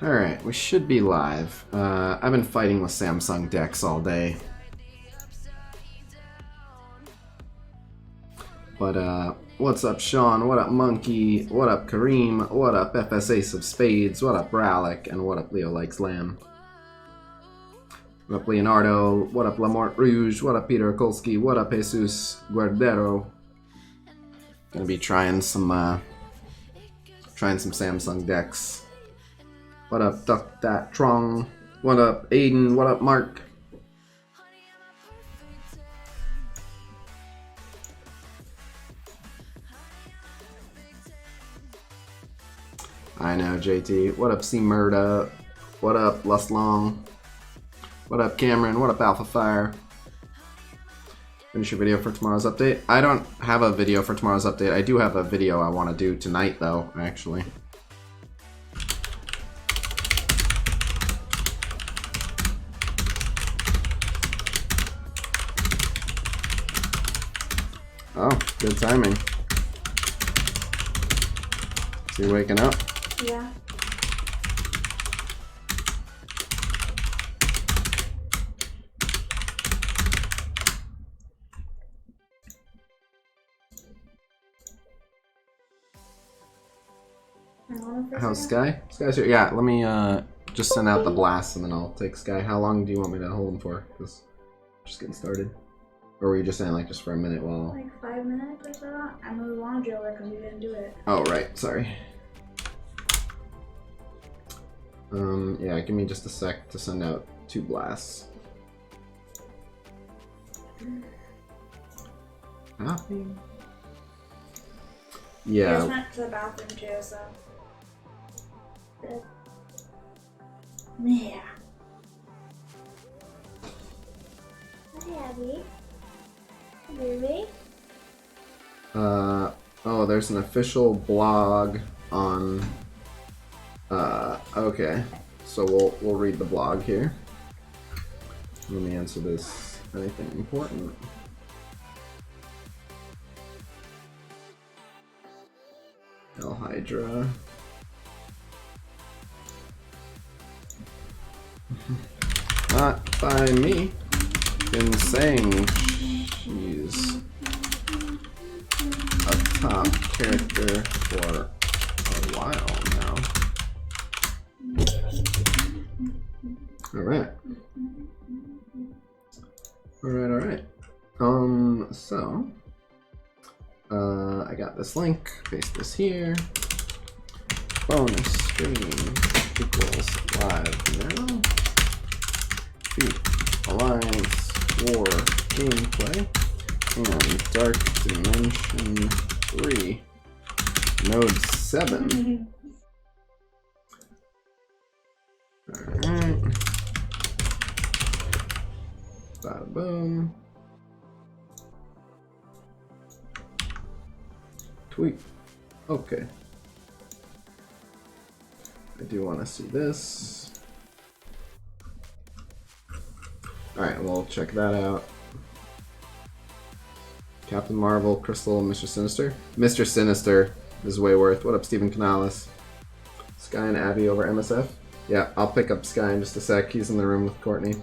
Alright, we should be live. I've been fighting with Samsung decks all day. But, what's up, Sean? What up, Monkey? What up, Kareem? What up, FS Ace of Spades? What up, Bralic? And what up, Leo Likes Lamb? What up, Leonardo? What up, Lamort Rouge? What up, Peter Okolski? What up, Jesus Guardero? Gonna be trying some Samsung decks. What up, Duck Dat Trong? What up, Aiden? What up, Mark? I know, JT. What up, C Murda? What up, Lust Long? What up, Cameron? What up, Alpha Fire? Finish your video for tomorrow's update. I don't have a video for tomorrow's update. I do have a video I want to do tonight, though, actually. Oh, good timing. Is he waking up? Yeah. How's Sky? Sky's here. Yeah, let me just send out the blast and then I'll take Sky. How long do you want me to hold him for? Because just getting started. Or were you just saying like just for a minute while? Like 5 minutes or so. I moved laundry over because you didn't do it. Oh, right. Sorry. Yeah, give me just a sec to send out 2 blasts. Copy. Yeah. I just went to the bathroom too, so. Yeah. Hi, Abby. Baby. Oh, there's an official blog on. Okay. So we'll read the blog here. Let me answer this. Anything important? El Hydra. Not by me. Been saying she's a top character for a while now. Alright. Alright. So I got this link, paste this here. Bonus stream equals live now. Beat Alliance War gameplay and Dark Dimension 3 Node 7. Alright. Bada boom. Tweet. Okay. I do want to see this. Alright, we'll check that out. Captain Marvel, Crystal, and Mr. Sinister. Mr. Sinister is way worth. What up, Stephen Canales? Sky and Abby over MSF? Yeah, I'll pick up Sky in just a sec. He's in the room with Courtney.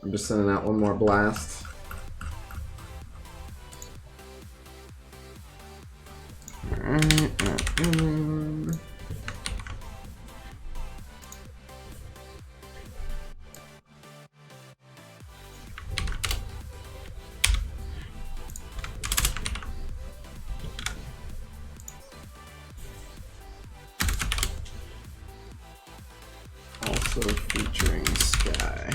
I'm just sending out one more blast. Alright. Also featuring Sky.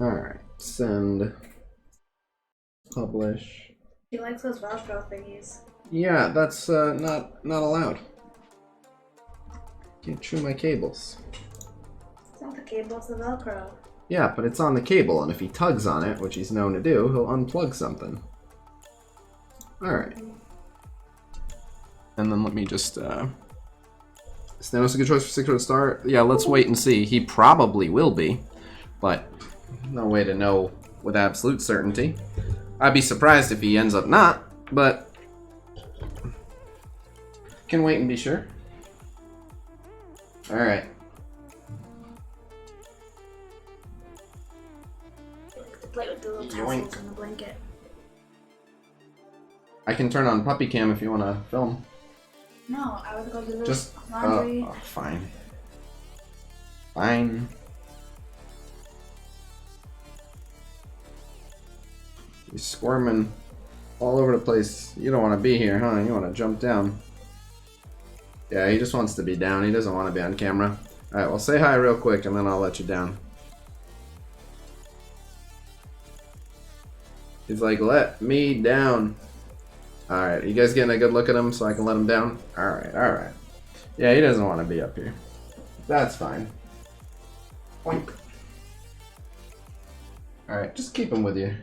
Alright, send, publish. He likes those Velcro thingies. Yeah, that's not allowed. Can't chew my cables. It's not the cable, it's the Velcro. Yeah, but it's on the cable, and if he tugs on it, which he's known to do, he'll unplug something. Alright. And then let me just, is Thanos a good choice for Secret Star? Yeah, let's wait and see. He probably will be, but no way to know with absolute certainty. I'd be surprised if he ends up not, but can wait and be sure. Alright. To play with the little tassels on the blanket. I can turn on puppy cam if you want to film. No, I would go to the Just laundry. fine. Fine. He's squirming all over the place. You don't want to be here, huh? You want to jump down. Yeah, he just wants to be down. He doesn't want to be on camera. Alright, well, say hi real quick and then I'll let you down. He's like, let me down. Alright, you guys getting a good look at him so I can let him down? Alright, alright. Yeah, he doesn't want to be up here. That's fine. Oink. Alright, just keep him with you.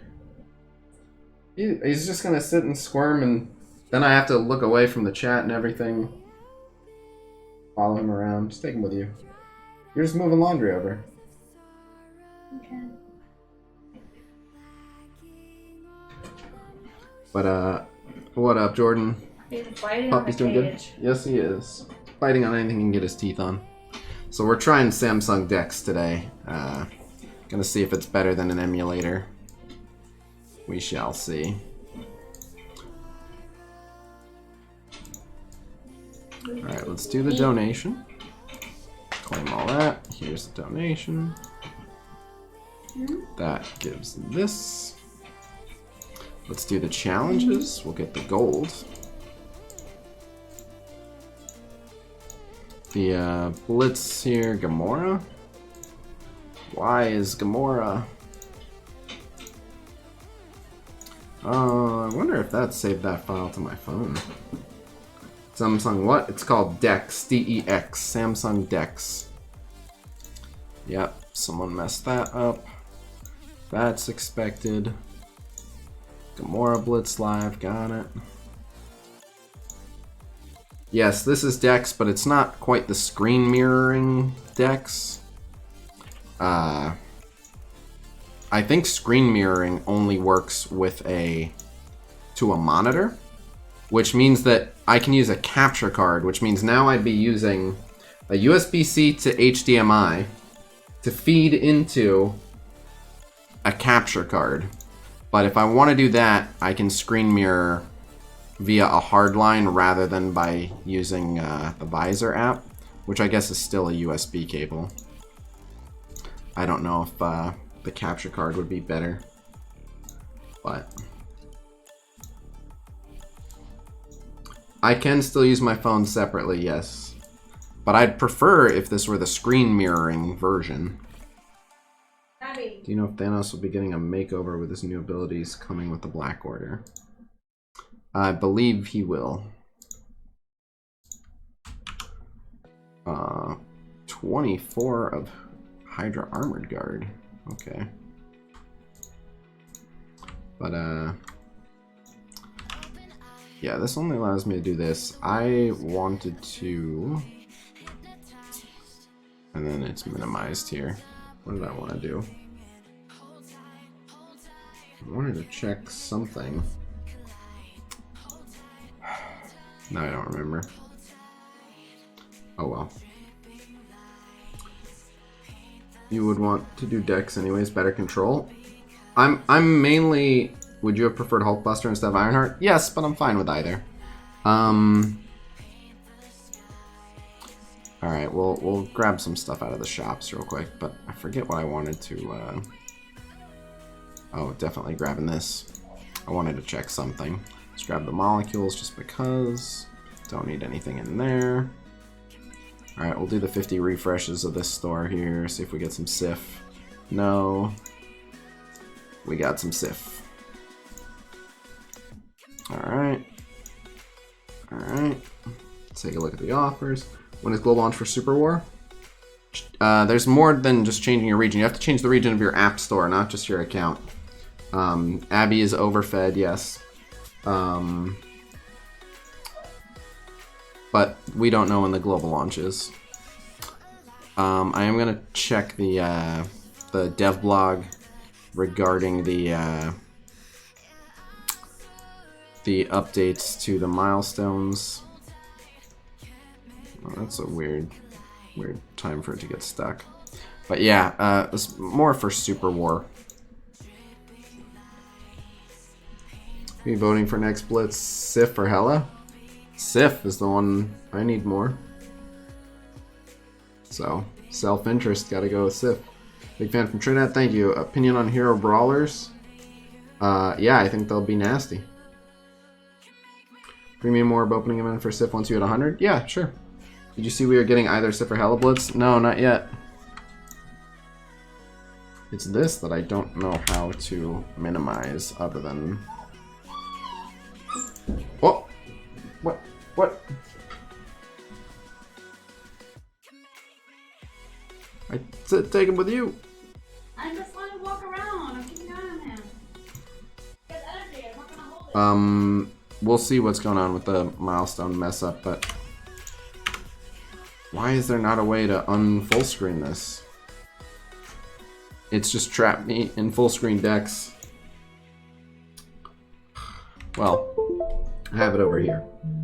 He's just gonna sit and squirm, and then I have to look away from the chat and everything. Follow him around. Just take him with you. You're just moving laundry over. Okay. But, what up, Jordan? He's biting Puppy's on the doing cage. good? Yes, he is. Biting on anything he can get his teeth on. So we're trying Samsung DeX today. Gonna see if it's better than an emulator. We shall see. Alright, let's do the donation. Claim all that. Here's the donation. That gives this. Let's do the challenges. We'll get the gold. The Blitz here, Gamora. Why is Gamora? I wonder if that saved that file to my phone. Samsung what? It's called DeX, D-E-X, Samsung DeX. Yep, someone messed that up. That's expected. Gamora Blitz Live, got it. Yes, this is DeX, but it's not quite the screen mirroring DeX. I think screen mirroring only works with to a monitor, which means that I can use a capture card, which means now I'd be using a USB-C to HDMI to feed into a capture card. But if I want to do that, I can screen mirror via a hardline rather than by using the Visor app, which I guess is still a USB cable. I don't know if the capture card would be better, but I can still use my phone separately, yes. But I'd prefer if this were the screen mirroring version. Abby. Do you know if Thanos will be getting a makeover with his new abilities coming with the Black Order? I believe he will. 24 of Hydra Armored Guard. Okay. But, yeah, this only allows me to do this. I wanted to... And then it's minimized here. What did I want to do? I wanted to check something. No, I don't remember. Oh well. You would want to do Dex anyways, better control. I'm mainly... Would you have preferred Hulkbuster instead of Ironheart? Yes, but I'm fine with either. Alright, we'll grab some stuff out of the shops real quick, but I forget what I wanted to... Oh, definitely grabbing this. I wanted to check something. Let's grab the molecules just because. Don't need anything in there. Alright, we'll do the 50 refreshes of this store here, see if we get some Sif. No. We got some Sif. Alright. Alright. Let's take a look at the offers. When is global launch for Super War? There's more than just changing your region. You have to change the region of your app store, not just your account. Abby is overfed, yes. But we don't know when the global launch is. I am gonna check the dev blog regarding the updates to the milestones. Oh, that's so weird. Weird time for it to get stuck. But yeah, it's more for Super War. Are you voting for next Blitz? Sif or Hella? Sif is the one I need more. So, self-interest, gotta go with Sif. Big fan from Trinidad, thank you. Opinion on Hero Brawlers? Yeah, I think they'll be nasty. Premium Orb opening them in for Sif once you hit 100? Yeah, sure. Did you see we were getting either Sif or Hella Blitz? No, not yet. It's this that I don't know how to minimize other than... Oh! What? I said take him with you. I'm just letting him walk around. I'm keeping an eye on him. Get energy. I'm not gonna hold it. We'll see what's going on with the milestone mess up, but why is there not a way to unfull screen this? It's just trapped me in full screen decks. Well, I have it over here,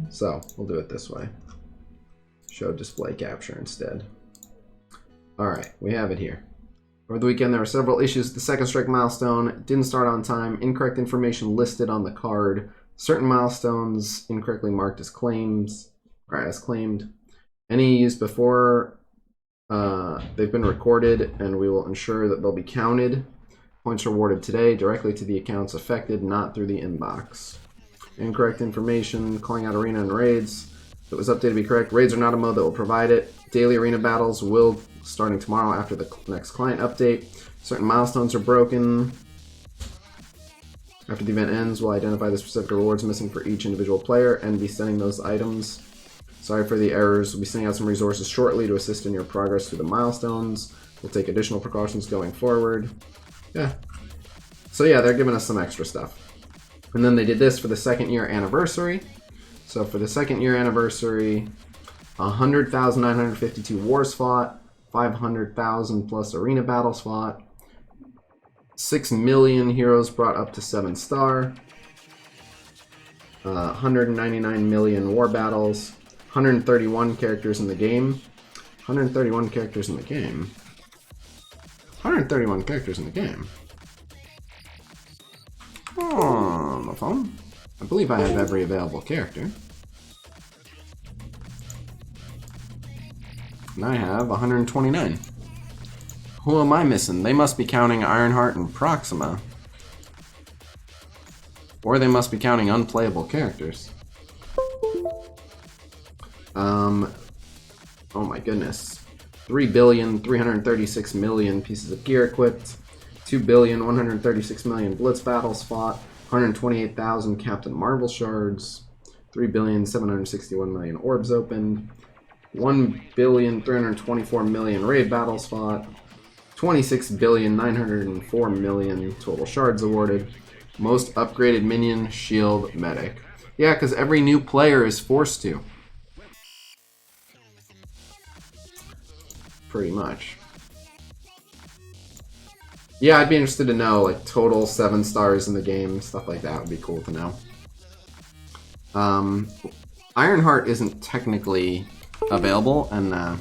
so we'll do it this way. Show display capture instead. Alright, we have it here. Over the weekend there were several issues with the second strike milestone. It didn't start on time. Incorrect information listed on the card. Certain milestones incorrectly marked as claims, or as claimed. Any used before, they've been recorded, and we will ensure that they'll be counted. Points rewarded today directly to the accounts affected, not through the inbox. Incorrect information, calling out arena and raids. If it was updated to be correct, raids are not a mode that will provide it. Daily arena battles will, starting tomorrow after the next client update. Certain milestones are broken. After the event ends, we'll identify the specific rewards missing for each individual player and be sending those items. Sorry for the errors. We'll be sending out some resources shortly to assist in your progress through the milestones. We'll take additional precautions going forward. Yeah. So yeah, they're giving us some extra stuff. And then they did this for the second year anniversary. So for the second year anniversary, 100,952 wars fought, 500,000 plus arena battles fought, 6 million heroes brought up to 7-star, 199 million war battles, 131 characters in the game. 131 characters in the game. 131 characters in the game. On the phone. I believe I have every available character. And I have 129. Who am I missing? They must be counting Ironheart and Proxima. Or they must be counting unplayable characters. Oh my goodness. 3,336,000,000 pieces of gear equipped. 2,136,000,000 blitz battles fought. 128,000 Captain Marvel shards. 3,761,000,000 orbs opened. 1,324,000,000 raid battles fought. 26,904,000,000 total shards awarded. Most upgraded minion, shield, medic. Yeah, because every new player is forced to. Pretty much. Yeah, I'd be interested to know, like, total 7 stars in the game, stuff like that would be cool to know. Ironheart isn't technically available, and I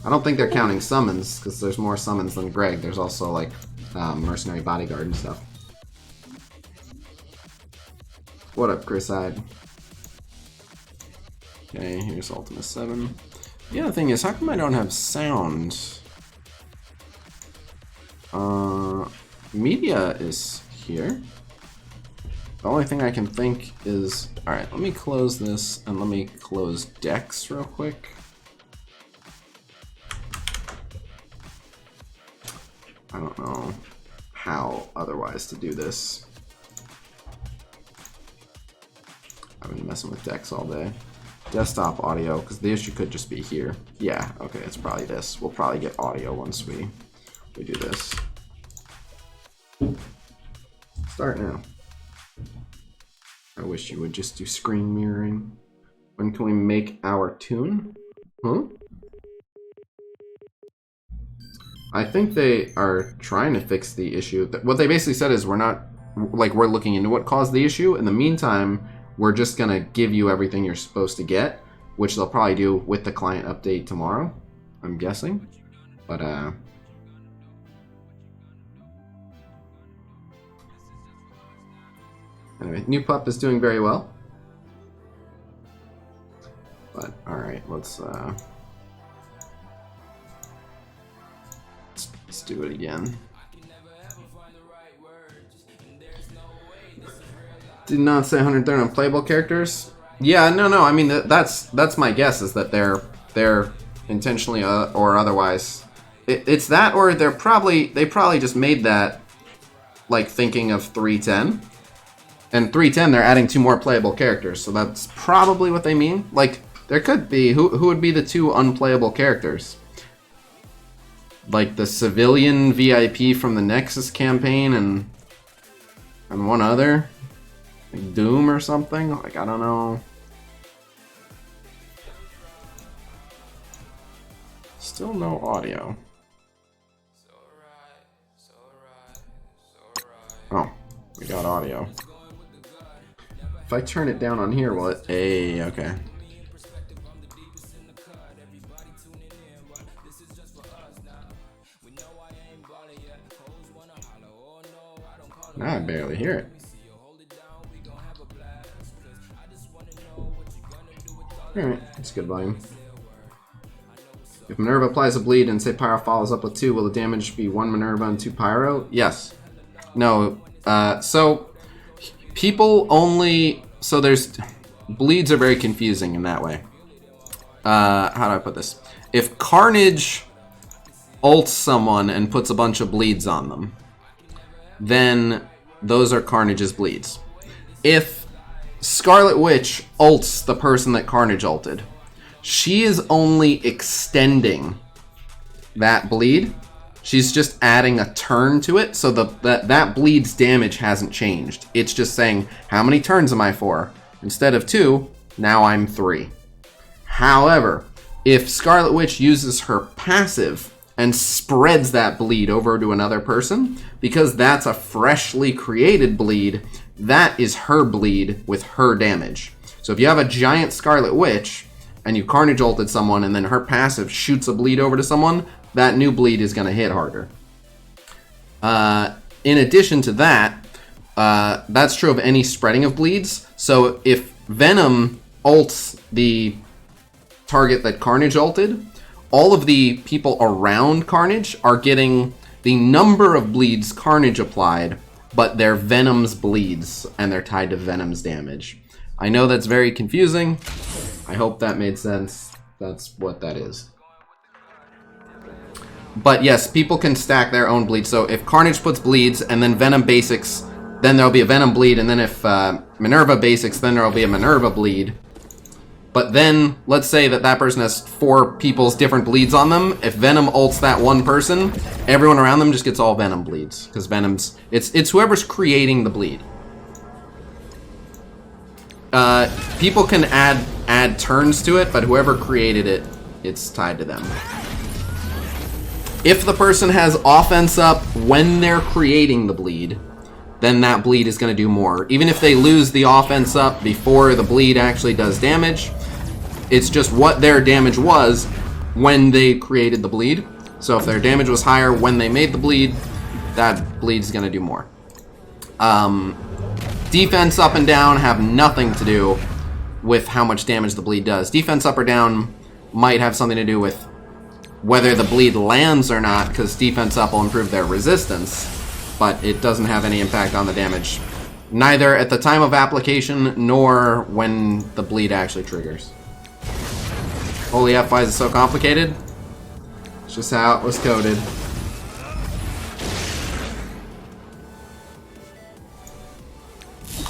don't think they're counting summons, because there's more summons than Greg. There's also, like, Mercenary Bodyguard and stuff. What up, Chris Hyde? Okay, here's Ultima 7. The other thing is, how come I don't have sound? Media is here. The only thing I can think is... Alright, let me close this, and let me close Dex real quick. I don't know how otherwise to do this. I've been messing with Dex all day. Desktop audio, because the issue could just be here. Yeah, okay, it's probably this. We'll probably get audio once we do this. Start now. I wish you would just do screen mirroring. When can we make our tune? Huh? I think they are trying to fix the issue. What they basically said is we're looking into what caused the issue. In the meantime, we're just gonna give you everything you're supposed to get, which they'll probably do with the client update tomorrow. I'm guessing. But, anyway, new pup is doing very well. But, alright, let's do it again. Did not say 130 unplayable characters. Yeah, no. I mean, that's my guess, is that they're intentionally or otherwise. It's that, or they probably just made that like thinking of 310. And 310, they're adding 2 more playable characters, so that's probably what they mean. Like, there could be who would be the 2 unplayable characters? Like the civilian VIP from the Nexus campaign and one other. Like Doom or something? Like, I don't know. Still no audio. Oh, we got audio. If I turn it down on here, will it? Hey, okay. Now I barely hear it. Alright, that's good volume. If Minerva applies a bleed and say Pyro follows up with 2, will the damage be 1 Minerva and 2 Pyro? Yes. No. So people only... So there's... Bleeds are very confusing in that way. How do I put this? If Carnage ults someone and puts a bunch of bleeds on them, then those are Carnage's bleeds. If Scarlet Witch ults the person that Carnage ulted, she is only extending that bleed. She's just adding a turn to it, so that bleed's damage hasn't changed. It's just saying, how many turns am I for? Instead of 2, now I'm 3. However, if Scarlet Witch uses her passive and spreads that bleed over to another person, because that's a freshly created bleed, that is her bleed with her damage. So if you have a giant Scarlet Witch, and you Carnage ulted someone, and then her passive shoots a bleed over to someone, that new bleed is going to hit harder. In addition to that, that's true of any spreading of bleeds. So if Venom ults the target that Carnage ulted, all of the people around Carnage are getting the number of bleeds Carnage applied, but they're Venom's bleeds, and they're tied to Venom's damage. I know that's very confusing. I hope that made sense. That's what that is. But yes, people can stack their own bleeds. So if Carnage puts bleeds and then Venom basics, then there'll be a Venom bleed. And then if Minerva basics, then there'll be a Minerva bleed. But then, let's say that person has 4 people's different bleeds on them. If Venom ults that one person, everyone around them just gets all Venom bleeds. Because Venom's... It's whoever's creating the bleed. People can add turns to it, but whoever created it, it's tied to them. If the person has offense up when they're creating the bleed, then that bleed is going to do more. Even if they lose the offense up before the bleed actually does damage, it's just what their damage was when they created the bleed. So if their damage was higher when they made the bleed, that bleed is going to do more. Defense up and down have nothing to do with how much damage the bleed does. Defense up or down might have something to do with whether the bleed lands or not, because defense up will improve their resistance, but it doesn't have any impact on the damage. Neither at the time of application, nor when the bleed actually triggers. Holy F, why is it so complicated? It's just how it was coded.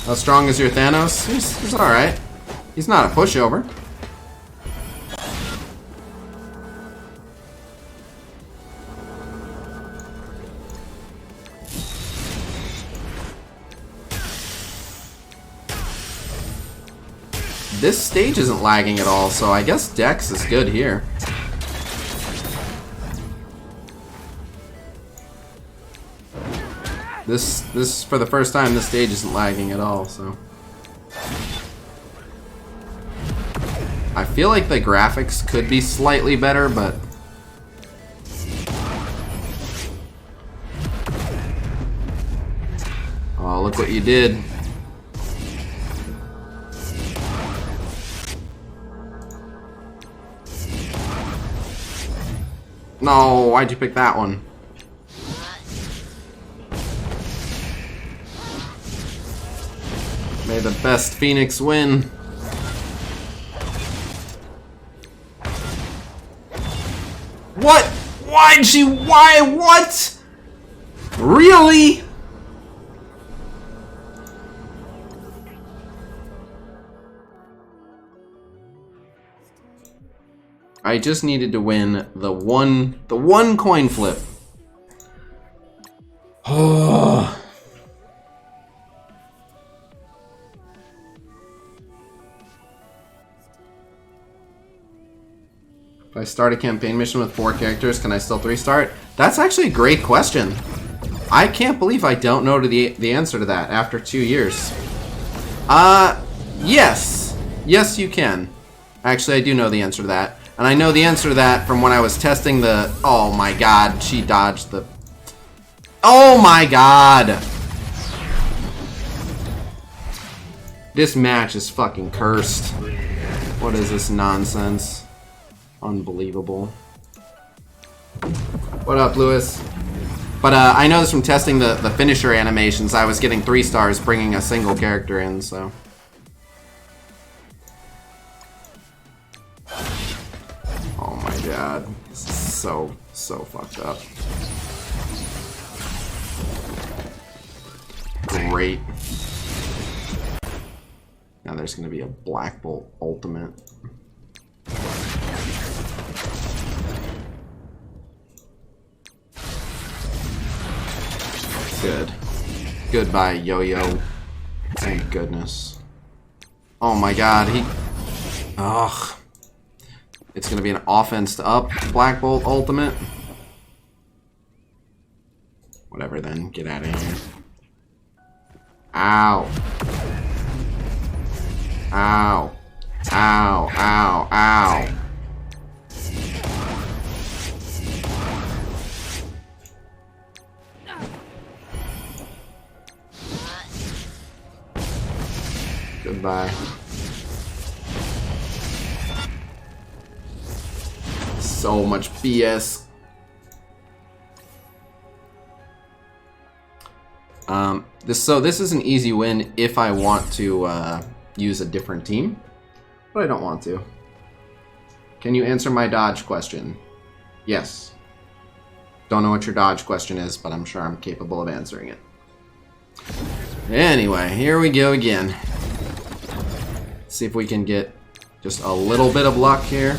How strong is your Thanos? He's alright. He's not a pushover. This stage isn't lagging at all, so I guess Dex is good here. This for the first time, this stage isn't lagging at all, so. I feel like the graphics could be slightly better, but look what you did. No, why'd you pick that one? May the best Phoenix win. What? Why'd she? Why? What? Really? I just needed to win the one coin flip. Oh. If I start a campaign mission with 4 characters, can I still 3-star it? That's actually a great question. I can't believe I don't know the answer to that after 2 years. Yes. Yes, you can. Actually, I do know the answer to that. And I know the answer to that from when I was testing the... Oh my god, she dodged the... Oh my god! This match is fucking cursed. What is this nonsense? Unbelievable. What up, Lewis? But I know this from testing the finisher animations. I was getting 3 stars bringing a single character in, so... Oh my god. This is so fucked up. Great. Now there's gonna be a Black Bolt ultimate. Good. Goodbye, Yo-Yo. Thank goodness. Oh my god, he... Ugh. It's gonna be an offense to up Black Bolt ultimate. Whatever then, get out of here. Ow. Ow. Ow, ow, ow. Goodbye. So much BS. This is an easy win if I want to use a different team, but I don't want to. Can you answer my dodge question? Yes. Don't know what your dodge question is, but I'm sure I'm capable of answering it. Anyway, here we go again. See if we can get just a little bit of luck here.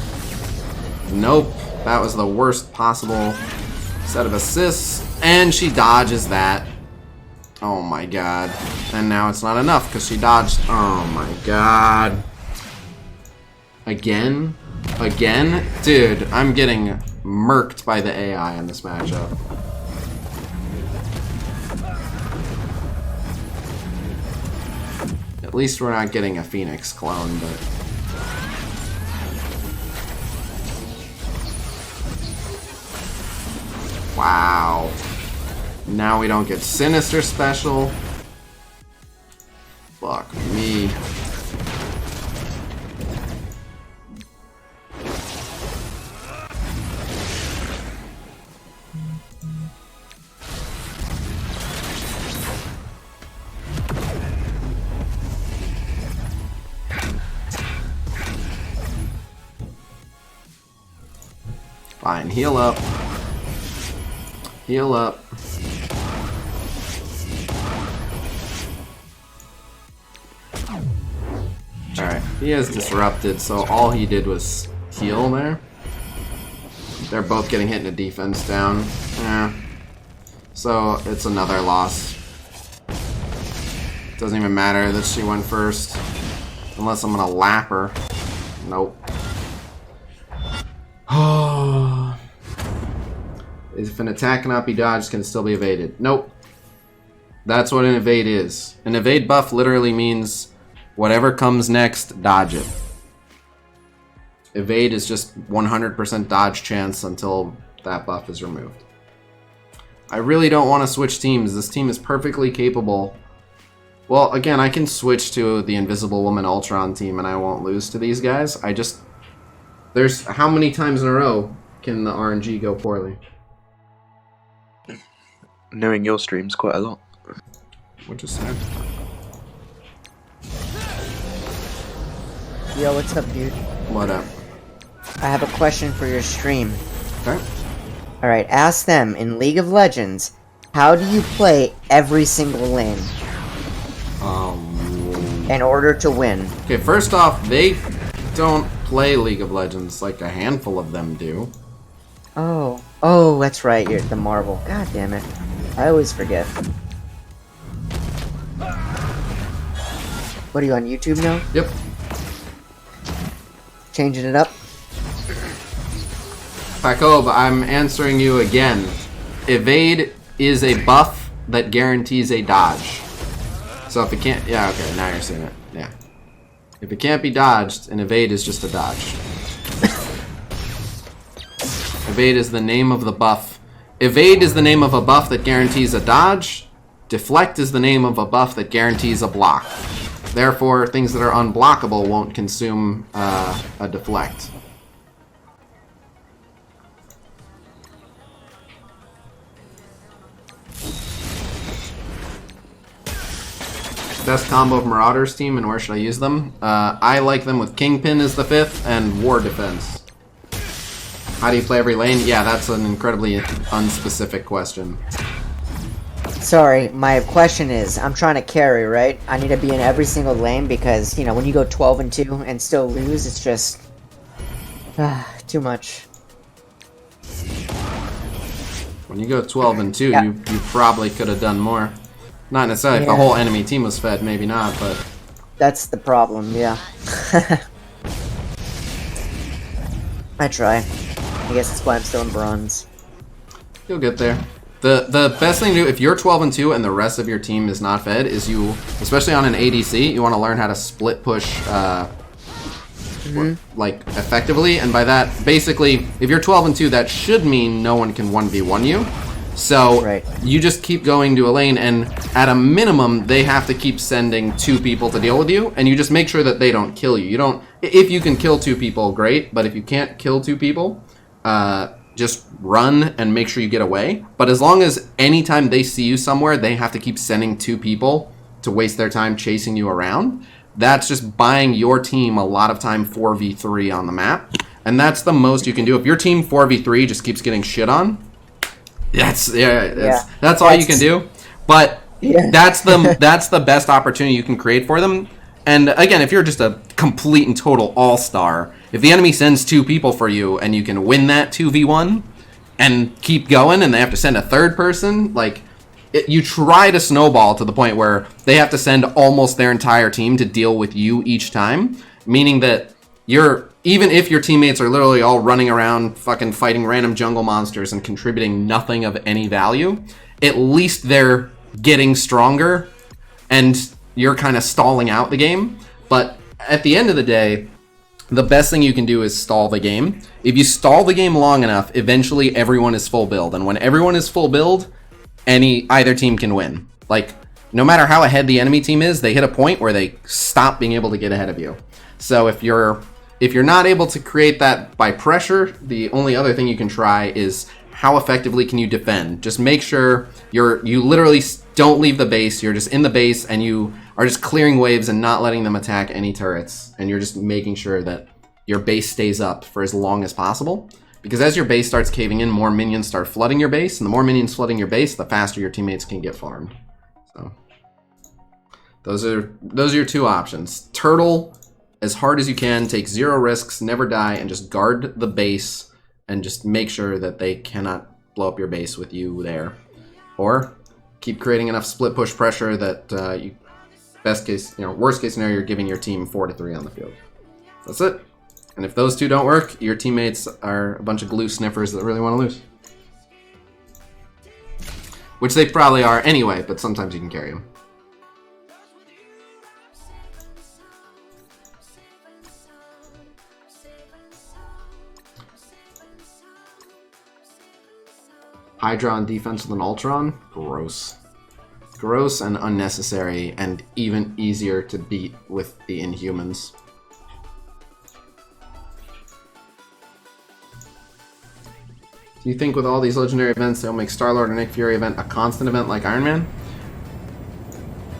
Nope. That was the worst possible set of assists. And she dodges that. Oh my god. And now it's not enough because she dodged. Oh my god. Again? Again? Dude, I'm getting murked by the AI in this matchup. At least we're not getting a Phoenix clone, but... Wow. Now we don't get Sinister Special. Fuck me. Fine, heal up. Heal up. Alright, he has disrupted, so all he did was heal there. They're both getting hit in the defense down. Yeah. So it's another loss. Doesn't even matter that she went first. Unless I'm gonna lap her. Nope. Oh. If an attack cannot be dodged, can it still be evaded? Nope. That's what an evade is. An evade buff literally means whatever comes next, dodge it. Evade is just 100% dodge chance until that buff is removed. I really don't want to switch teams. This team is perfectly capable Well, again, I can switch to the Invisible Woman Ultron team and I won't lose to these guys. I just... There's... How many times in a row can the RNG go poorly? Knowing your streams quite a lot. What just said? Yo, what's up, dude? What up? I have a question for your stream. Okay. Alright, ask them, in League of Legends, how do you play every single lane in order to win? Okay, first off, they don't play League of Legends like a handful of them do. Oh. Oh, that's right, you're the Marvel. God damn it. I always forget. What are you, on YouTube now? Yep. Changing it up? Pakob, I'm answering you again. Evade is a buff that guarantees a dodge. So if it can't... Yeah, okay, now you're seeing it. Yeah. If it can't be dodged, an evade is just a dodge. Evade is the name of the buff. Evade is the name of a buff that guarantees a dodge. Deflect is the name of a buff that guarantees a block. Therefore, things that are unblockable won't consume a deflect. Best combo of Marauders team, and where should I use them? I like them with Kingpin as the 5th and War Defense. How do you play every lane? Yeah, that's an incredibly unspecific question. Sorry, my question is, I'm trying to carry, right? I need to be in every single lane because, you know, when you go 12-2 and still lose, it's just... too much. When you go 12-2, Yeah. you probably could have done more. Not necessarily if the Yeah. whole enemy team was fed, maybe not, but... That's the problem, yeah. I try. I guess that's why I'm still in bronze. You'll get there. The best thing to do, if you're 12-2 and the rest of your team is not fed, is you, especially on an ADC, you want to learn how to split push, like, effectively. And by that, basically, if you're 12-2, that should mean no one can 1v1 you. So, Right. you just keep going to a lane, and at a minimum, they have to keep sending 2 people to deal with you, and you just make sure that they don't kill you. You don't, if you can kill 2 people, great, but if you can't kill 2 people, just run and make sure you get away. But as long as anytime they see you somewhere, they have to keep sending 2 people to waste their time chasing you around, that's just buying your team a lot of time 4v3 on the map. And that's the most you can do. If your team 4v3 just keeps getting shit on, that's all you can do. But that's the best opportunity you can create for them. And again, if you're just a complete and total all-star, if the enemy sends 2 people for you and you can win that 2v1 and keep going and they have to send a 3rd person, like, you try to snowball to the point where they have to send almost their entire team to deal with you each time, meaning that even if your teammates are literally all running around fucking fighting random jungle monsters and contributing nothing of any value, at least they're getting stronger and you're kind of stalling out the game. But at the end of the day, the best thing you can do is stall the game. If you stall the game long enough, eventually everyone is full build. And when everyone is full build, either team can win. Like, no matter how ahead the enemy team is, they hit a point where they stop being able to get ahead of you. So if you're not able to create that by pressure, the only other thing you can try is how effectively can you defend. Just make sure you literally don't leave the base. You're just in the base and you are just clearing waves and not letting them attack any turrets. And you're just making sure that your base stays up for as long as possible. Because as your base starts caving in, more minions start flooding your base. And the more minions flooding your base, the faster your teammates can get farmed. So those are your 2 options. Turtle as hard as you can, take 0 risks, never die, and just guard the base and just make sure that they cannot blow up your base with you there. Or keep creating enough split push pressure that worst case scenario, you're giving your team 4-3 on the field. That's it. And if those 2 don't work, your teammates are a bunch of glue sniffers that really want to lose. Which they probably are anyway, but sometimes you can carry them. Hydra on defense with an Ultron? Gross. Gross and unnecessary, and even easier to beat with the Inhumans. Do you think with all these legendary events they'll make Star-Lord or Nick Fury event a constant event like Iron Man?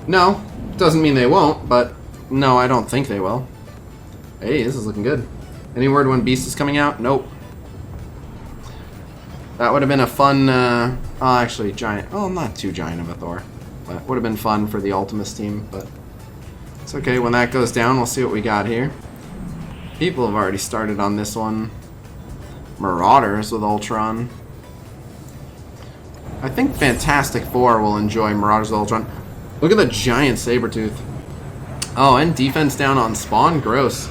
No. Doesn't mean they won't, but no, I don't think they will. Hey, this is looking good. Any word when Beast is coming out? Nope. That would have been a fun, actually, giant. Oh, not too giant of a Thor. But would have been fun for the Ultimus team, but it's okay. When that goes down, we'll see what we got here. People have already started on this one. Marauders with Ultron. I think Fantastic Four will enjoy Marauders with Ultron. Look at the giant Sabretooth. Oh, and defense down on Spawn. Gross.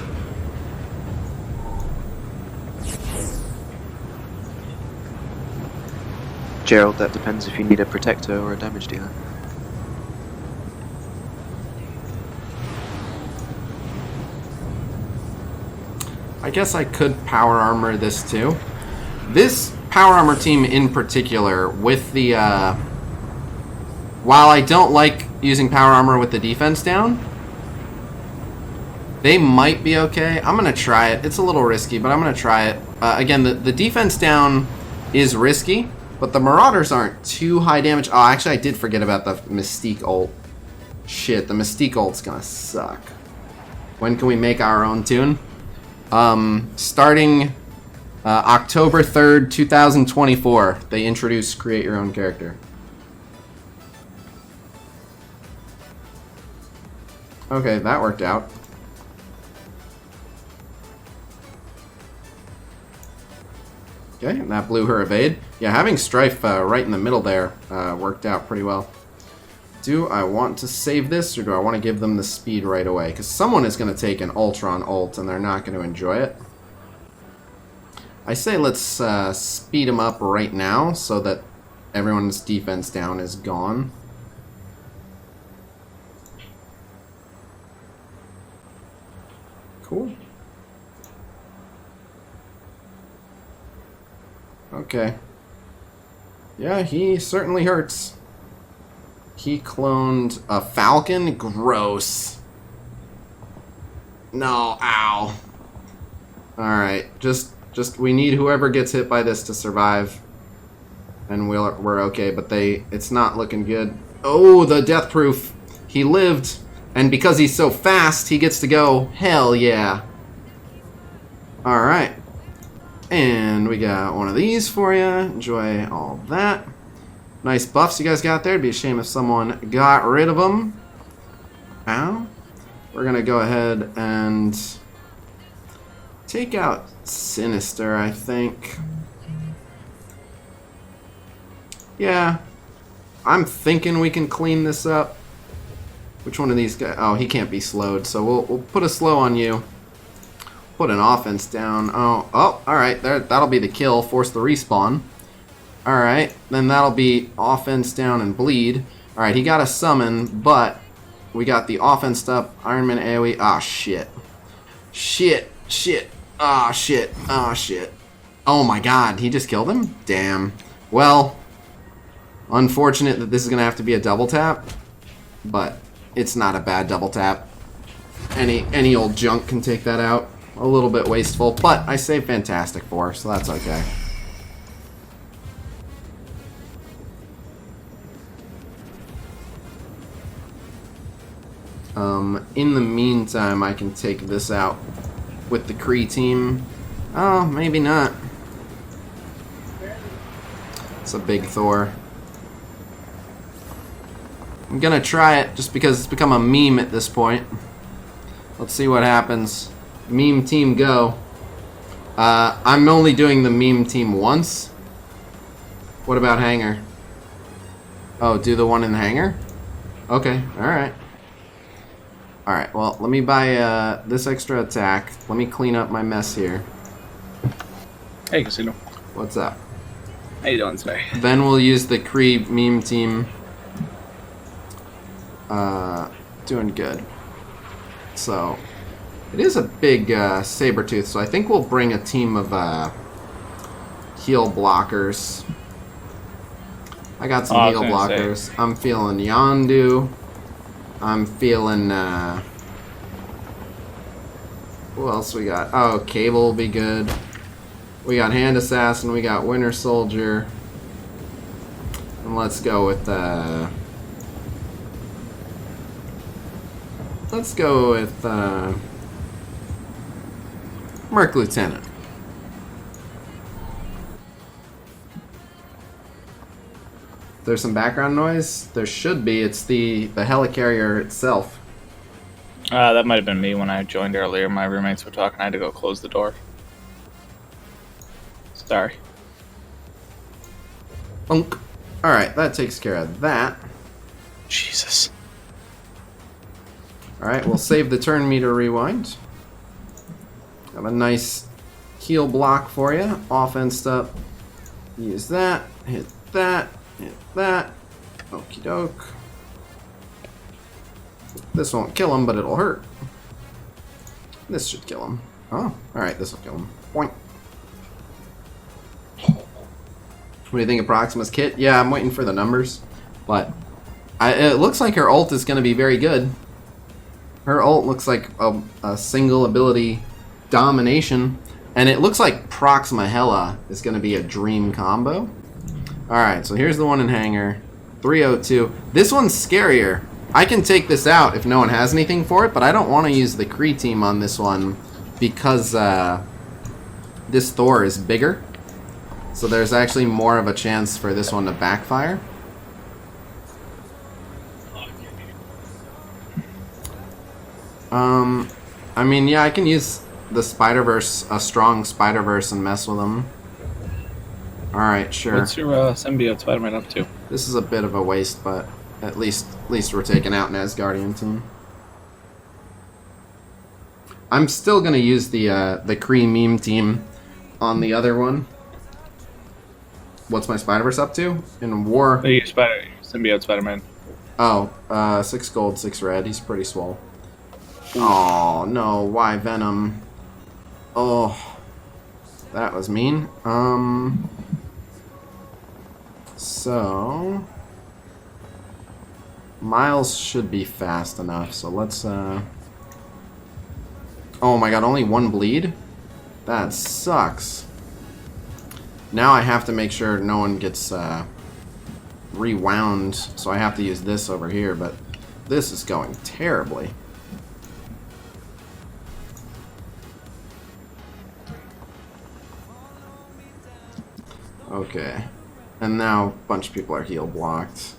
Gerald, that depends if you need a protector or a damage dealer. I guess I could power armor this too. This power armor team in particular, with the, while I don't like using power armor with the defense down, they might be okay. I'm going to try it. It's a little risky, but I'm going to try it. Again, the defense down is risky, but the Marauders aren't too high damage. Oh, actually, I did forget about the Mystique ult. Shit, the Mystique ult's going to suck. When can we make our own tune? Starting October 3rd, 2024, they introduced Create Your Own Character. Okay, that worked out. Okay, and that blew her evade. Yeah, having Strife right in the middle there worked out pretty well. Do I want to save this, or do I want to give them the speed right away? Because someone is going to take an Ultron ult, and they're not going to enjoy it. I say let's speed them up right now, so that everyone's defense down is gone. Cool. Okay. Yeah, he certainly hurts. He cloned a Falcon? Gross. No, ow. Alright, just we need whoever gets hit by this to survive. And we're okay, but it's not looking good. Oh, the death proof. He lived, and because he's so fast, he gets to go. Hell yeah. Alright. And we got one of these for you. Enjoy all that. Nice buffs you guys got there. It'd be a shame if someone got rid of them. Ow. We're going to go ahead and take out Sinister, I think. Yeah. I'm thinking we can clean this up. Which one of these guys? Oh, he can't be slowed, so we'll put a slow on you. Put an offense down. Oh, alright. That'll be the kill. Force the respawn. Alright, then that'll be offense down and bleed. Alright, he got a summon, but we got the offense up. Iron Man AoE. Ah, shit. Shit. Ah, shit. Ah, shit. Oh my god, he just killed him? Damn. Well, unfortunate that this is going to have to be a double tap, but it's not a bad double tap. Any old junk can take that out. A little bit wasteful, but I saved Fantastic Four, so that's okay. In the meantime, I can take this out with the Kree team. Oh, maybe not. It's a big Thor. I'm gonna try it just because it's become a meme at this point. Let's see what happens. Meme team go. I'm only doing the meme team once. What about hangar? Oh, do the one in the hangar? Okay, alright. Alright, well, let me buy this extra attack. Let me clean up my mess here. Hey, Khasino. What's up? How you doing today? Then we'll use the Kree meme team. Doing good. So, it is a big Sabretooth, so I think we'll bring a team of heal blockers. I got some Oh, I was heal gonna blockers. I'm feeling Yondu. I'm feeling Yondu. I'm feeling, who else we got? Oh, Cable will be good. We got Hand Assassin, we got Winter Soldier. And let's go with, Merc Lieutenant. There's some background noise? There should be. It's the helicarrier itself. That might have been me when I joined earlier. My roommates were talking. I had to go close the door. Sorry. Unk. Alright, that takes care of that. Jesus. Alright, we'll save the turn meter rewind. Got a nice heal block for you. Offense up. Use that. Hit that. Hit that. Okie doke. This won't kill him, but it'll hurt. This should kill him. Oh, alright, this will kill him. Boink. What do you think of Proxima's kit? Yeah, I'm waiting for the numbers. But it looks like her ult is going to be very good. Her ult looks like a single ability domination. And it looks like Proxima Hella is going to be a dream combo. Alright, so here's the one in Hangar. 302. This one's scarier. I can take this out if no one has anything for it, but I don't want to use the Kree team on this one because this Thor is bigger. So there's actually more of a chance for this one to backfire. I mean, yeah, I can use the Spider-Verse, a strong Spider-Verse, and mess with them. Alright, sure. What's your symbiote Spider-Man up to? This is a bit of a waste, but at least we're taking out an Asgardian team. I'm still gonna use the Kree meme team on the other one. What's my Spider-Verse up to? In War... Oh, symbiote Spider-Man. Oh, 6 gold, 6 red. He's pretty swole. Oh, no. Why Venom? Oh. That was mean. So... Miles should be fast enough, so let's, Oh my god, only 1 bleed? That sucks. Now I have to make sure no one gets, rewound, so I have to use this over here, but this is going terribly. Okay. And now a bunch of people are heal blocked.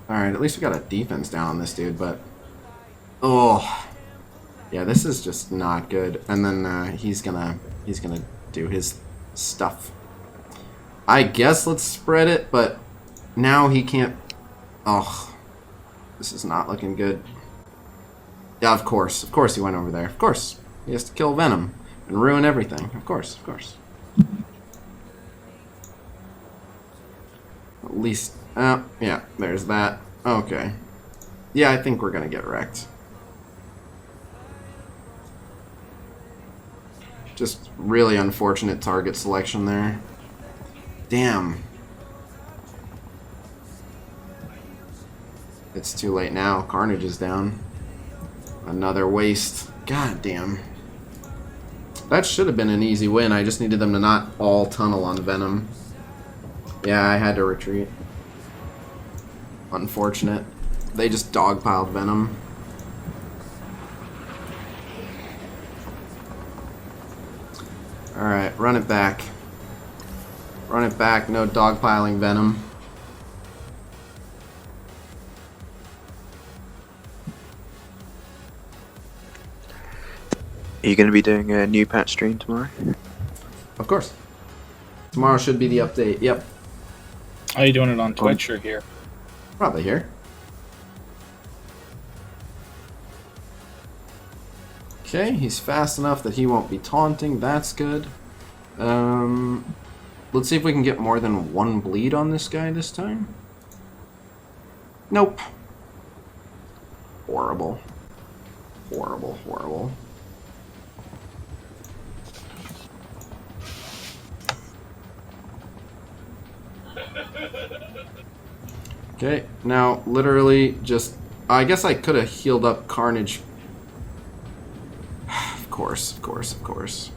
Alright, at least we got a defense down on this dude, but... Oh. Yeah, this is just not good. And then he's gonna do his stuff. I guess let's spread it, but now he can't... Oh. This is not looking good. Yeah, of course. Of course he went over there. Of course. He has to kill Venom and ruin everything. Of course, of course. At least... yeah, there's that. Okay. Yeah, I think we're gonna get wrecked. Just really unfortunate target selection there. Damn. It's too late now. Carnage is down. Another waste. God damn. That should have been an easy win. I just needed them to not all tunnel on Venom. Yeah, I had to retreat. Unfortunate. They just dogpiled Venom. Alright, run it back. Run it back, no dogpiling Venom. Are you going to be doing a new patch stream tomorrow? Of course. Tomorrow should be the update, yep. Are you doing it on Twitch or here? Probably here. Okay, he's fast enough that he won't be taunting. That's good. Let's see if we can get more than 1 bleed on this guy this time. Nope. Horrible. Horrible, horrible. Okay, now literally just... I guess I could have healed up Carnage. Of course, of course, of course.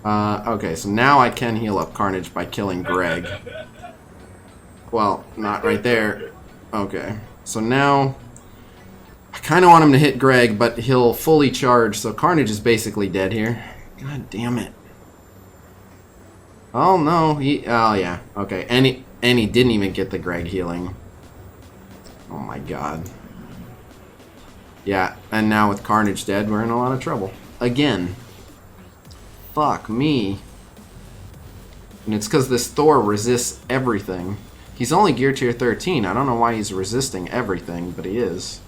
Okay, so now I can heal up Carnage by killing Greg. Well, not right there. Okay, so now... I kind of want him to hit Greg, but he'll fully charge, so Carnage is basically dead here. God damn it. Oh, no, oh, yeah, okay, and he didn't even get the Greg healing. Oh, my God. Yeah, and now with Carnage dead, we're in a lot of trouble. Again. Fuck me. And it's because this Thor resists everything. He's only gear tier 13. I don't know why he's resisting everything, but he is.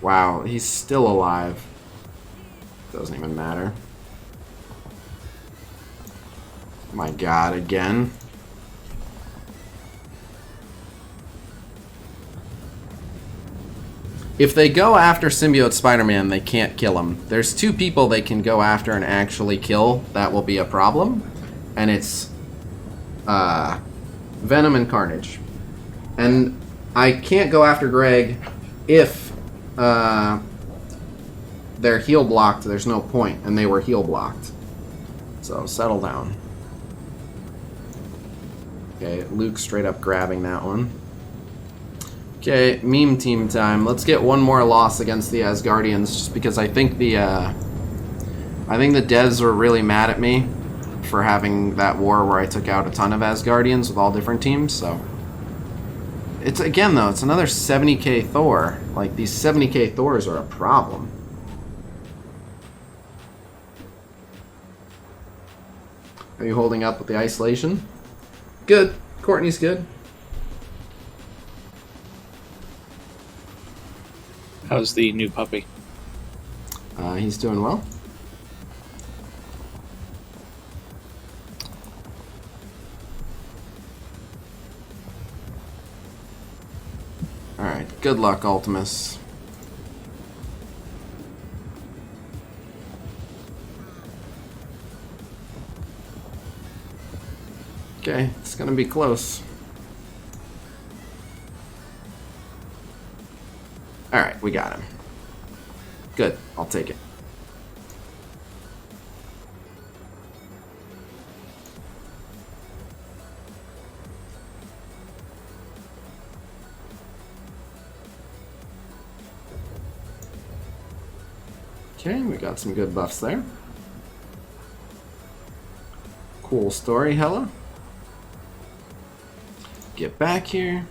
Wow, he's still alive. Doesn't even matter. My God, again. If they go after Symbiote Spider-Man, they can't kill him. There's two people they can go after and actually kill. That will be a problem. And it's Venom and Carnage. And I can't go after Greg if they're heal blocked. There's no point, and they were heal blocked. So settle down. Okay, Luke straight up grabbing that one. Okay, meme team time. Let's get one more loss against the Asgardians, just because I think the devs were really mad at me for having that war where I took out a ton of Asgardians with all different teams. So it's again though, it's another 70k Thor. Like these 70k Thors are a problem. Are you holding up with the isolation? Good. Courtney's good. How's the new puppy? He's doing well. Alright, good luck, Ultimus. Okay, it's gonna be close. Alright, we got him. Good, I'll take it. Okay, we got some good buffs there. Cool story, Hella. Get back here.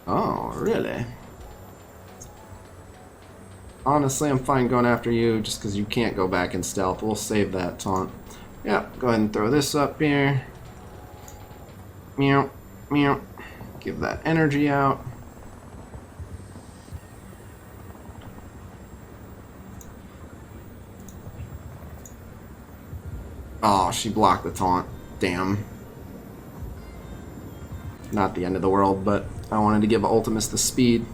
Oh, really? Honestly, I'm fine going after you just because you can't go back in stealth. We'll save that taunt. Yeah, go ahead and throw this up here. Meow, meow. Give that energy out. Oh, she blocked the taunt. Damn. Not the end of the world, but I wanted to give Ultimus the speed.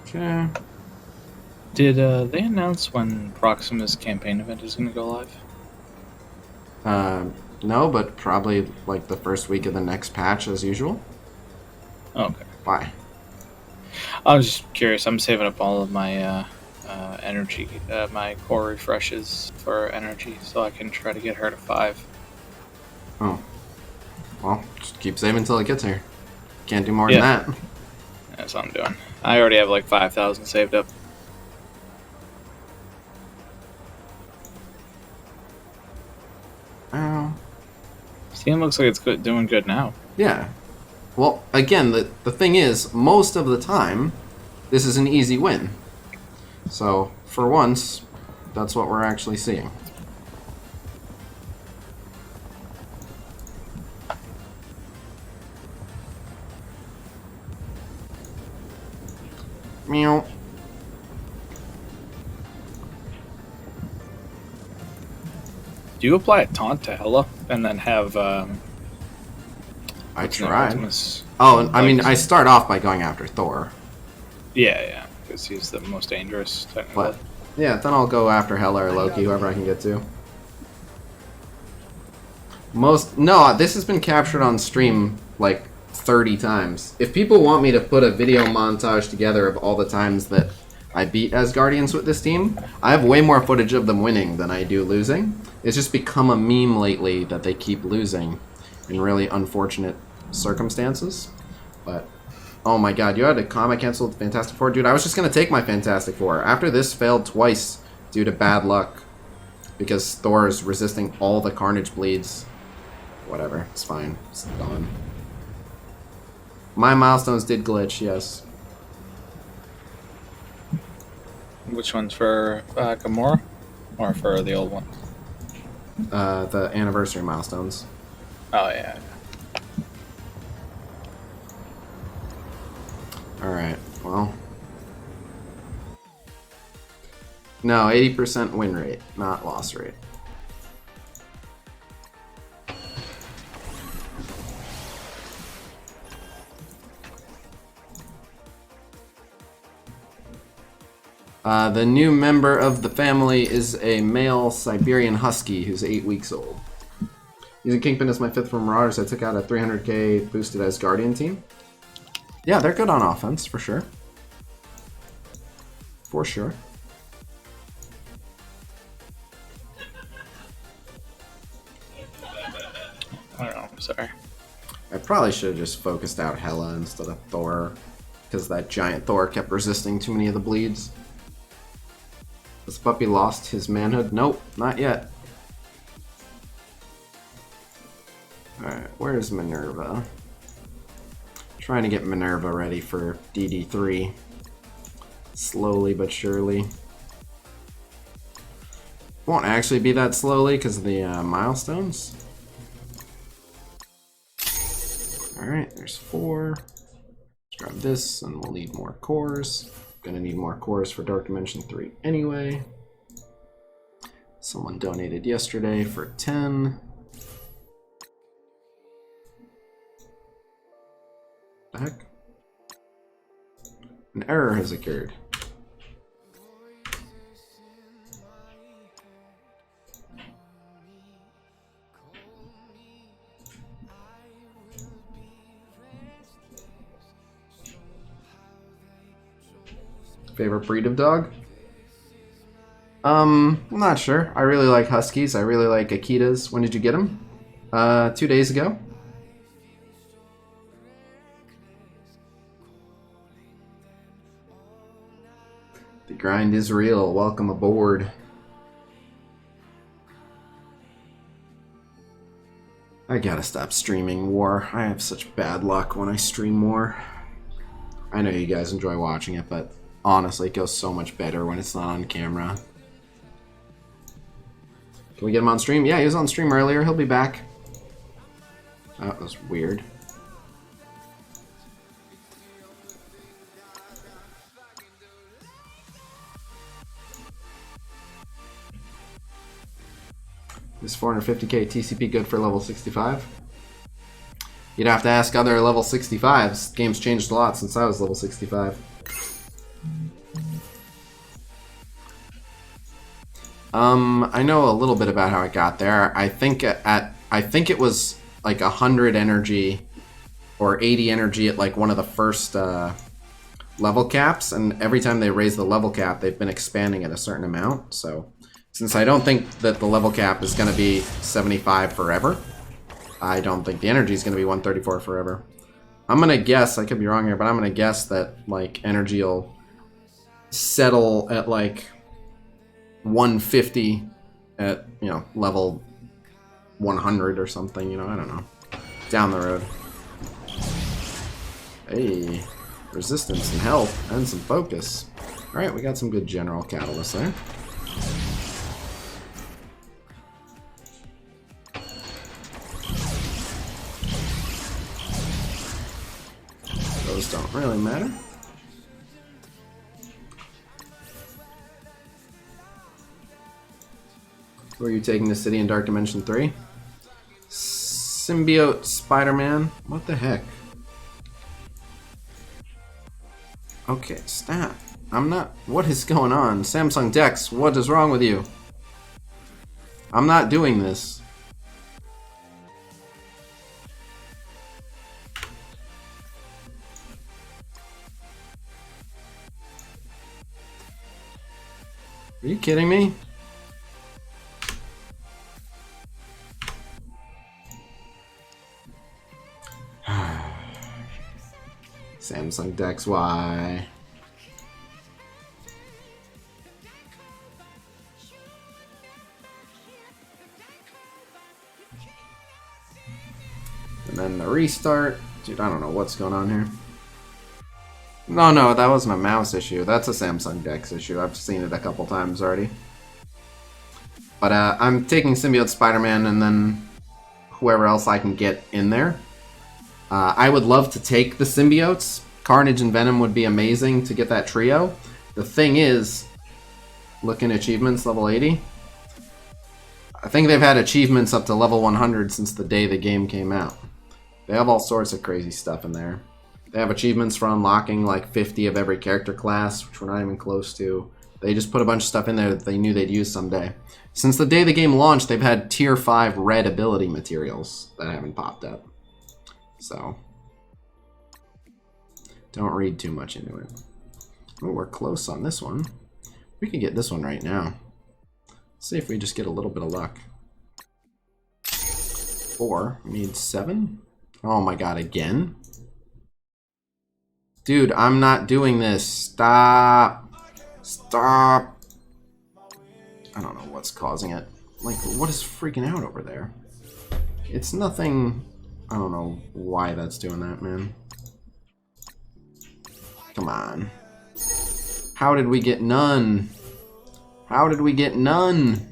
Okay. Did they announce when Proxima's campaign event is going to go live? No, but probably like the first week of the next patch as usual. Okay. Why? I was just curious. I'm saving up all of my energy, my core refreshes for energy, so I can try to get her to 5. Oh. Well, just keep saving until it gets here. Can't do more than that. That's what I'm doing. I already have like 5,000 saved up. Oh. Steam looks like it's good, doing good now. Yeah. Well, again, the thing is, most of the time, this is an easy win. So, for once, that's what we're actually seeing. Meow. Do you apply a taunt to Hela and then have? I what's the name, tried. Ultimus? Oh, I mean, Like- I start off by going after Thor. Yeah, because he's the most dangerous technically. But yeah, then I'll go after Hela or Loki, whoever I can get to. No, this has been captured on stream like 30 times. If people want me to put a video montage together of all the times that I beat Asgardians with this team, I have way more footage of them winning than I do losing. It's just become a meme lately that they keep losing in really unfortunate circumstances. But oh my god, you had a combat cancel with Fantastic Four? Dude, I was just going to take my Fantastic Four. After this failed twice due to bad luck, because Thor is resisting all the Carnage bleeds. Whatever, it's fine. It's gone. My milestones did glitch, yes. Which one's for Gamora? Or for the old one? The anniversary milestones. Oh, yeah. Alright, well. No, 80% win rate, not loss rate. The new member of the family is a male Siberian Husky who's 8 weeks old. Using Kingpin as my 5th from Marauders, I took out a 300k boosted Asgardian team. Yeah, they're good on offense, for sure. For sure. I don't know, I'm sorry. I probably should have just focused out Hela instead of Thor, because that giant Thor kept resisting too many of the bleeds. This puppy lost his manhood? Nope, not yet. Alright, where's Minerva? Trying to get Minerva ready for DD3. Slowly but surely. Won't actually be that slowly because of the milestones. Alright, there's 4. Let's grab this and we'll need more cores. Gonna need more cores for Dark Dimension 3 anyway. Someone donated yesterday for 10. The heck? An error has occurred. Favorite breed of dog? I'm not sure. I really like Huskies. I really like Akitas. When did you get them? 2 days ago. The grind is real. Welcome aboard. I gotta stop streaming War. I have such bad luck when I stream War. I know you guys enjoy watching it, but honestly, it goes so much better when it's not on camera. Can we get him on stream? Yeah, he was on stream earlier. He'll be back. That was weird. Is 450k TCP good for level 65? You'd have to ask other level 65s. Game's changed a lot since I was level 65. I know a little bit about how it got there. I think it was like 100 energy or 80 energy at like one of the first level caps, and every time they raise the level cap, they've been expanding at a certain amount. So, since I don't think that the level cap is going to be 75 forever, I don't think the energy is going to be 134 forever. I'm going to guess, I could be wrong here, but I'm going to guess that like energy will settle at like 150 at, you know, level 100 or something, you know, I don't know. Down the road. Hey, resistance and health and some focus. Alright, we got some good general catalysts there. Those don't really matter. Who are you taking to City in Dark Dimension 3? Symbiote Spider-Man? What the heck? Okay, stop. I'm not... What is going on? Samsung Dex, what is wrong with you? I'm not doing this. Are you kidding me? Samsung Dex Y. And then the restart. Dude, I don't know what's going on here. No, that wasn't a mouse issue. That's a Samsung Dex issue. I've seen it a couple times already. But I'm taking Symbiote Spider-Man and then whoever else I can get in there. I would love to take the symbiotes. Carnage and Venom would be amazing to get that trio. The thing is, looking at achievements, level 80. I think they've had achievements up to level 100 since the day the game came out. They have all sorts of crazy stuff in there. They have achievements for unlocking like 50 of every character class, which we're not even close to. They just put a bunch of stuff in there that they knew they'd use someday. Since the day the game launched, they've had tier 5 red ability materials that haven't popped up. So, don't read too much into it. Oh, we're close on this one. We could get this one right now. Let's see if we just get a little bit of luck. 4. We need 7. Oh my god, again? Dude, I'm not doing this. Stop. Stop. I don't know what's causing it. Like, what is freaking out over there? It's nothing... I don't know why that's doing that, man. Come on. How did we get none? How did we get none?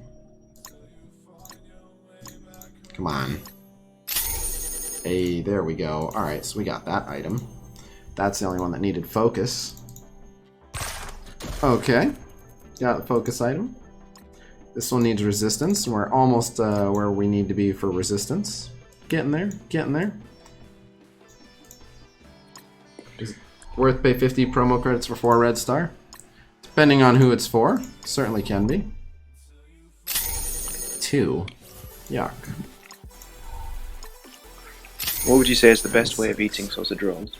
Come on. Hey, there we go. Alright, so we got that item. That's the only one that needed focus. Okay. Got the focus item. This one needs resistance. We're almost where we need to be for resistance. Getting there, getting there. Is it worth pay 50 promo credits for 4 red star? Depending on who it's for, certainly can be. 2. Yuck. What would you say is the best way of eating sausage rolls?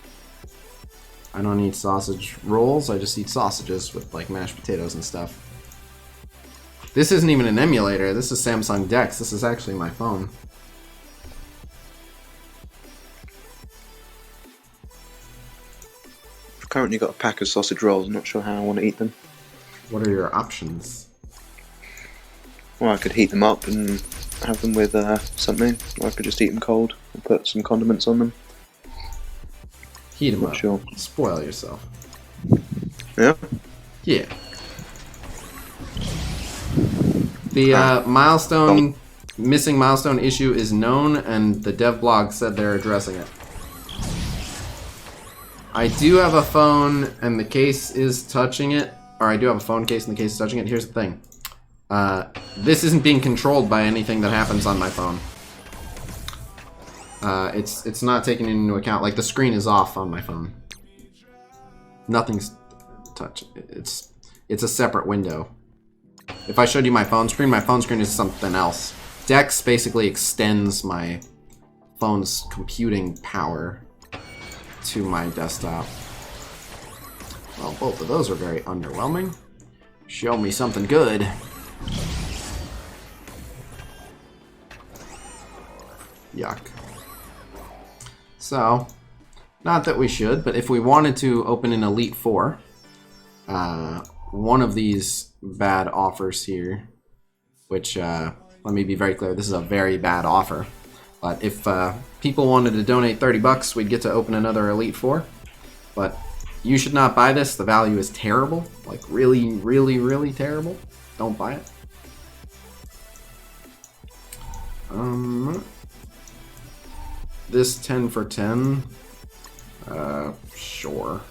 I don't eat sausage rolls, I just eat sausages with like mashed potatoes and stuff. This isn't even an emulator, this is Samsung Dex, this is actually my phone. I've currently got a pack of sausage rolls, I'm not sure how I want to eat them. What are your options? Well, I could heat them up and have them with something, or I could just eat them cold and put some condiments on them. Heat them up. Sure. Spoil yourself. Yeah? Yeah. The missing milestone issue is known, and the dev blog said they're addressing it. I do have a phone, and the case is touching it. Or I do have a phone case, and the case is touching it. Here's the thing. This isn't being controlled by anything that happens on my phone. It's not taken into account. Like, the screen is off on my phone. Nothing's touch. It's a separate window. If I showed you my phone screen is something else. Dex basically extends my phone's computing power to my desktop. Well, both of those are very underwhelming. Show me something good. Yuck. So, not that we should, but if we wanted to open an Elite Four, one of these bad offers here, which, let me be very clear, this is a very bad offer. But if people wanted to donate 30 bucks, we'd get to open another Elite Four. But you should not buy this. The value is terrible. Like, really, really, really terrible. Don't buy it. This 10 for 10. Sure.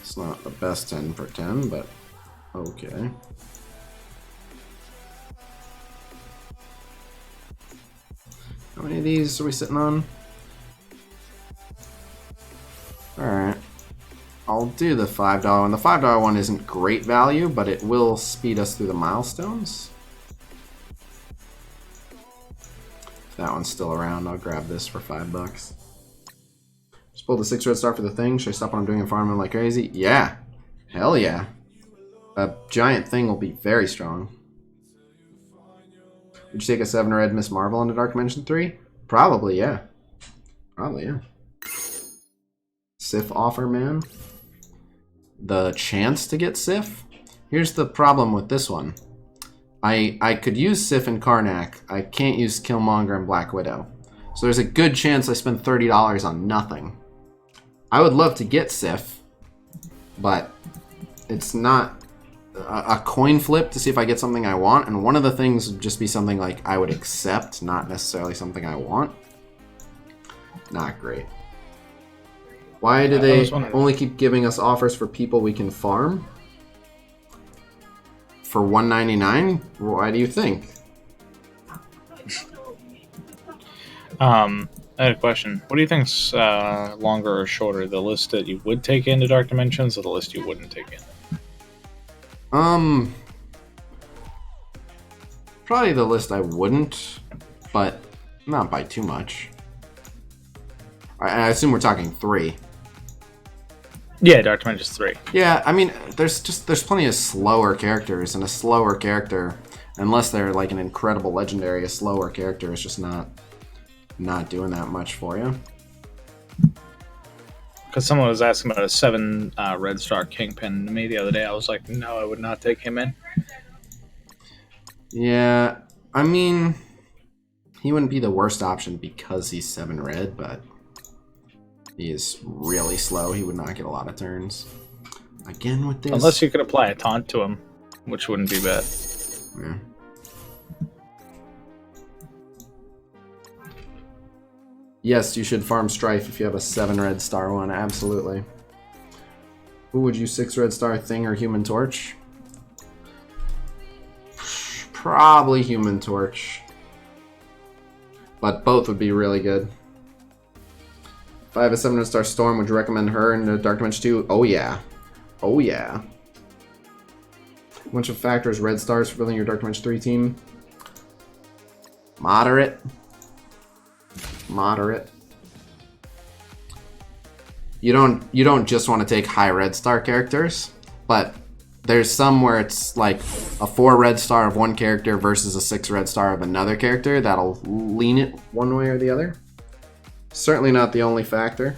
It's not the best 10 for 10, but okay. How many of these are we sitting on? Alright. I'll do the $5 one. The $5 one isn't great value, but it will speed us through the milestones. If that one's still around, I'll grab this for $5. Just pulled the 6 red star for the thing. Should I stop what I'm doing and farm them like crazy? Yeah. Hell yeah. A giant thing will be very strong. Would you take a 7 red Miss Marvel into Dark Dimension 3? Probably, yeah. Probably, yeah. Sif offer, man. The chance to get Sif? Here's the problem with this one. I could use Sif and Karnak. I can't use Killmonger and Black Widow. So there's a good chance I spend $30 on nothing. I would love to get Sif, but it's not a coin flip to see if I get something I want, and one of the things would just be something like I would accept, not necessarily something I want. Not great. Why do they only keep giving us offers for people we can farm? For $1.99? Why do you think? I had a question. What do you think's longer or shorter? The list that you would take into Dark Dimensions or the list you wouldn't take in? Probably the list I wouldn't, but not by too much. I assume we're talking 3. Yeah, Dark Dimensions 3. Yeah, I mean, there's plenty of slower characters, and a slower character, unless they're like an incredible legendary, a slower character is just not doing that much for you. Because someone was asking about a 7 Red Star Kingpin to me the other day. I was like, no, I would not take him in. Yeah, I mean, he wouldn't be the worst option because he's 7 red, but he is really slow. He would not get a lot of turns. Again with this. Unless you could apply a taunt to him, which wouldn't be bad. Yeah. Yes, you should farm Strife if you have a 7 red star one, absolutely. Who would you 6 red star Thing or Human Torch? Probably Human Torch. But both would be really good. If I have a 7 red star Storm, would you recommend her in the Dark Dimension 2? Oh yeah. Oh yeah. A bunch of factors, red stars for building your Dark Dimension 3 team. Moderate. Moderate. You don't just want to take high red star characters, but there's some where it's like a 4 red star of one character versus a 6 red star of another character that'll lean it one way or the other. Certainly not the only factor.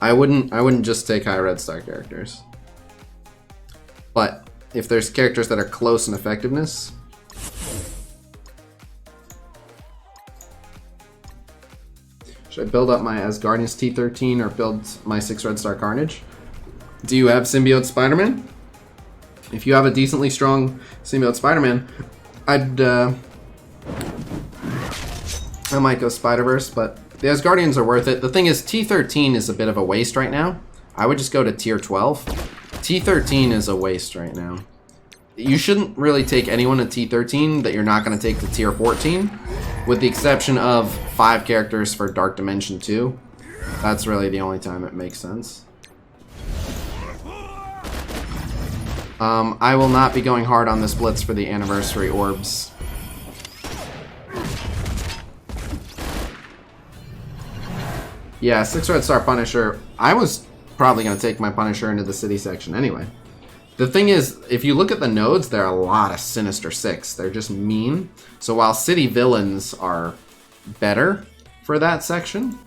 I wouldn't just take high red star characters. But if there's characters that are close in effectiveness, should I build up my Asgardian's T13 or build my 6 red star Carnage? Do you have Symbiote Spider-Man? If you have a decently strong Symbiote Spider-Man, I might go Spider-Verse, but the Asgardians are worth it. The thing is, T13 is a bit of a waste right now. I would just go to tier 12. T13 is a waste right now. You shouldn't really take anyone at T13 that you're not going to take to tier 14, with the exception of 5 characters for Dark Dimension 2. That's really the only time it makes sense. I will not be going hard on this blitz for the anniversary orbs. Yeah, 6 red star Punisher. I was probably going to take my Punisher into the city section anyway. The thing is, if you look at the nodes, there are a lot of Sinister 6. They're just mean. So while city villains are better for that section,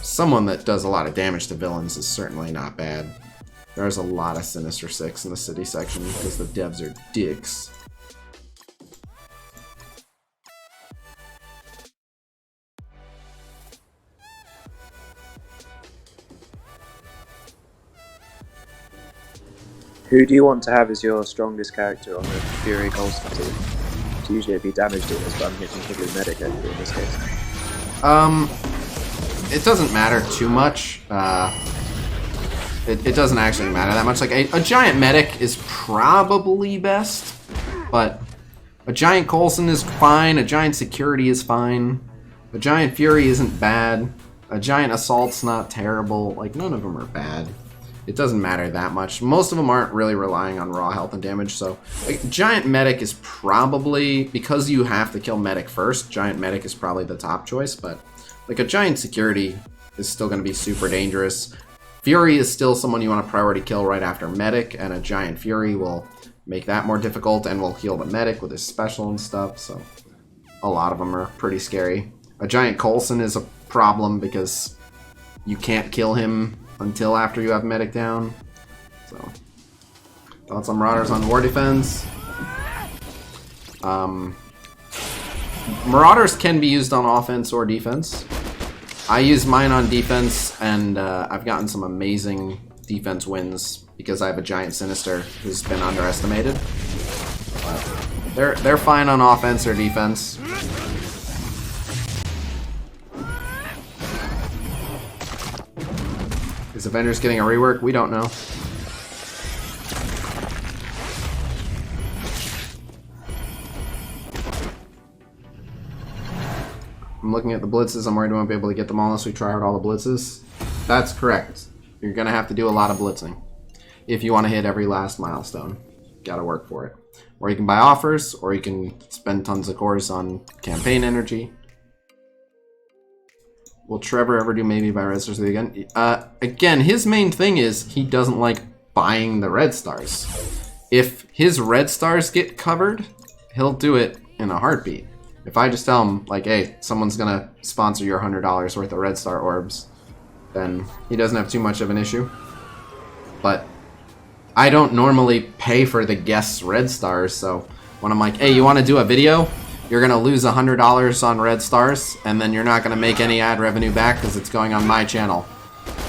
someone that does a lot of damage to villains is certainly not bad. There's a lot of Sinister 6 in the city section because the devs are dicks. Who do you want to have as your strongest character on the Fury Holster team? It's usually it'd be damage dealers, but I'm hitting probably medic in this case. It doesn't matter too much. It doesn't actually matter that much. Like a giant medic is probably best, but A giant Coulson is fine. A giant Security is fine. A giant Fury isn't bad. A giant Assault's not terrible. Like, none of them are bad. It doesn't matter that much. Most of them aren't really relying on raw health and damage, so... Like, giant Medic is probably... Because you have to kill Medic first, giant Medic is probably the top choice, but... Like, a giant Security is still going to be super dangerous. Fury is still someone you want to priority kill right after Medic, and a giant Fury will make that more difficult and will heal the Medic with his special and stuff, so... A lot of them are pretty scary. A giant Coulson is a problem because you can't kill him until after you have Medic down. So, thoughts on Marauders on War Defense? Marauders can be used on offense or defense. I use mine on defense, and I've gotten some amazing defense wins because I have a giant Sinister who's been underestimated. But they're fine on offense or defense. Is Avengers getting a rework? We don't know. I'm looking at the blitzes. I'm worried we won't be able to get them all unless we try out all the blitzes. That's correct. You're going to have to do a lot of blitzing if you want to hit every last milestone. Got to work for it. Or you can buy offers, or you can spend tons of cores on campaign energy. Will Trevor ever do maybe buy red stars again? Again, his main thing is he doesn't like buying the red stars. If his red stars get covered, he'll do it in a heartbeat. If I just tell him, like, hey, someone's gonna sponsor your $100 worth of red star orbs, then he doesn't have too much of an issue. But I don't normally pay for the guests' red stars, so when I'm like, hey, you want to do a video? You're going to lose $100 on red stars, and then you're not going to make any ad revenue back because it's going on my channel.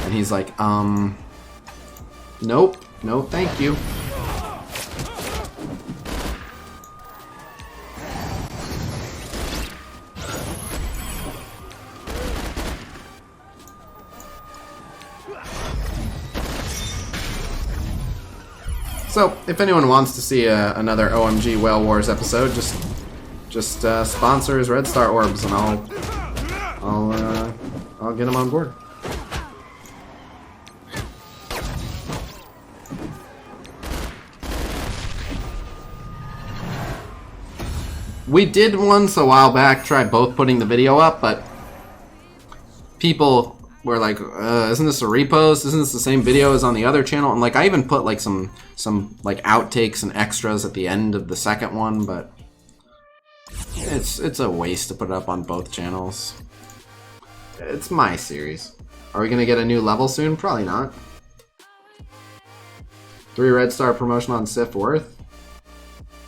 And he's like, nope, no thank you. So, if anyone wants to see another OMG Whale Wars episode, just sponsor his red star orbs, and I'll get him on board. We did once a while back try both putting the video up, but people were like, isn't this a repost? Isn't this the same video as on the other channel? And like, I even put like some like outtakes and extras at the end of the second one, but it's a waste to put it up on both channels. It's my series. Are we gonna get a new level soon? Probably not. 3 red star promotion on Sif worth?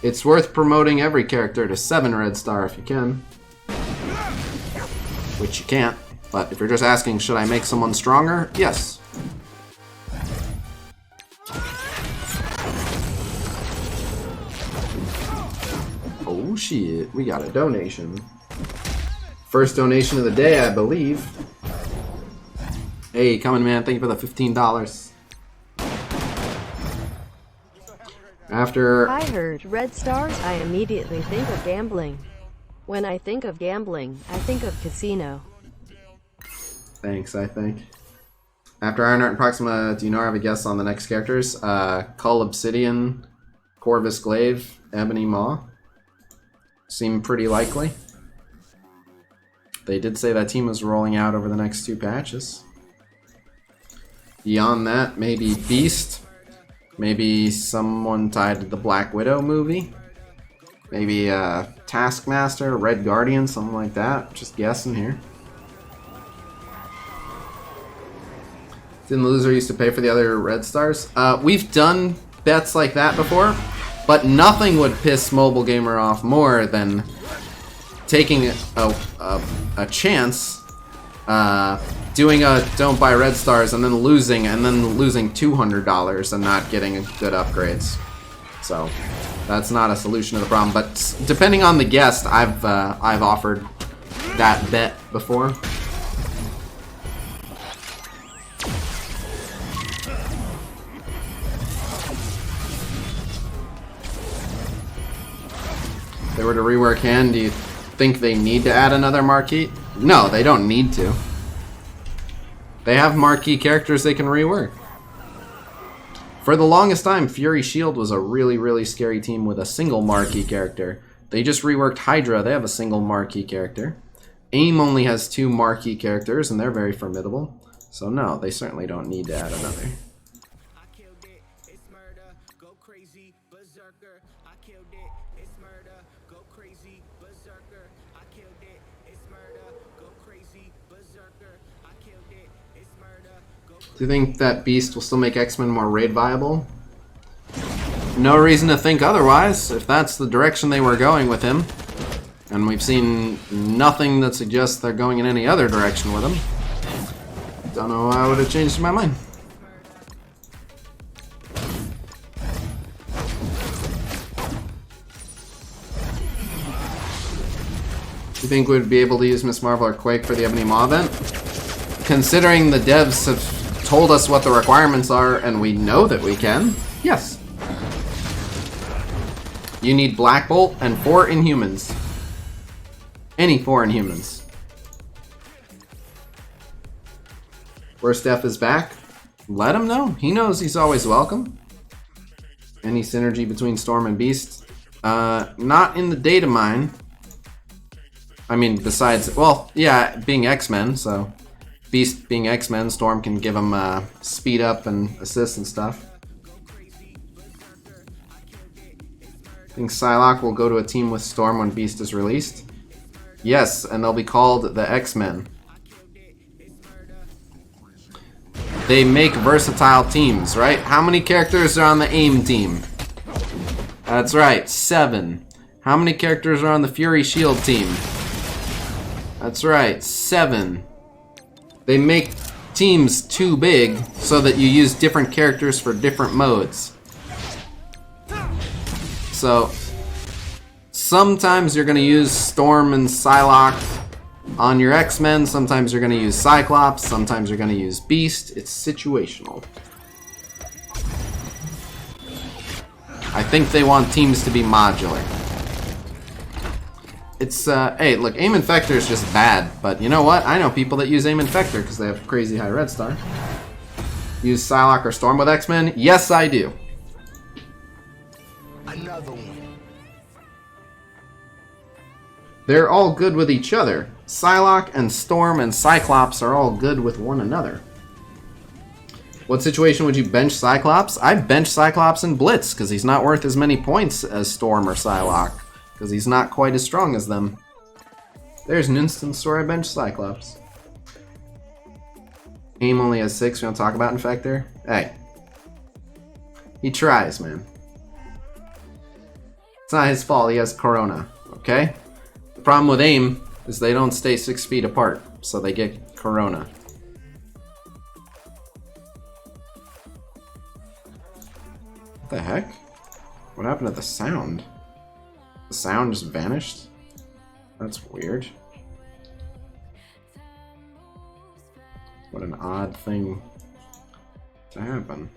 It's worth promoting every character to 7 red star if you can. Which you can't. But if you're just asking, should I make someone stronger? Yes. Oh shit, we got a donation. First donation of the day, I believe. Hey, coming man, thank you for the $15. After I heard red stars, I immediately think of gambling. When I think of gambling, I think of Khasino. Thanks, I think. After Ironheart and Proxima, do you know I have a guess on the next characters? Cull Obsidian, Corvus Glaive, Ebony Maw. Seem pretty likely. They did say that team was rolling out over the next 2 patches. Beyond that, maybe Beast. Maybe someone tied to the Black Widow movie. Maybe Taskmaster, Red Guardian, something like that. Just guessing here. Didn't the loser used to pay for the other red stars? We've done bets like that before, but nothing would piss Mobile Gamer off more than taking a chance, doing a don't buy red stars and then losing $200 and not getting good upgrades. So that's not a solution to the problem. But depending on the guest, I've offered that bet before. they were to rework hand, do you think they need to add another marquee? No, they don't need to. They have marquee characters they can rework. For the longest time, Fury Shield was a really, really scary team with a single marquee character. They just reworked Hydra, they have a single marquee character. AIM only has 2 marquee characters, and they're very formidable. So no, they certainly don't need to add another. Do you think that Beast will still make X-Men more raid viable? No reason to think otherwise, if that's the direction they were going with him. And we've seen nothing that suggests they're going in any other direction with him. Don't know why I would have changed my mind. Do you think we'd be able to use Miss Marvel or Quake for the Ebony Maw event? Considering the devs have told us what the requirements are and we know that we can, yes. You need Black Bolt and 4 Inhumans. Any 4 Inhumans. Worst F is back. Let him know. He knows he's always welcome. Any synergy between Storm and Beast? Not in the data mine. I mean, besides, well, yeah, being X-Men, so Beast being X-Men, Storm can give him speed up and assist and stuff. I think Psylocke will go to a team with Storm when Beast is released. Yes, and they'll be called the X-Men. They make versatile teams, right? How many characters are on the AIM team? That's right, 7. How many characters are on the Fury Shield team? That's right, 7. They make teams too big so that you use different characters for different modes. So, sometimes you're going to use Storm and Psylocke on your X-Men, sometimes you're going to use Cyclops, sometimes you're going to use Beast. It's situational. I think they want teams to be modular. It's, hey, look, AIM Infector is just bad, but you know what? I know people that use AIM Infector because they have crazy high red star. Use Psylocke or Storm with X-Men? Yes, I do. Another one. They're all good with each other. Psylocke and Storm and Cyclops are all good with one another. What situation would you bench Cyclops? I'd bench Cyclops in Blitz because he's not worth as many points as Storm or Psylocke. Because he's not quite as strong as them. There's an instance where I bench Cyclops. AIM only has 6, we don't talk about Infector. Hey. He tries, man. It's not his fault, he has Corona, okay? The problem with AIM is they don't stay 6 feet apart, so they get Corona. What the heck? What happened to the sound? The sound just vanished? That's weird. What an odd thing to happen.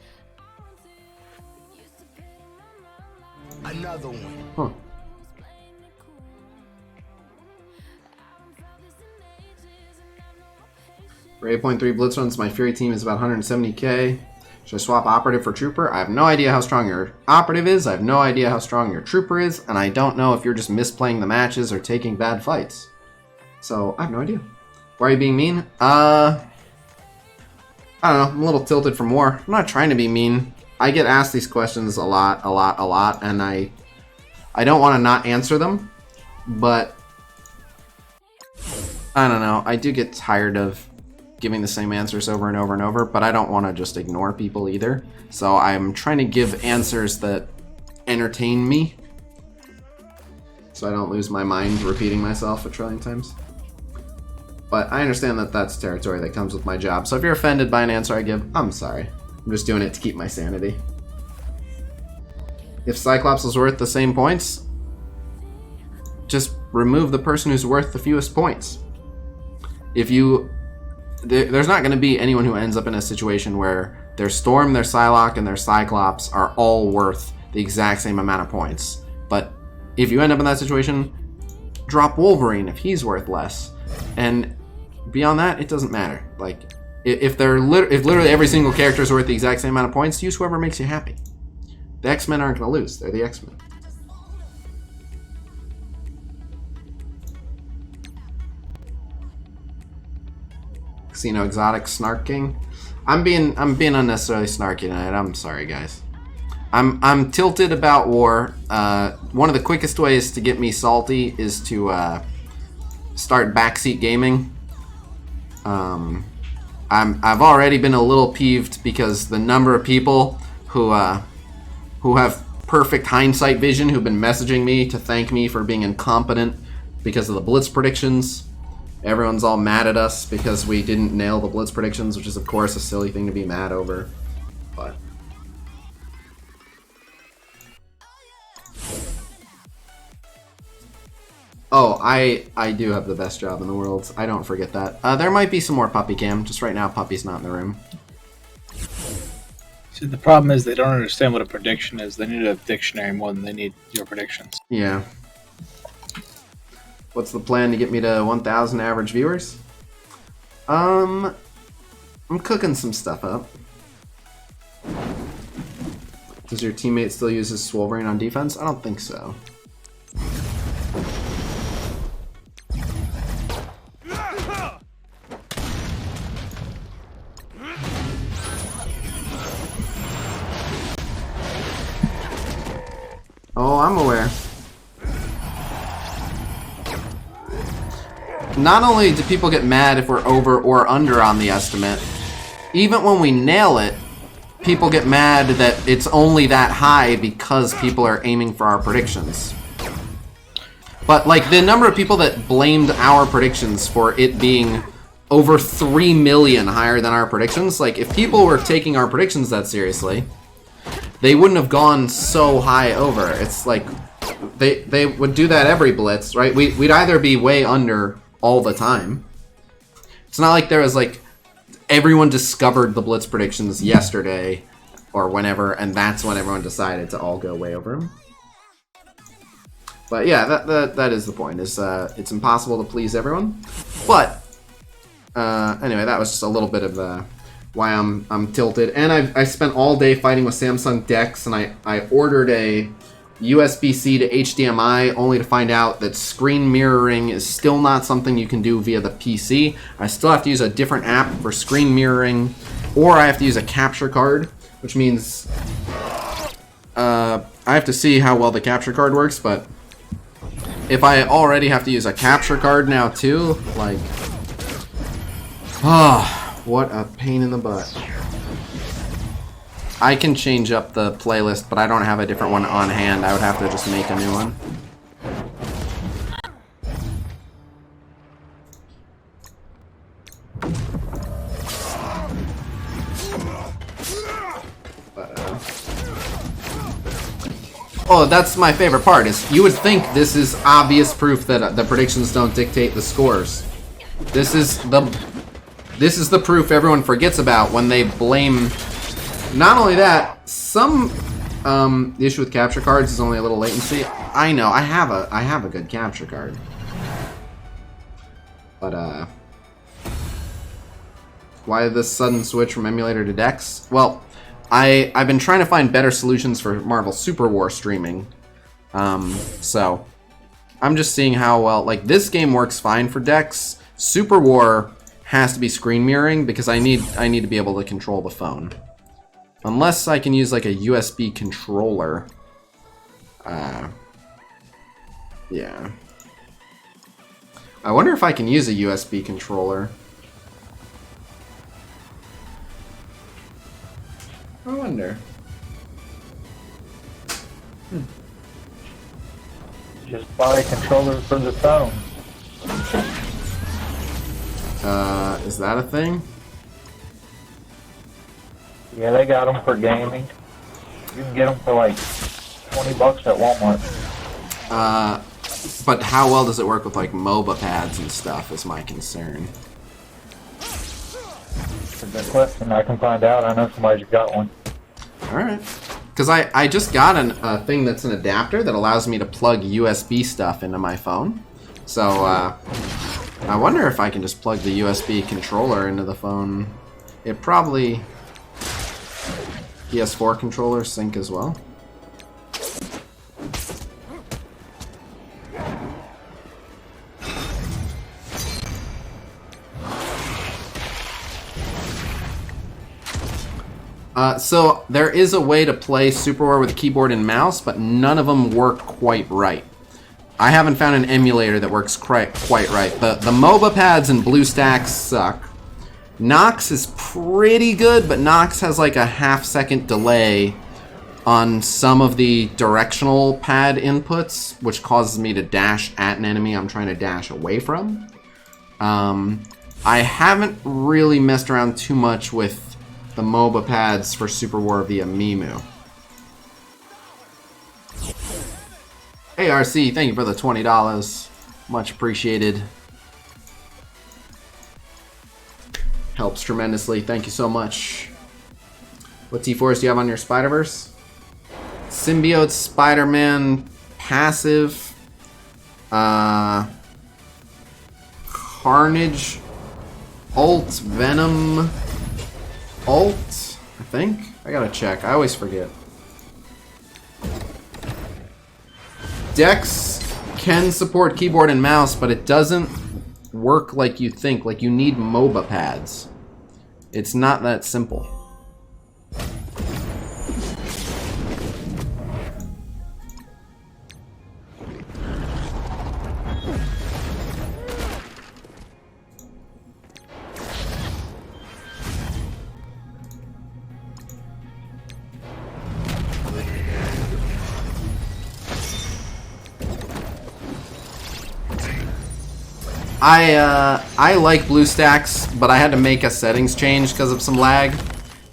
Another one. Huh. For 8.3 Blitz runs, my Fury team is about 170k. Should I swap Operative for Trooper? I have no idea how strong your Operative is, I have no idea how strong your Trooper is, and I don't know if you're just misplaying the matches or taking bad fights. So, I have no idea. Why are you being mean? I don't know, I'm a little tilted from war. I'm not trying to be mean. I get asked these questions a lot, and I don't want to not answer them, but I don't know, I do get tired of giving the same answers over and over and over, but I don't want to just ignore people either. So I'm trying to give answers that entertain me, so I don't lose my mind repeating myself a trillion times. But I understand that that's territory that comes with my job, so if you're offended by an answer I give, I'm sorry. I'm just doing it to keep my sanity. If Cyclops is worth the same points, just remove the person who's worth the fewest points. If you... There's not going to be anyone who ends up in a situation where their Storm, their Psylocke, and their Cyclops are all worth the exact same amount of points. But if you end up in that situation, drop Wolverine if he's worth less. And beyond that, it doesn't matter. Like, if literally every single character is worth the exact same amount of points, use whoever makes you happy. The X-Men aren't going to lose. They're the X-Men. Khasino Exotic Snark King. I'm being unnecessarily snarky tonight. I'm sorry, guys. I'm tilted about war. One of the quickest ways to get me salty is to start backseat gaming. I've already been a little peeved because the number of people who have perfect hindsight vision who've been messaging me to thank me for being incompetent because of the Blitz predictions. Everyone's all mad at us because we didn't nail the Blitz predictions, which is of course a silly thing to be mad over. But oh, I do have the best job in the world. I don't forget that. There might be some more Puppy Cam. Just right now, Puppy's not in the room. See, the problem is they don't understand what a prediction is. They need a dictionary more than they need your predictions. Yeah. What's the plan to get me to 1,000 average viewers? I'm cooking some stuff up. Does your teammate still use his Wolverine on defense? I don't think so. Oh, I'm aware. Not only do people get mad if we're over or under on the estimate, even when we nail it, people get mad that it's only that high because people are aiming for our predictions. But, like, the number of people that blamed our predictions for it being over 3 million higher than our predictions, like, if people were taking our predictions that seriously, they wouldn't have gone so high over. It's like, they would do that every Blitz, right? We'd either be way under all the time. It's not like there was, like, everyone discovered the Blitz predictions yesterday or whenever, and that's when everyone decided to all go way over them. But yeah, that is the point. Is it's impossible to please everyone. But anyway, that was just a little bit of why I'm tilted. And I spent all day fighting with Samsung DeX, and I ordered a USB-C to HDMI only to find out that screen mirroring is still not something you can do via the PC. I still have to use a different app for screen mirroring, or I have to use a capture card, which means I have to see how well the capture card works, but if I already have to use a capture card now too, like, what a pain in the butt. I can change up the playlist, but I don't have a different one on hand. I would have to just make a new one. Oh, that's my favorite part, is you would think this is obvious proof that the predictions don't dictate the scores. This is the proof everyone forgets about when they blame. Not only that, the issue with capture cards is only a little latency. I know, I have a good capture card. But why this sudden switch from emulator to DeX? Well, I've been trying to find better solutions for Marvel Super War streaming. So I'm just seeing how well, like, this game works fine for DeX. Super War has to be screen mirroring because I need to be able to control the phone. Unless I can use, like, a USB controller. Yeah. I wonder if I can use a USB controller. I wonder. Just buy a controller for the phone. Is that a thing? Yeah, they got them for gaming. You can get them for like $20 at Walmart. But how well does it work with, like, MOBA pads and stuff is my concern. That's a good question. I can find out. I know somebody's got one. Alright. Because I just got a thing that's an adapter that allows me to plug USB stuff into my phone. So, I wonder if I can just plug the USB controller into the phone. It probably... PS4 controllers sync as well. So there is a way to play Super War with a keyboard and mouse, but none of them work quite right. I haven't found an emulator that works quite right. The MOBA pads and BlueStacks suck. Nox is pretty good, but Nox has like a half-second delay on some of the directional pad inputs, which causes me to dash at an enemy I'm trying to dash away from. I haven't really messed around too much with the MOBA pads for Super War via Mimu. Hey RC, thank you for the $20. Much appreciated. Helps tremendously. Thank you so much. What T4s do you have on your Spider-Verse? Symbiote, Spider-Man, Passive, Carnage, Ult, Venom, Ult, I think? I gotta check. I always forget. Dex can support keyboard and mouse, but it doesn't work like you think. Like, you need MOBA pads. It's not that simple. I like BlueStacks, but I had to make a settings change because of some lag.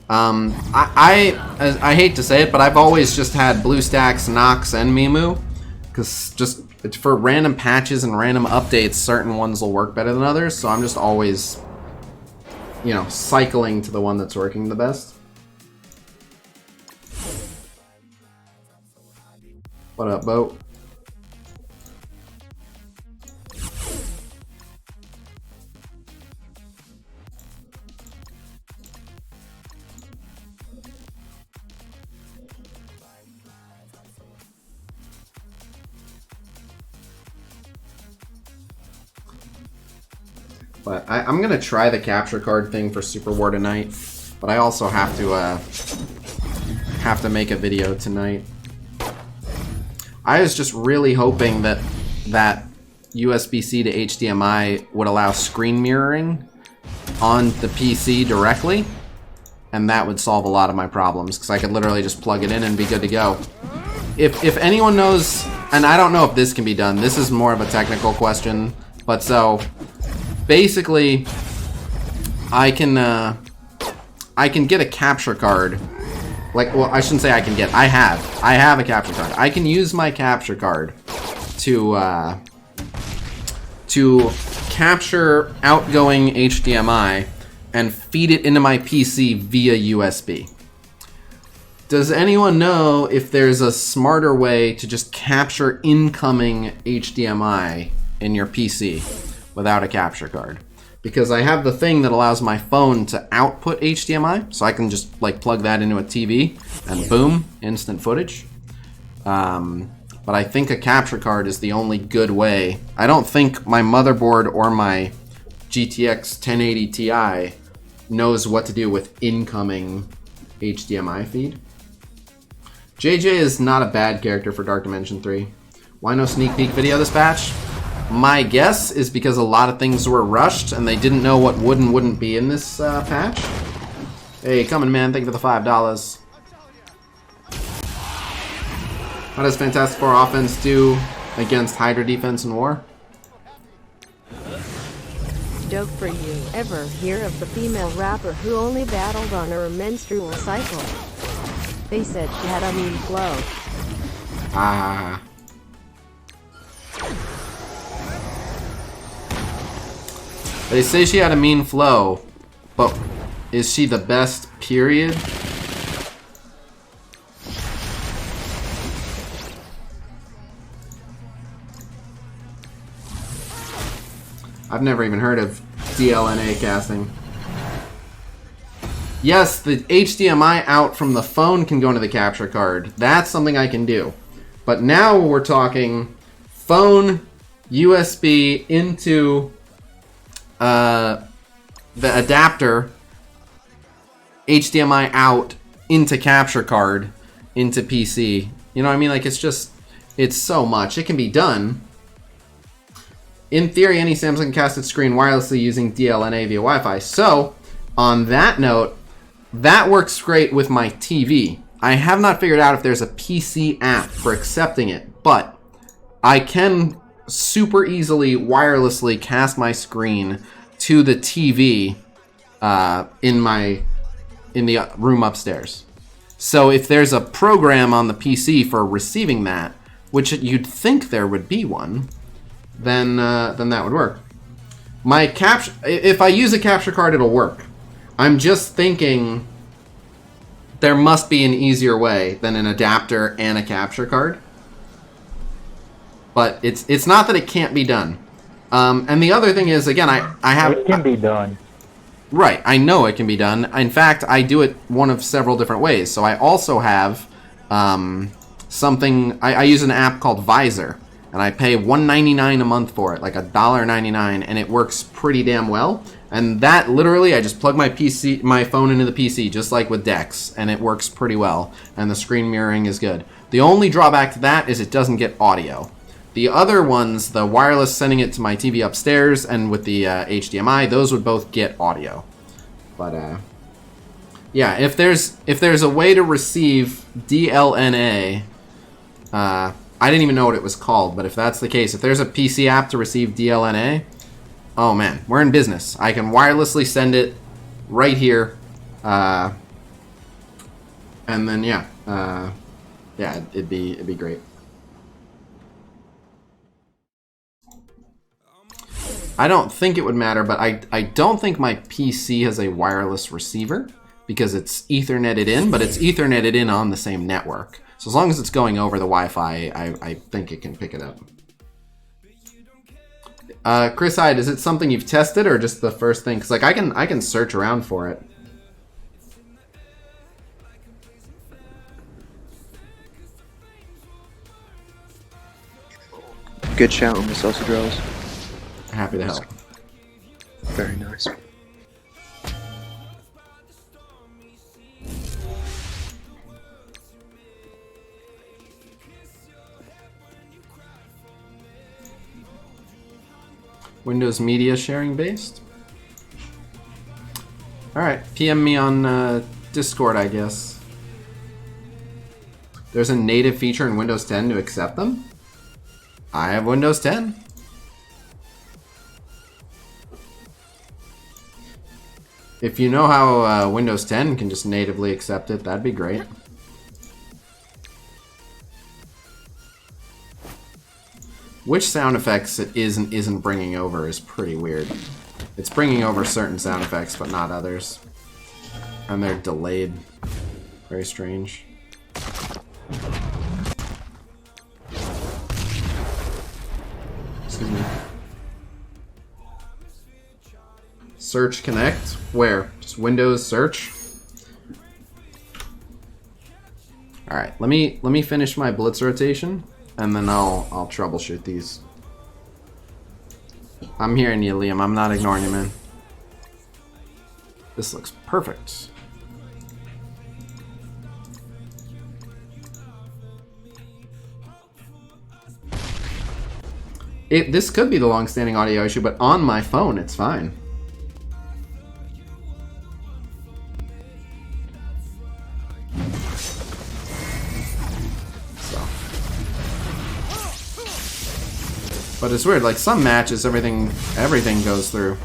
I hate to say it, but I've always just had BlueStacks, Nox, and Mimu, because just for random patches and random updates, certain ones will work better than others. So I'm just always, you know, cycling to the one that's working the best. What up, Boat? But I'm going to try the capture card thing for Super War tonight. But I also have to make a video tonight. I was just really hoping that USB-C to HDMI would allow screen mirroring on the PC directly. And that would solve a lot of my problems, because I could literally just plug it in and be good to go. If anyone knows, and I don't know if this can be done, this is more of a technical question, but so... basically, I can get a capture card. Like, well, I shouldn't say I can get. I have a capture card. I can use my capture card to capture outgoing HDMI and feed it into my PC via USB. Does anyone know if there's a smarter way to just capture incoming HDMI in your PC without a capture card? Because I have the thing that allows my phone to output HDMI, so I can just like plug that into a TV and boom, instant footage. But I think a capture card is the only good way. I don't think my motherboard or my GTX 1080 Ti knows what to do with incoming HDMI feed. JJ is not a bad character for Dark Dimension 3. Why no sneak peek video this patch? My guess is because a lot of things were rushed and they didn't know what would and wouldn't be in this patch. Hey, coming man, thank you for the $5. How does Fantastic Four offense do against Hydra defense in war? Dope for you. Ever hear of the female rapper who only battled on her menstrual cycle? They said she had a mean flow. Ah. They say she had a mean flow, but is she the best, period? I've never even heard of DLNA casting. Yes, the HDMI out from the phone can go into the capture card. That's something I can do. But now we're talking phone, USB into the adapter, HDMI out into capture card, into PC. You know what I mean? Like, it's so much. It can be done. In theory, any Samsung can cast its screen wirelessly using DLNA via Wi-Fi. So, on that note, that works great with my TV. I have not figured out if there's a PC app for accepting it, but I can super easily wirelessly cast my screen to the TV in the room upstairs. So if there's a program on the PC for receiving that, which you'd think there would be one, then that would work. If I use a capture card, it'll work. I'm just thinking there must be an easier way than an adapter and a capture card. But it's not that it can't be done. And the other thing is, again, I have... It can be done. Right, I know it can be done. In fact, I do it one of several different ways. So I also have something... I use an app called Visor. And I pay $1.99 a month for it, like $1.99, and it works pretty damn well. And that, literally, I just plug my phone into the PC, just like with Dex, and it works pretty well. And the screen mirroring is good. The only drawback to that is it doesn't get audio. The other ones, the wireless sending it to my TV upstairs, and with the HDMI, those would both get audio. But yeah, if there's a way to receive DLNA, I didn't even know what it was called, but if that's the case, if there's a PC app to receive DLNA, oh man, we're in business. I can wirelessly send it right here, and then yeah, it'd be great. I don't think it would matter, but I don't think my PC has a wireless receiver because it's Etherneted in, but it's Etherneted in on the same network. So as long as it's going over the Wi-Fi, I think it can pick it up. Chris Hyde, is it something you've tested or just the first thing? Because like I can search around for it. Good shout on the sausage rolls. Happy to help. Very nice. Windows Media sharing based? Alright, PM me on Discord, I guess. There's a native feature in Windows 10 to accept them? I have Windows 10. If you know how Windows 10 can just natively accept it, that'd be great. Which sound effects it is and isn't bringing over is pretty weird. It's bringing over certain sound effects, but not others. And they're delayed. Very strange. Excuse me. Search Connect? Where? Just Windows Search? Alright, let me finish my blitz rotation. And then I'll troubleshoot these. I'm hearing you, Liam. I'm not ignoring you, man. This looks perfect. This could be the long-standing audio issue, but on my phone, it's fine. But it's weird, like some matches everything goes through.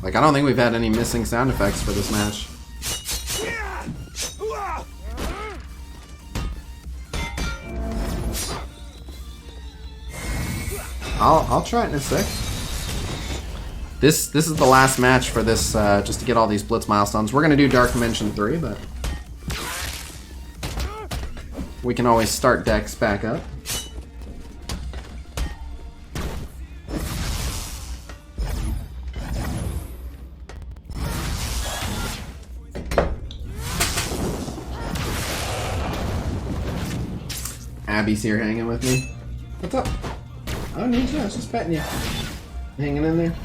Like I don't think we've had any missing sound effects for this match. I'll try it in a sec. This is the last match for this just to get all these blitz milestones. We're gonna do Dark Dimension 3, but we can always start Dex back up. Abby's here hanging with me. What's up? Oh, Nisha, I was just petting you. Hanging in there.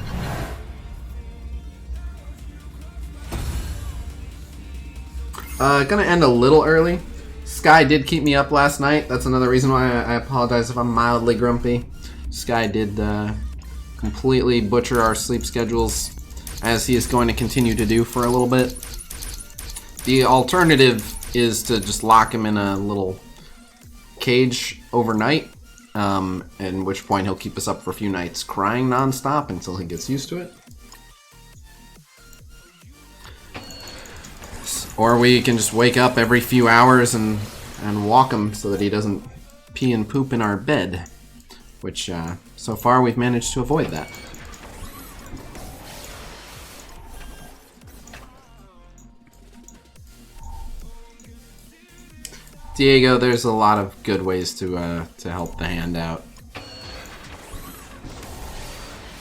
Gonna end a little early. Sky did keep me up last night. That's another reason why I apologize if I'm mildly grumpy. Sky did completely butcher our sleep schedules, as he is going to continue to do for a little bit. The alternative is to just lock him in a little cage overnight, in which point he'll keep us up for a few nights crying nonstop until he gets used to it. Or we can just wake up every few hours and walk him so that he doesn't pee and poop in our bed. Which, so far we've managed to avoid that. Diego, there's a lot of good ways to help the hand out.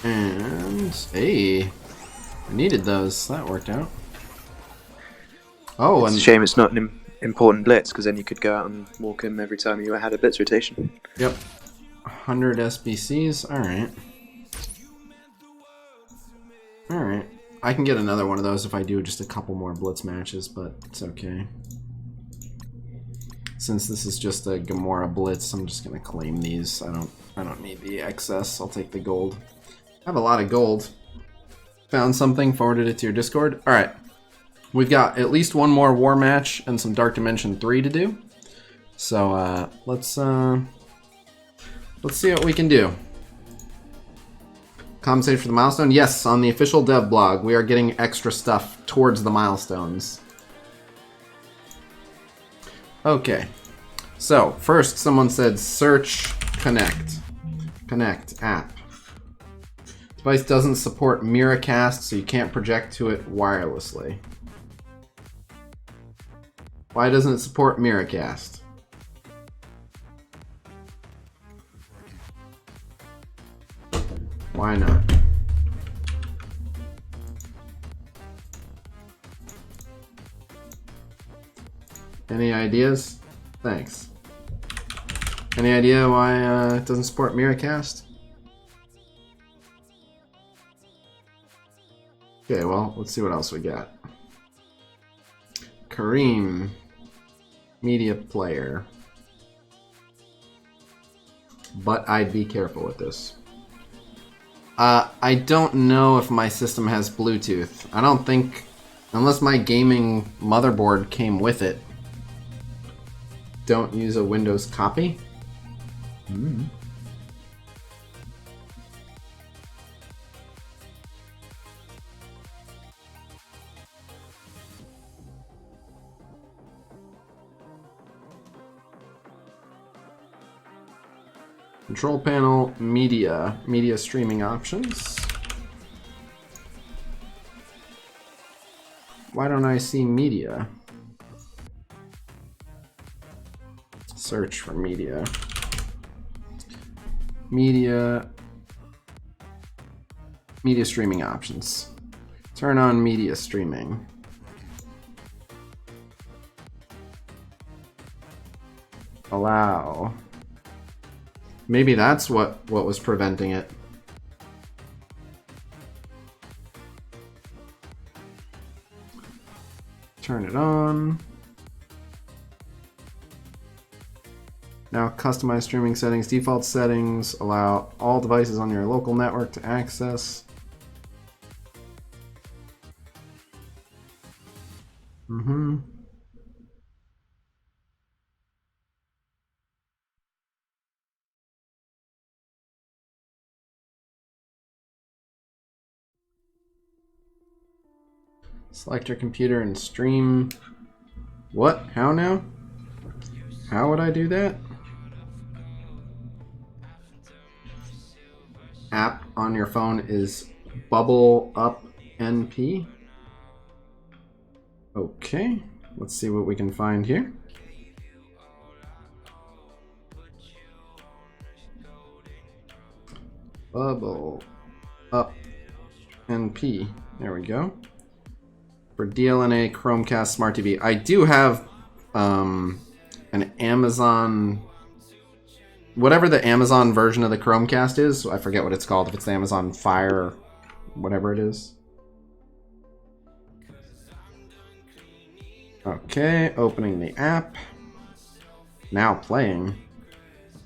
And, hey, I needed those. That worked out. Oh, It's and a shame it's not an important blitz, because then you could go out and walk him every time you had a blitz rotation. Yep. 100 SBCs. Alright. Alright. I can get another one of those if I do just a couple more blitz matches, but it's okay. Since this is just a Gamora blitz, I'm just gonna claim these. I don't need the excess. I'll take the gold. I have a lot of gold. Found something, forwarded it to your Discord. Alright. We've got at least one more war match and some Dark Dimension 3 to do. So let's see what we can do. Compensate for the milestone? Yes, on the official dev blog, we are getting extra stuff towards the milestones. Okay. So, first someone said search connect. Connect app. Device doesn't support Miracast, so you can't project to it wirelessly. Why doesn't it support Miracast? Why not? Any ideas? Thanks. Any idea why it doesn't support Miracast? Okay, well, let's see what else we got. Kareem. Media player. But I'd be careful with this. I don't know if my system has Bluetooth. I don't think, unless my gaming motherboard came with it. Don't use a Windows copy. Control panel, media streaming options. Why don't I see media? Search for media. Media streaming options. Turn on media streaming. Allow. Maybe that's what was preventing it. Turn it on. Now customize streaming settings. Default settings. Allow all devices on your local network to access. Select your computer and stream. What? How now? How would I do that? App on your phone is Bubble Up NP. Okay, let's see what we can find here. Bubble Up NP. There we go. For DLNA Chromecast Smart TV. I do have an Amazon whatever the Amazon version of the Chromecast is, I forget what it's called, if it's the Amazon Fire or whatever it is. Okay, opening the app. Now playing.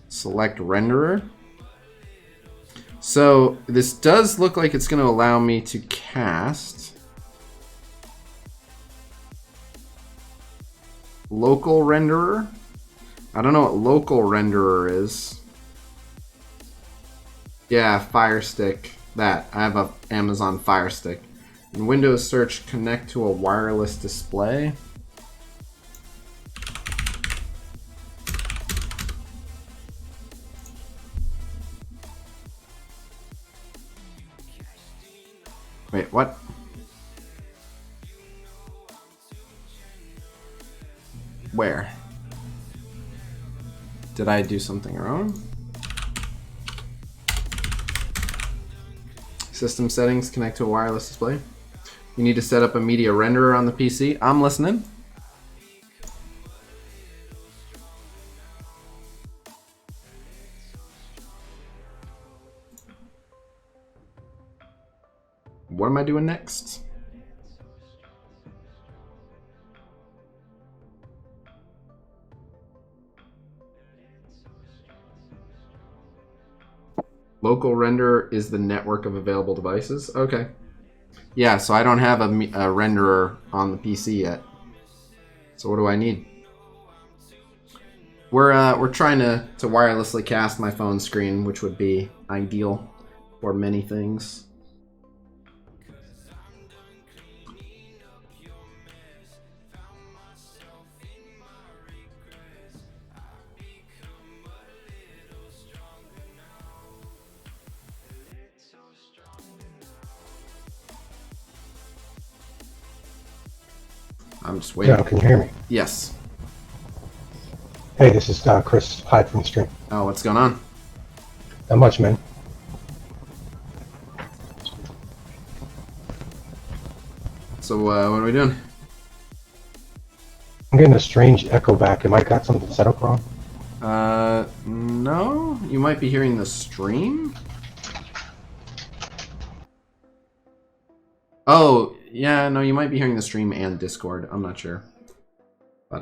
Select renderer. So this does look like it's going to allow me to cast local renderer. I don't know what local renderer is. Yeah, Fire Stick. That. I have a Amazon Fire Stick. In Windows search, connect to a wireless display. Wait, what? Where? Did I do something wrong? System settings, connect to a wireless display. You need to set up a media renderer on the PC. I'm listening. What am I doing next? Local renderer is the network of available devices. Okay. Yeah, so I don't have a renderer on the PC yet. So what do I need? We're trying to wirelessly cast my phone screen, which would be ideal for many things. I'm just waiting. Yeah, can you hear me? Yes. Hey, this is Chris Hyde from the stream. Oh, what's going on? Not much, man. So, what are we doing? I'm getting a strange echo back. Am I got something set up wrong? No. You might be hearing the stream? Oh, yeah, no, you might be hearing the stream and Discord. I'm not sure. But,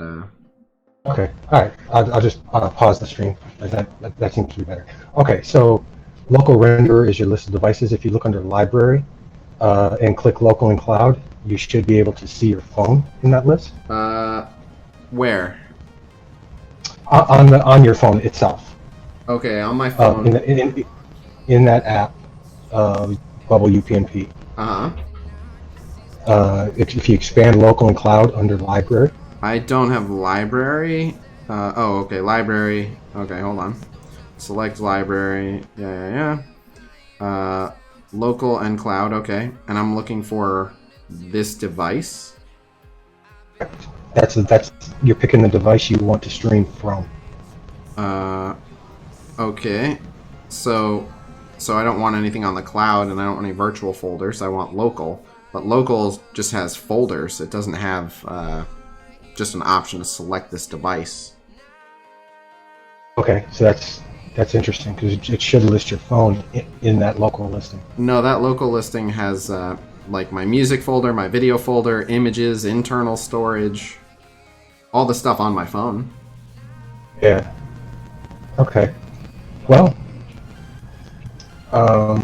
Okay, alright. I'll just pause the stream. That seems to be better. Okay, so local renderer is your list of devices. If you look under library and click local and cloud, you should be able to see your phone in that list. where? On your phone itself. Okay, on my phone. In that app, Bubble UPnP. Uh-huh. If you expand local and cloud under library. I don't have library. Oh, okay, library. Okay, hold on. Select library. Yeah. Local and cloud. Okay, and I'm looking for this device. That's you're picking the device you want to stream from. Okay. So I don't want anything on the cloud, and I don't want any virtual folders. I want local. But local just has folders. It doesn't have just an option to select this device. Okay, so that's interesting because it should list your phone in that local listing. No, that local listing has like my music folder, my video folder, images, internal storage, all the stuff on my phone. Yeah. Okay. Well. All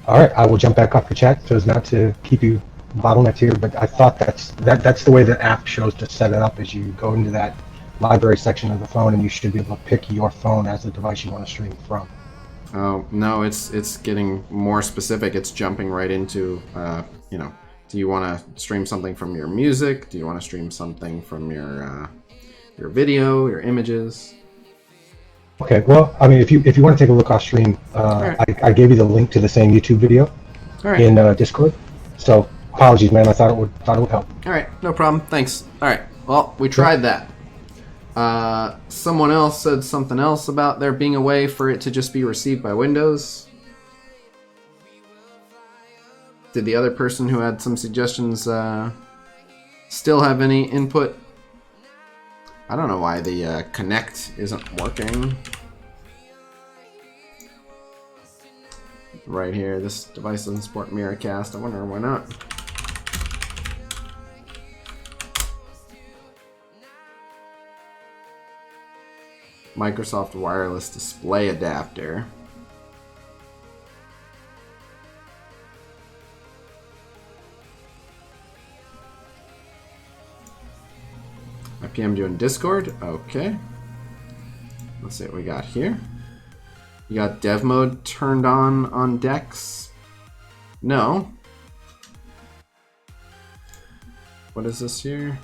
right, I will jump back off the chat so as not to keep you bottlenecked here. But I thought that's the way the app shows to set it up. Is you go into that library section of the phone, and you should be able to pick your phone as the device you want to stream from. Oh no, it's getting more specific. It's jumping right into do you want to stream something from your music? Do you want to stream something from your video, your images? Okay, well, I mean, if you want to take a look off stream, right. I gave you the link to the same YouTube video in Discord. So apologies, man. I thought it would help. All right, no problem. Thanks. All right. Well, we tried that. Someone else said something else about there being a way for it to just be received by Windows. Did the other person who had some suggestions still have any input? I don't know why the Connect isn't working. Right here, this device doesn't support Miracast. I wonder why not. Microsoft Wireless Display Adapter. IPM doing Discord. Okay. Let's see what we got here. You got dev mode turned on Dex? No. What is this here?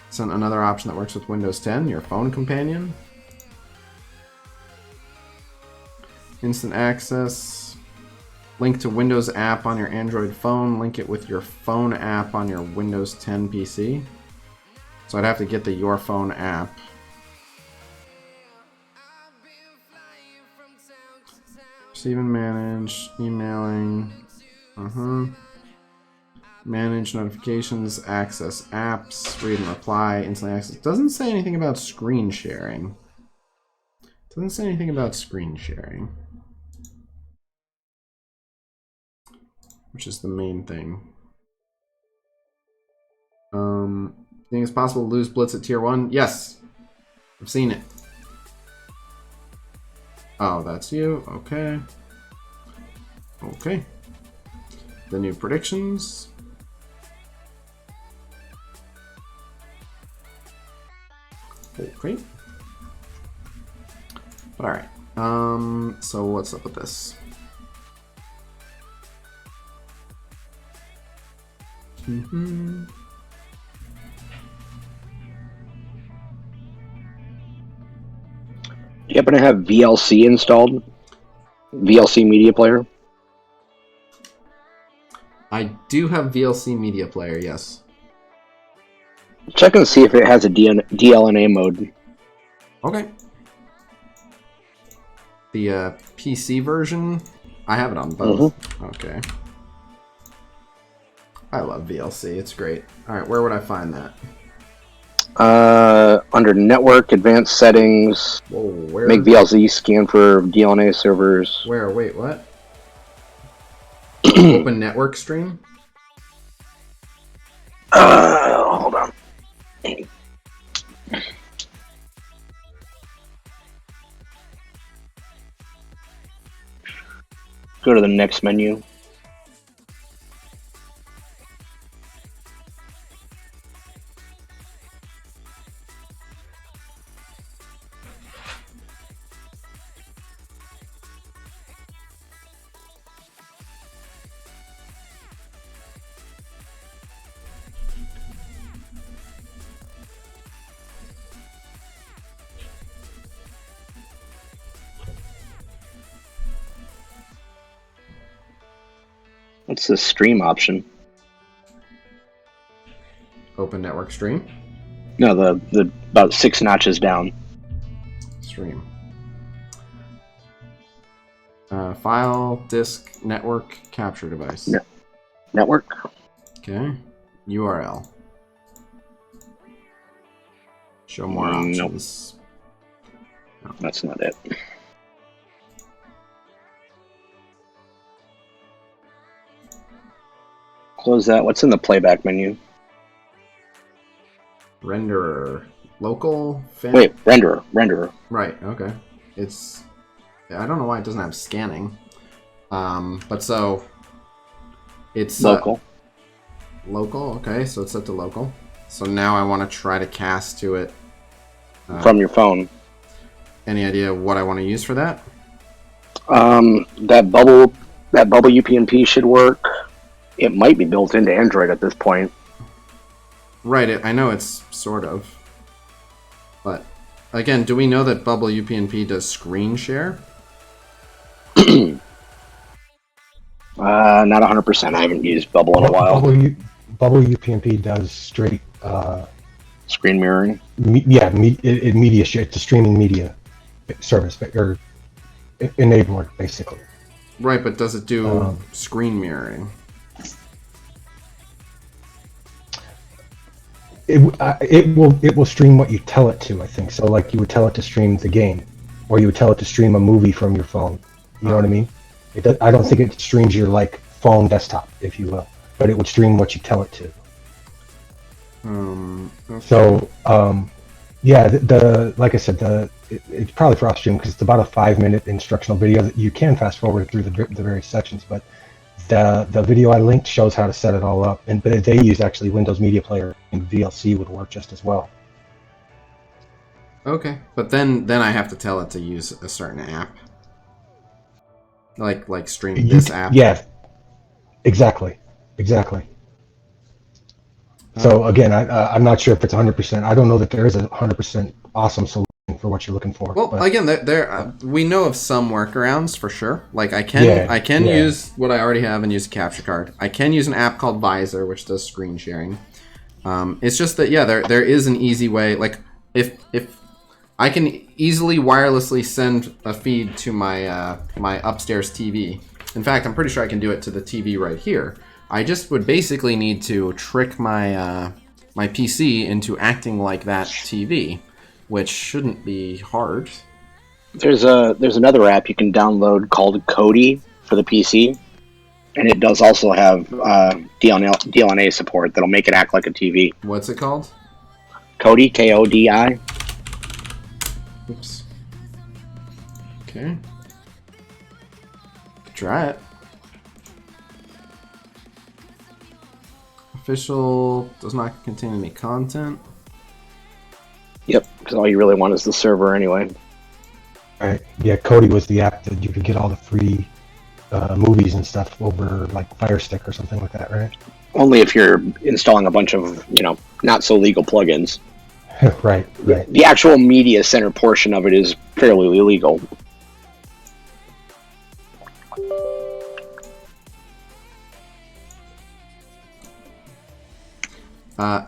It's another option that works with Windows 10, your phone companion. Instant access. Link to Windows app on your Android phone. Link it with your phone app on your Windows 10 PC. So I'd have to get the Your Phone app. Receive and manage, emailing. Manage notifications, access apps, read and reply, instant access. Doesn't say anything about screen sharing. Doesn't say anything about screen sharing. Which is the main thing. Think it's possible to lose Blitz at tier 1? Yes! I've seen it. Oh, that's you? Okay. Okay. The new predictions. Okay. But alright. So what's up with this? Do you happen to have VLC installed? VLC Media Player? I do have VLC Media Player, yes. Check and see if it has a DLNA mode. Okay. The PC version, I have it on both. Okay. I love VLC, it's great. Alright, where would I find that? Under Network, Advanced Settings, Whoa, where? make VLC scan for DLNA servers. Where? Wait, what? Open network stream? Hold on. Go to the next menu. What's the stream option? Open network stream? No, the about 6 notches down. Stream. File, disk, network, capture device. Network. Okay. URL. Show more Nope. options. No, that's not it. Close that. What's in the playback menu? Renderer. Local? Wait, renderer. Right, okay. It's... I don't know why it doesn't have scanning. But so... It's... Local. Local, okay, so it's set to local. So now I want to try to cast to it. From your phone. Any idea what I want to use for that? That bubble UPnP should work. It might be built into Android at this point. Right, I know it's sort of. But, again, do we know that Bubble UPnP does screen share? Not 100%. I haven't used Bubble in a while. Bubble UPnP does straight screen mirroring. Media share. It's a streaming media service, or enabler, basically. Right, but does it do screen mirroring? it will stream what you tell it to. I think so. Like you would tell it to stream the game, or you would tell it to stream a movie from your phone. You know what I mean? I don't think it streams your like phone desktop, if you will, but it would stream what you tell it to. Okay. So yeah, the like I said, it's probably for off stream because it's about a 5-minute instructional video that you can fast forward through the various sections, but the video I linked shows how to set it all up, but they use actually Windows Media Player, and VLC would work just as well. Okay, but then I have to tell it to use a certain app, like stream this app. Yeah, exactly. So again, I'm not sure if it's 100%. I don't know that there is a 100% awesome solution for what you're looking for. Well, but again, there we know of some workarounds for sure. Like I can use what I already have and use a capture card. I can use an app called Visor, which does screen sharing. It's just that there is an easy way. Like if I can easily wirelessly send a feed to my my upstairs TV. In fact, I'm pretty sure I can do it to the TV right here. I just would basically need to trick my my PC into acting like that TV, which shouldn't be hard. There's another app you can download called Kodi for the PC, and it does also have DLNA support that'll make it act like a TV. What's it called? Kodi, Kodi. Oops. Okay. Try it. Official does not contain any content. Yep, because all you really want is the server anyway. right, yeah, Kodi was the app that you could get all the free movies and stuff over like Fire Stick or something like that, right? Only if you're installing a bunch of, not so legal plugins. right. The actual media center portion of it is fairly illegal.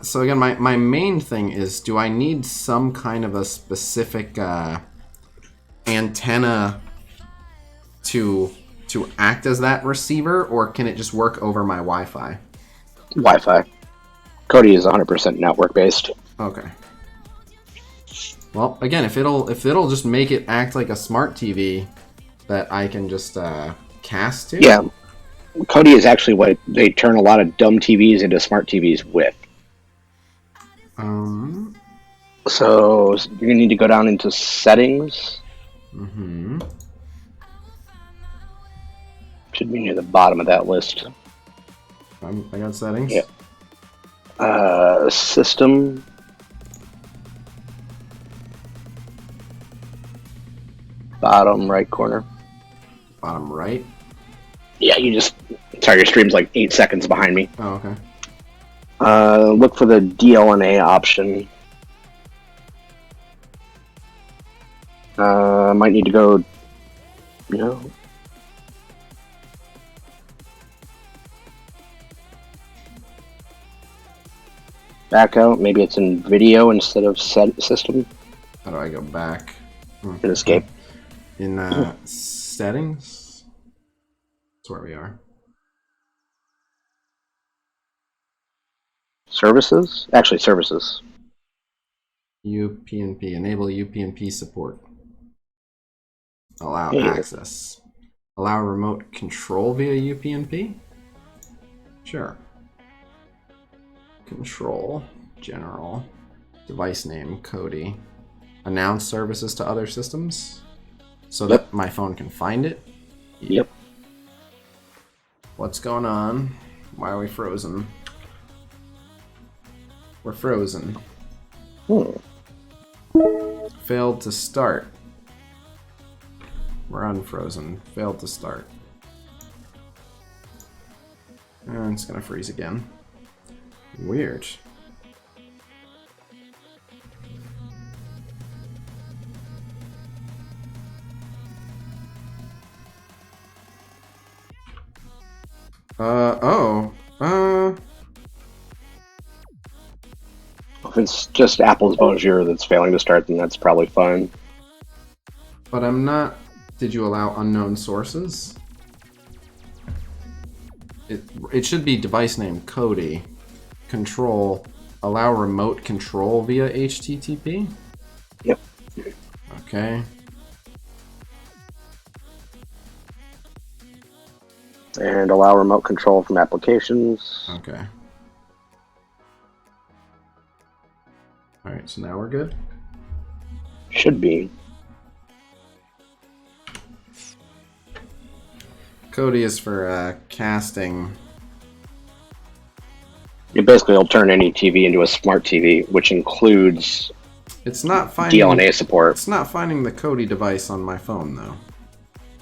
So again, my main thing is, do I need some kind of a specific antenna to act as that receiver, or can it just work over my Wi-Fi? Wi-Fi. Kodi is 100% network based. Okay. Well, again, if it'll just make it act like a smart TV that I can just cast to. Yeah, Kodi is actually what they turn a lot of dumb TVs into smart TVs with. So you're gonna need to go down into settings. Mm-hmm. Should be near the bottom of that list. I got settings. Yeah. System. Bottom right corner. Bottom right. Yeah, sorry, your stream's like 8 seconds behind me. Oh, okay. Look for the DLNA option. Might need to go, back out. Maybe it's in video instead of system. How do I go back? And escape. In settings? That's where we are. Services? Actually, services. UPnP. Enable UPnP support. Allow Yeah. access. Allow remote control via UPnP? Sure. Control. General. Device name. Kodi. Announce services to other systems? So that my phone can find it? Yep. What's going on? Why are we frozen? We're frozen. Failed to start. We're unfrozen. Failed to start. And it's gonna freeze again. Weird. If it's just Apple's Bonjour that's failing to start, then that's probably fine. But I'm not... Did you allow unknown sources? It should be device name Kodi. Control allow remote control via HTTP? Yep. Okay. And allow remote control from applications. Okay. Alright, so now we're good? Should be. Kodi is for casting. Basically, it'll turn any TV into a smart TV, which includes It's not finding DLNA support. It's not finding the Kodi device on my phone though.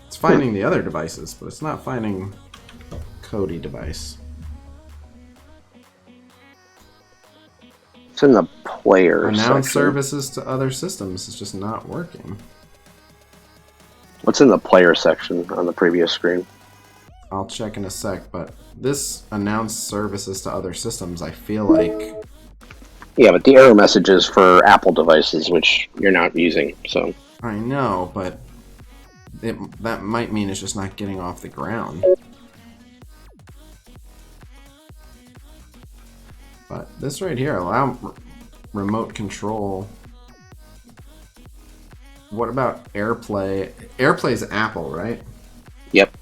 It's finding the other devices, but it's not finding the Kodi device. It's in the player Announce section. services to other systems is just not working. What's in the player section on the previous screen? I'll check in a sec, but this announce services to other systems, I feel like... Yeah, but the error message is for Apple devices, which you're not using, so... I know, but that might mean it's just not getting off the ground. But this right here, allow remote control. What about AirPlay? AirPlay's Apple, right? Yep.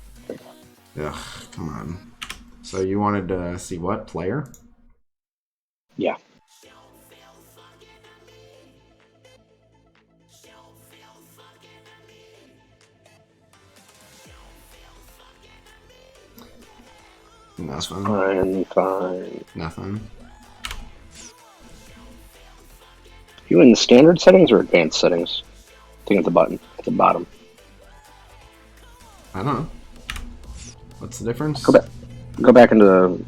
Ugh, come on. So you wanted to see what? Player? Yeah. Nothing. Fine. Nothing. You in the standard settings or advanced settings? I think at the button, at the bottom. I don't know. What's the difference? Go back into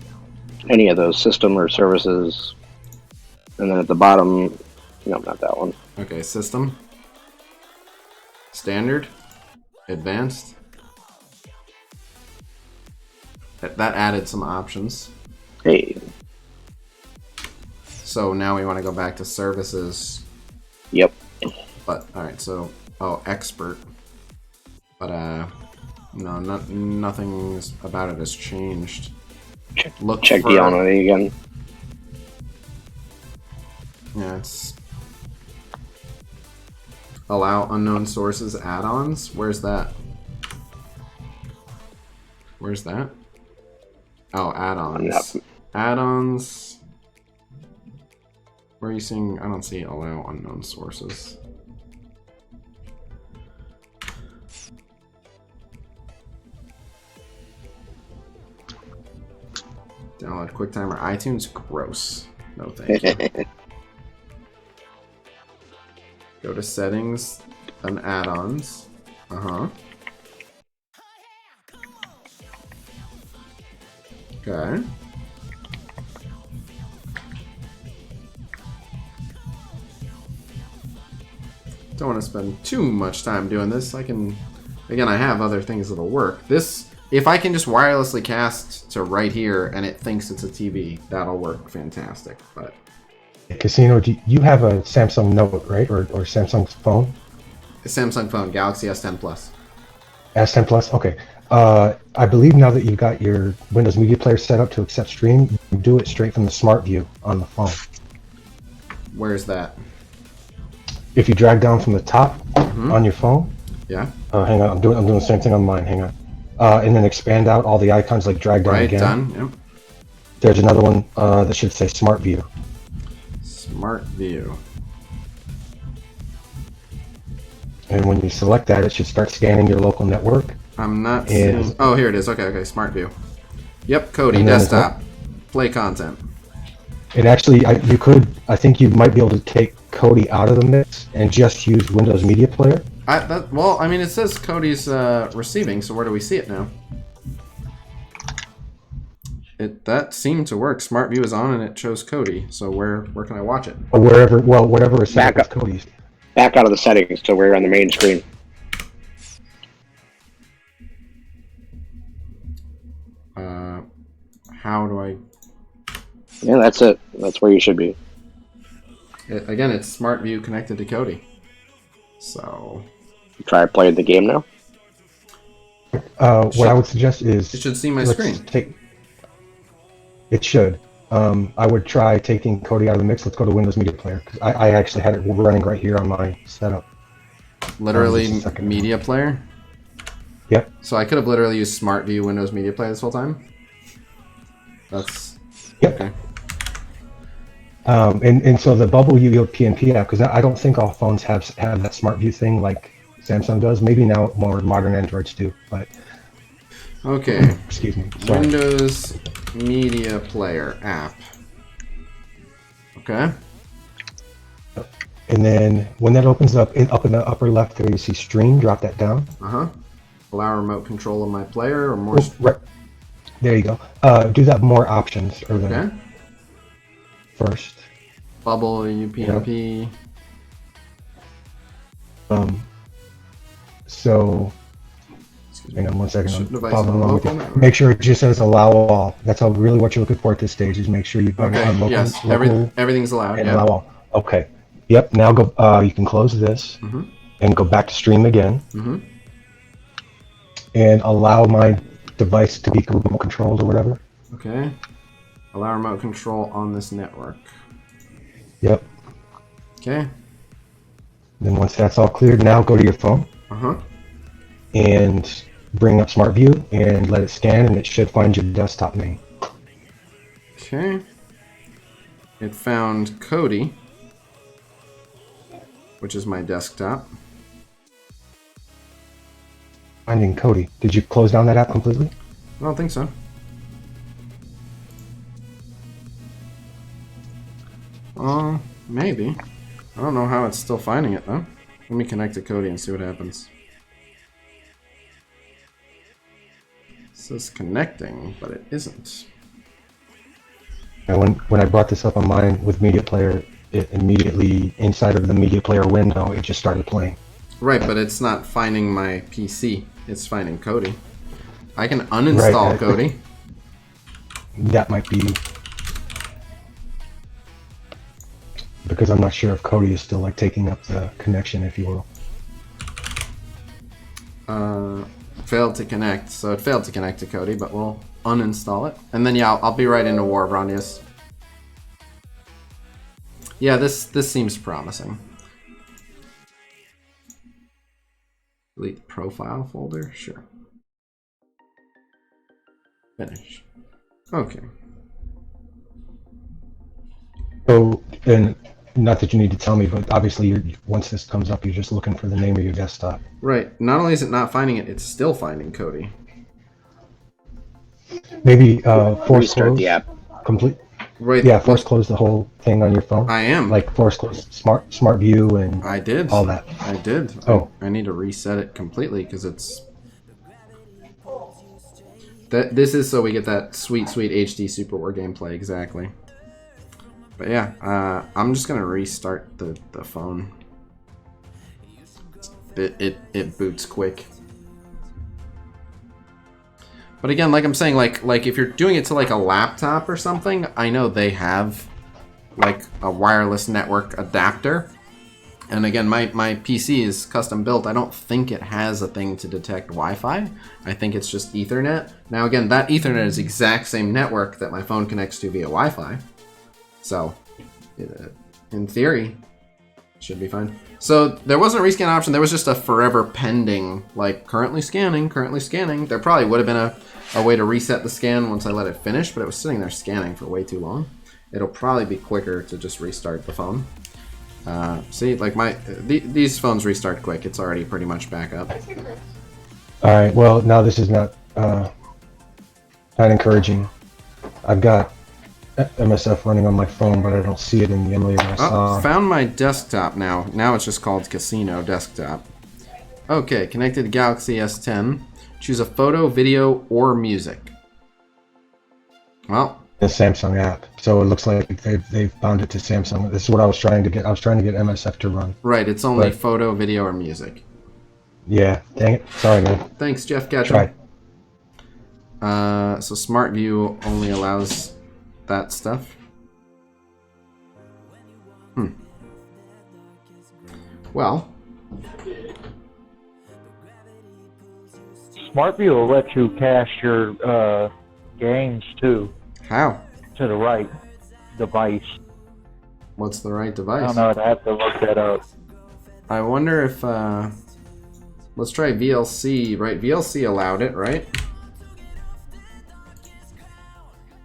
any of those system or services, and then at the bottom, no, not that one. Okay, system. Standard. Advanced. That added some options. Hey. So now we want to go back to services. Yep. But alright, so expert. But no, nothing about it has changed. Check DLNA again. Yeah, it's allow unknown sources add-ons. Where's that? Where's that? Oh, add-ons. Add-ons. Where are you seeing? I don't see allow unknown sources. Download QuickTime or iTunes? Gross. No thank you. Go to settings, then add-ons. Okay. Don't want to spend too much time doing this. I can, again, I have other things that'll work. This, if I can just wirelessly cast to right here and it thinks it's a TV, that'll work fantastic. But Khasino, you have a Samsung Note, right, or Samsung phone? A Samsung phone, Galaxy S10 Plus. S10 Plus, okay. I believe now that you've got your Windows Media Player set up to accept stream, you can do it straight from the Smart View on the phone. Where's that? If you drag down from the top on your phone, yeah. Hang on, I'm doing the same thing on mine. Hang on, and then expand out all the icons, like drag down again. Done. Yep. There's another one that should say Smart View. Smart View. And when you select that, it should start scanning your local network. I'm not seeing... Oh, here it is. Okay, Smart View. Yep, Kodi, desktop. Play content. It actually, I think you might be able to take Kodi out of the mix and just use Windows Media Player. Well, I mean, it says Kodi's receiving, so where do we see it now? That seemed to work. Smart View is on and it chose Kodi, so where can I watch it? Or whatever is set up with Kodi's. Back out of the settings to where you're on the main screen. How do I... Yeah, that's it. That's where you should be. Again, it's Smart View connected to Kodi. So... You try playing the game now? What I would suggest is... It should see my screen. It should. I would try taking Kodi out of the mix. Let's go to Windows Media Player, because I actually had it running right here on my setup. Literally Just a second. media player? Yep. So I could have literally used Smart View Windows Media Player this whole time? That's... Yep. Okay. And so the Bubble UEO PNP app, because I don't think all phones have that Smart View thing like Samsung does. Maybe now more modern Androids do, but... Okay. Excuse me. Sorry. Windows Media Player app. Okay. And then when that opens up, up in the upper left there, you see Stream. Drop that down. Allow remote control of my player or more. Oh, right. There you go. Do that more options or the first. Bubble UPnP. So. Hang on one second. Device make sure it just says allow all. That's really what you're looking for at this stage. Is make sure you've got it on local. Yes. Everything's allowed. And allow all. Okay. Yep. Now go. You can close this and go back to Stream again. And allow my device to be remote controlled or whatever. Okay. Allow remote control on this network. Yep. Okay. Then once that's all cleared, now go to your phone. And bring up Smart View and let it scan, and it should find your desktop name. Okay. It found Kodi, which is my desktop. Finding Kodi. Did you close down that app completely? I don't think so. Maybe. I don't know how it's still finding it though. Let me connect to Kodi and see what happens. It says connecting, but it isn't. And when I brought this up on mine with Media Player, it immediately, inside of the Media Player window, it just started playing. Right, but it's not finding my PC. It's finding Kodi. I can uninstall Kodi. That might be... because I'm not sure if Kodi is still like taking up the connection, if you will. Failed to connect, so it failed to connect to Kodi, but we'll uninstall it. And then yeah, I'll be right into War of Randius. Yeah, this seems promising. Delete the profile folder? Sure. Finish. Okay. So, and not that you need to tell me, but obviously once this comes up, you're just looking for the name of your desktop. Right. Not only is it not finding it, it's still finding Kodi. Maybe force close the app. Complete. Right. Yeah, force close the whole thing on your phone. I am. Like force close Smart View and I did. all that. I did. Oh. I need to reset it completely because it's... This is so we get that sweet, sweet HD Super War gameplay, exactly. But yeah, I'm just gonna restart the phone. It boots quick. But again, like I'm saying, like if you're doing it to like a laptop or something, I know they have like a wireless network adapter. And again, my PC is custom built. I don't think it has a thing to detect Wi-Fi. I think it's just Ethernet. Now again, that Ethernet is the exact same network that my phone connects to via Wi-Fi. So, in theory, it should be fine. So there wasn't a rescan option. There was just a forever pending, like currently scanning, currently scanning. There probably would have been a way to reset the scan once I let it finish, but it was sitting there scanning for way too long. It'll probably be quicker to just restart the phone. See, like these phones restart quick. It's already pretty much back up. All right. Well, now this is not encouraging. I've got MSF running on my phone, but I don't see it in the emulator I saw. Found my desktop now. Now it's just called Khasino Desktop. Okay, connected to Galaxy S10. Choose a photo, video, or music. Well, the Samsung app. So it looks like they've bound it to Samsung. This is what I was trying to get. I was trying to get MSF to run. Right, it's only photo, video, or music. Yeah, dang it. Sorry, man. Thanks, Jeff Ketchum. So Smart View only allows that stuff. Well. Smart View will let you cache your games too. How? to the right device. What's the right I device? don't know. I'd have to look that up. I wonder if, let's try VLC, right? VLC allowed it, right?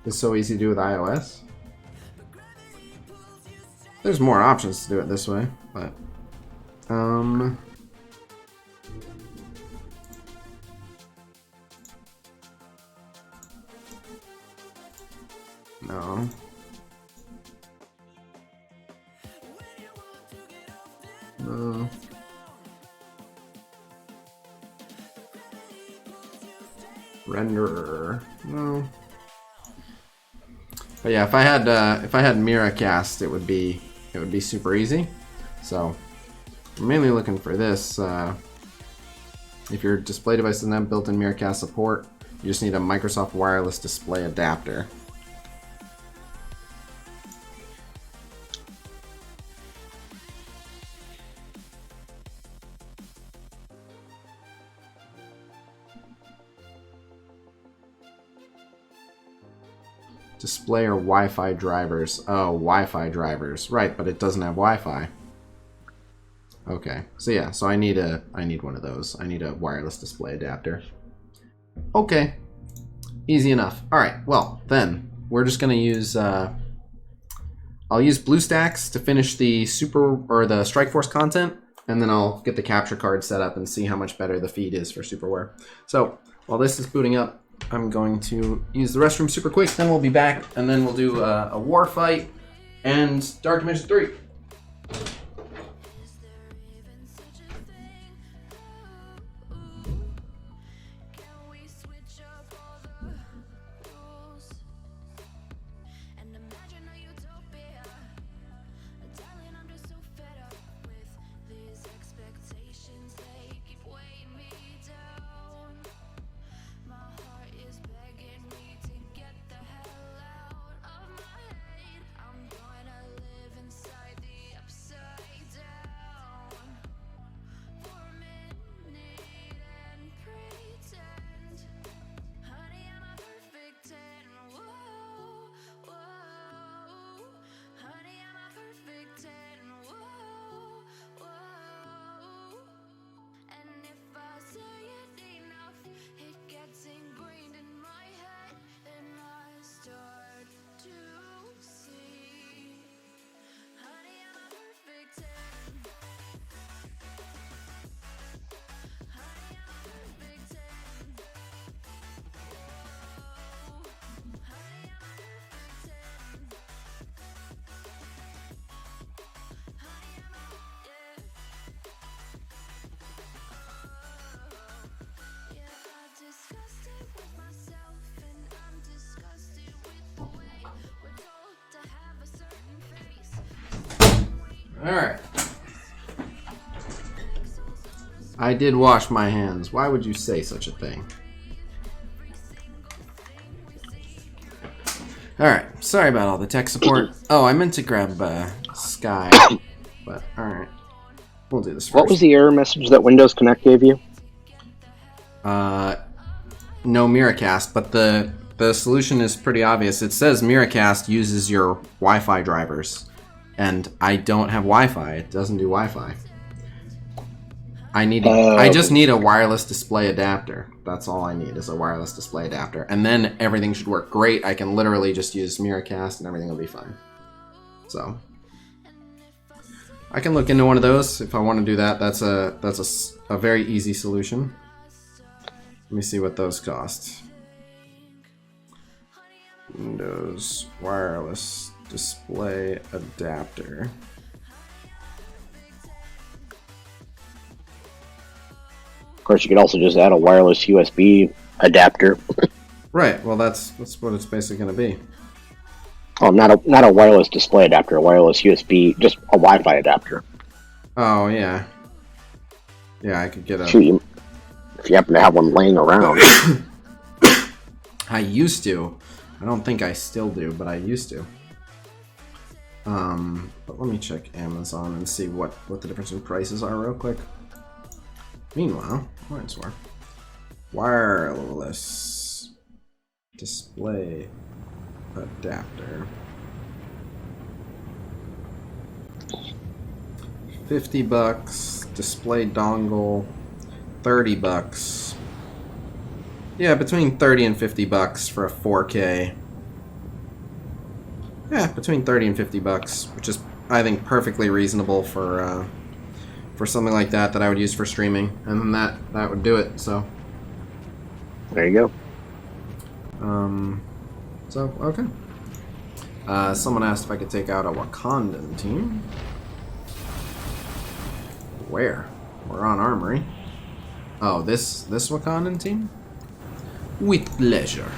It's so easy to do with iOS. There's more options to do it this way, but, no. No. Renderer. No. But yeah, if I had Miracast, it would be super easy. So I'm mainly looking for this. If your display device doesn't have built-in Miracast support, you just need a Microsoft wireless display adapter. Display or Wi-Fi drivers. Oh, Wi-Fi drivers. Right, but it doesn't have Wi-Fi. Okay, so yeah, so I need one of those. I need a wireless display adapter. Okay, easy enough. All right, well then we're just gonna use. I'll use BlueStacks to finish the the Strike Force content, and then I'll get the capture card set up and see how much better the feed is for Superware. So while this is booting up, I'm going to use the restroom super quick. Then we'll be back, and then we'll do a war fight and Dark Dimension 3. Alright. I did wash my hands. Why would you say such a thing? Alright, sorry about all the tech support. Oh, I meant to grab Sky, but alright. We'll do this first. What was the error message that Windows Connect gave you? No Miracast, but the solution is pretty obvious. It says Miracast uses your Wi-Fi drivers, and I don't have Wi-Fi. It doesn't do Wi-Fi. I just need a wireless display adapter. That's all I need is a wireless display adapter, and then everything should work great. I can literally just use Miracast, and everything will be fine. So I can look into one of those if I want to do that. That's a very easy solution. Let me see what those cost. Windows wireless display adapter. Of course, you could also just add a wireless USB adapter. Right. Well, that's what it's basically going to be. Oh, not a wireless display adapter, a wireless USB, just a Wi-Fi adapter. Oh yeah. Yeah, I could get a. Shoot, if you happen to have one laying around. I used to. I don't think I still do, but I used to. But let me check Amazon and see what the difference in prices are real quick. Meanwhile, might as well. Wireless display adapter. 50 bucks. Display dongle. 30 bucks. Yeah, between 30 and 50 bucks for a 4K. Yeah, between 30 and 50 bucks, which is, I think, perfectly reasonable for something like that I would use for streaming, and then that would do it. So There you go. So okay. Someone asked if I could take out a Wakandan team. Where? We're on Armory. Oh, this Wakandan team? With pleasure.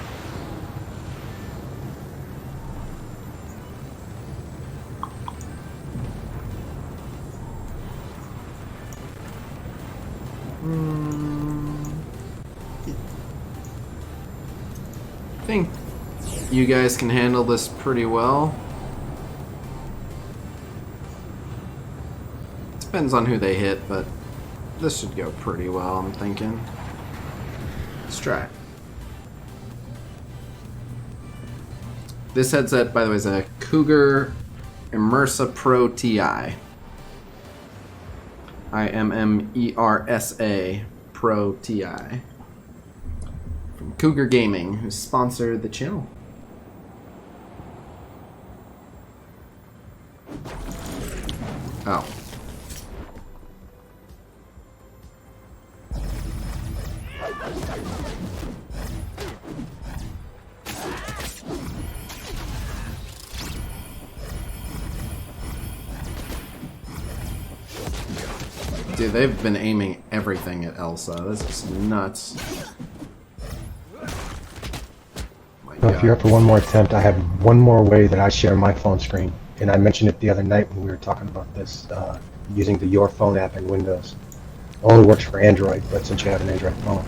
I think you guys can handle this pretty well. Depends on who they hit, but this should go pretty well, I'm thinking. Let's try it. This headset, by the way, is a Cougar Immersa Pro TI. IMMERSA Pro TI. From Cougar Gaming, who sponsored the channel. Oh. Dude, they've been aiming everything at Elsa. This is nuts. So if you're up for one more attempt, I have one more way that I share my phone screen. And I mentioned it the other night when we were talking about this, using the Your Phone app in Windows. It only works for Android, but since you have an Android phone.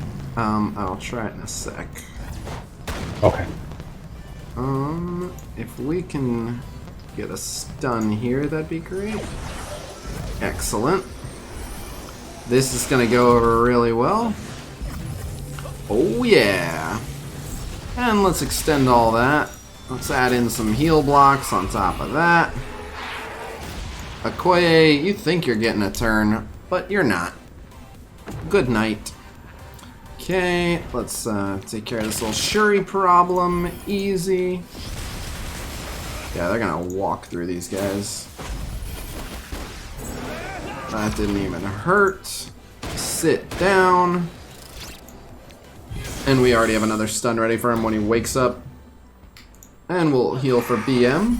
I'll try it in a sec. Okay. If we can get a stun here, that'd be great. Excellent. This is gonna go over really well. Oh yeah. And let's extend all that. Let's add in some heal blocks on top of that. Okoye, you think you're getting a turn, but you're not. Good night. Okay, let's take care of this little Shuri problem. Easy. Yeah, they're gonna walk through these guys. That didn't even hurt. Sit down. And we already have another stun ready for him when he wakes up. And we'll heal for BM.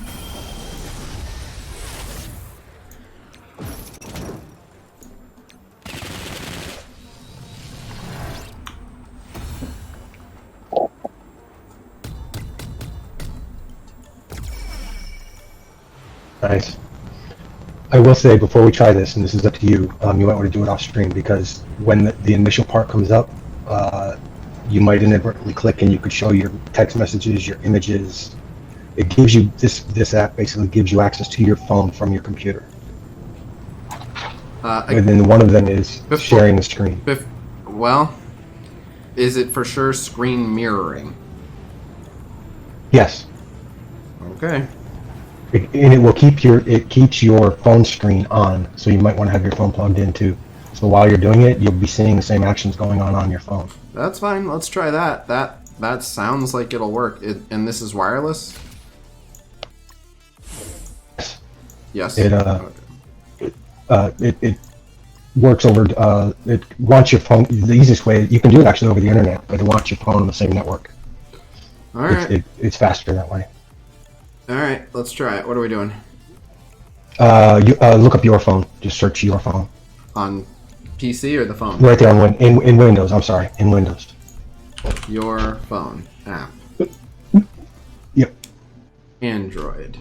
Nice. I will say before we try this, and this is up to you, you might want to do it off stream because when the initial part comes up, you might inadvertently click and you could show your text messages, your images. It gives you, this app basically gives you access to your phone from your computer. And then one of them is sharing the screen. Well, is it for sure screen mirroring? Yes. Okay. And it will keep it keeps your phone screen on, so you might want to have your phone plugged in too. So while you're doing it, you'll be seeing the same actions going on your phone. That's fine. Let's try that. That sounds like it'll work. And this is wireless? Yes. It works over. It wants your phone. The easiest way you can do it actually over the internet, but it wants your phone on the same network. All right. It's faster that way. All right. Let's try it. What are we doing? You look up your phone. Just search your phone. On PC or the phone? Right there on in Windows. I'm sorry, in Windows. Your phone app. Yep. Android.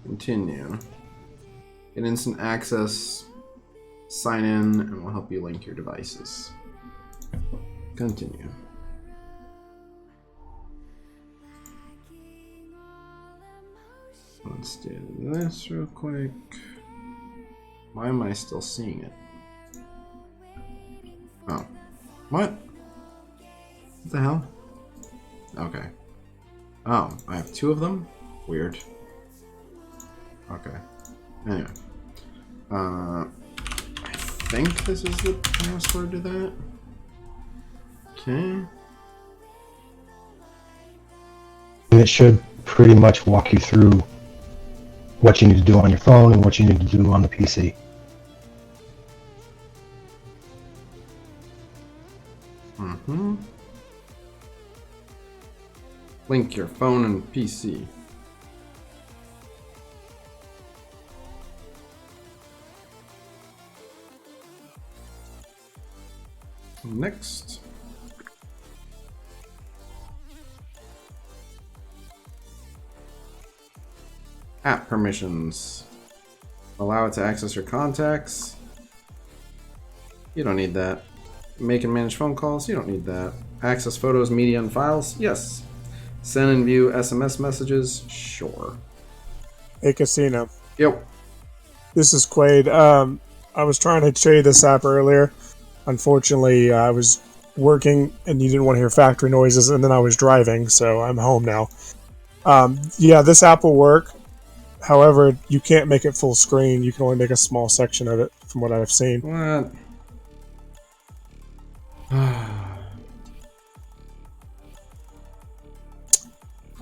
Continue. Get instant access. Sign in, and we'll help you link your devices. Continue. Let's do this real quick. Why am I still seeing it? Oh. What? What the hell? Okay. Oh, I have 2 of them? Weird. Okay. Anyway. I think this is the password to that. Okay. And it should pretty much walk you through what you need to do on your phone and what you need to do on the PC. Mm-hmm. Link your phone and PC. Next. App permissions. Allow it to access your contacts. You don't need that. Make and manage phone calls. You don't need that. Access photos, media, and files. Yes. Send and view SMS messages. Sure. Hey, Khasino. Yep. This is Quaid. I was trying to show you this app earlier. Unfortunately, I was working and you didn't want to hear factory noises, and then I was driving, so I'm home now. Yeah, this app will work. However, you can't make it full screen. You can only make a small section of it, from what I've seen. What?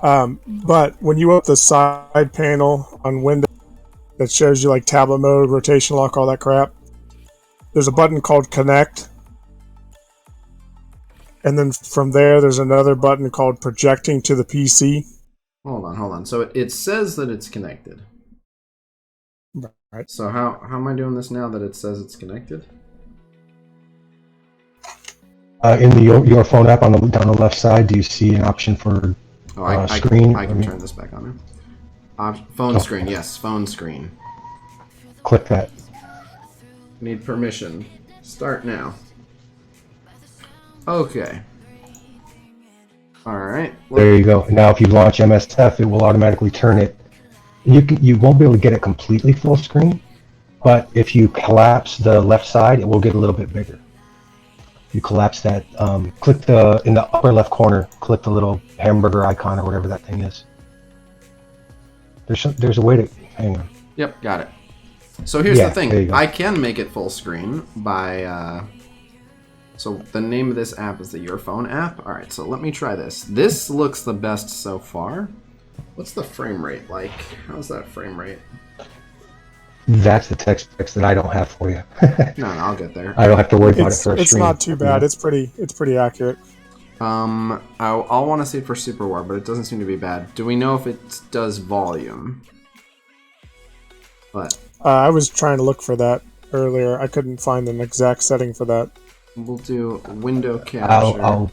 But when you open the side panel on Windows that shows you like tablet mode, rotation lock, all that crap, there's a button called Connect. And then from there, there's another button called Projecting to the PC. Hold on. So it says that it's connected. Right. So how am I doing this now that it says it's connected? In the your phone app down the left side, do you see an option for screen? I can turn this back on now. Phone screen, yes, phone screen. Click that. Need permission. Start now. Okay. Alright. There you go. Now if you launch MSF, it will automatically turn it. You won't be able to get it completely full screen, but if you collapse the left side, it will get a little bit bigger. You collapse that, click in the upper left corner, click the little hamburger icon or whatever that thing is. There's a way to, hang on. Yep, got it. So here's the thing. I can make it full screen by, so the name of this app is the Your Phone app. Alright, so let me try this. This looks the best so far. What's the frame rate like? How's that frame rate? That's the text fix that I don't have for you. No, I'll get there. I don't have to worry about it for a It's stream. not too bad. It's pretty accurate. I'll want to see it for Super War, but it doesn't seem to be bad. Do we know if it does volume? What? I was trying to look for that earlier. I couldn't find an exact setting for that. We'll do window capture. I'll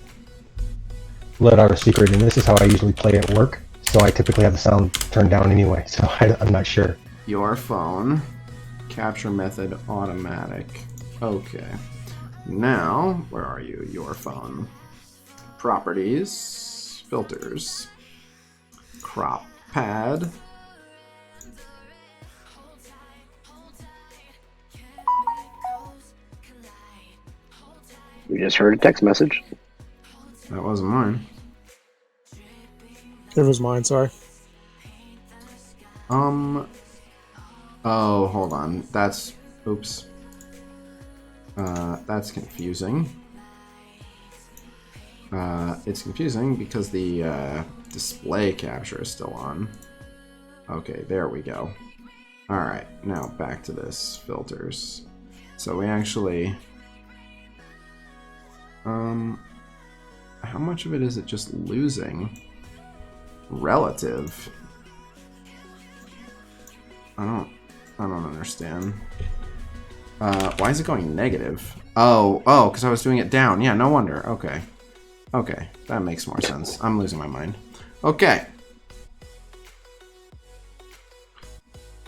let out a secret, and this is how I usually play at work. So I typically have the sound turned down anyway, so I'm not sure. Your phone. Capture method automatic. Okay. Now, where are you? Your phone. Properties. Filters. Crop pad. You just heard a text message. That wasn't mine. It was mine, sorry. Oh, hold on. Oops. That's confusing. It's confusing because the display capture is still on. Okay, there we go. Alright, now back to this. Filters. So we actually... how much of it is it just losing? Relative. I don't understand. Why is it going negative? Oh, because I was doing it down. Yeah, no wonder. Okay. Okay, that makes more sense. I'm losing my mind. Okay.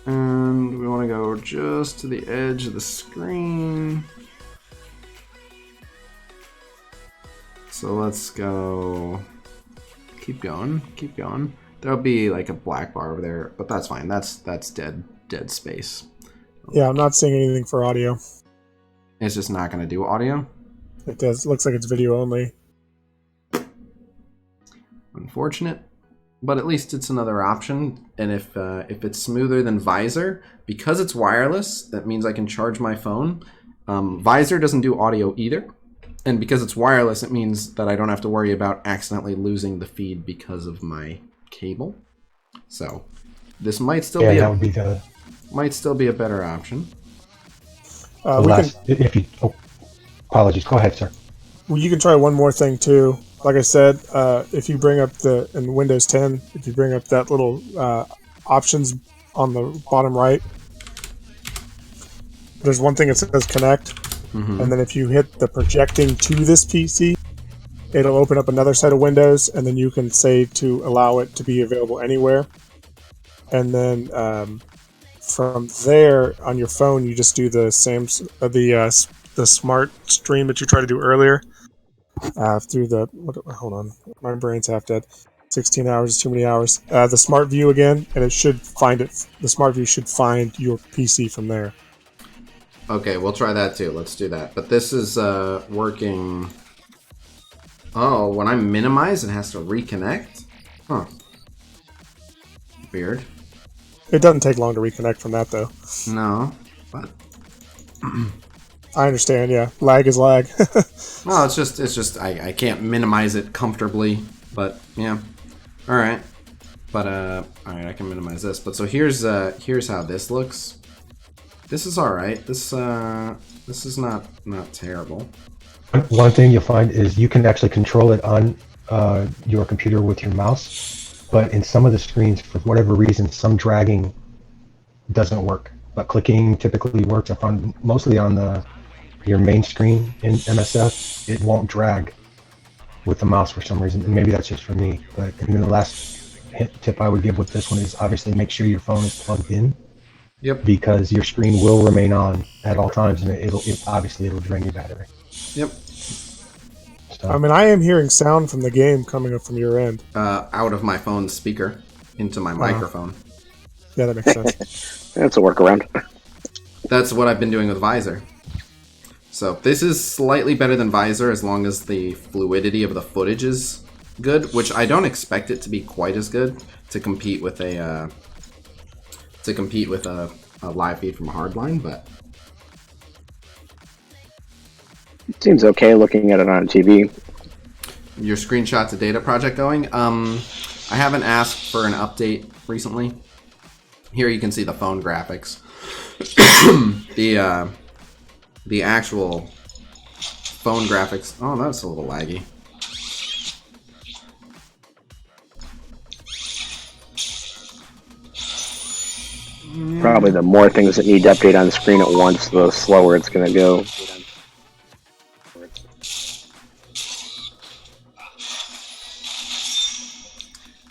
And we want to go just to the edge of the screen. So let's go... Keep going, keep going. There'll be like a black bar over there, but that's fine. That's dead space. Yeah, I'm not seeing anything for audio. It's just not going to do audio? It does. Looks like it's video only. Unfortunate. but at least it's another option. And if it's smoother than Visor, because it's wireless, that means I can charge my phone. Visor doesn't do audio either. And because it's wireless, it means that I don't have to worry about accidentally losing the feed because of my cable. So this might still might still be a better option. Apologies. Go ahead, sir. Well, you can try one more thing too. Like I said, if you bring up in Windows 10, if you bring up that little options on the bottom right, there's one thing that says connect, and then if you hit the projecting to this PC, it'll open up another set of windows, and then you can say to allow it to be available anywhere. And then from there on your phone, you just do the same the smart stream that you tried to do earlier through the. Hold on, my brain's half dead. 16 hours is too many hours. The smart view again, and it should find it. The smart view should find your PC from there. Okay, we'll try that too. Let's do that. But this is working. Oh, when I minimize, it has to reconnect? Huh. Weird. It doesn't take long to reconnect from that, though. No, but I understand. Yeah, lag is lag. well, it's just I can't minimize it comfortably. But yeah, all right. But all right, I can minimize this. But so here's how this looks. This is all right. This is not terrible. One thing you'll find is you can actually control it on your computer with your mouse, but in some of the screens, for whatever reason, some dragging doesn't work. But clicking typically works. Mostly on your main screen in MSF, it won't drag with the mouse for some reason. And maybe that's just for me. But the last tip I would give with this one is obviously make sure your phone is plugged in. Yep. Because your screen will remain on at all times, and it'll drain your battery. Yep. So, I mean, I am hearing sound from the game coming up from your end. Out of my phone's speaker into my microphone. Yeah, that makes sense. That's a workaround. That's what I've been doing with Visor. So this is slightly better than Visor as long as the fluidity of the footage is good, which I don't expect it to be quite as good to compete with a live feed from Hardline, but It seems okay looking at it on TV. Your screenshot to data project going? I haven't asked for an update recently. Here you can see the phone graphics. The actual phone graphics. Oh, that's a little laggy. Probably the more things that need to update on the screen at once, the slower it's going to go.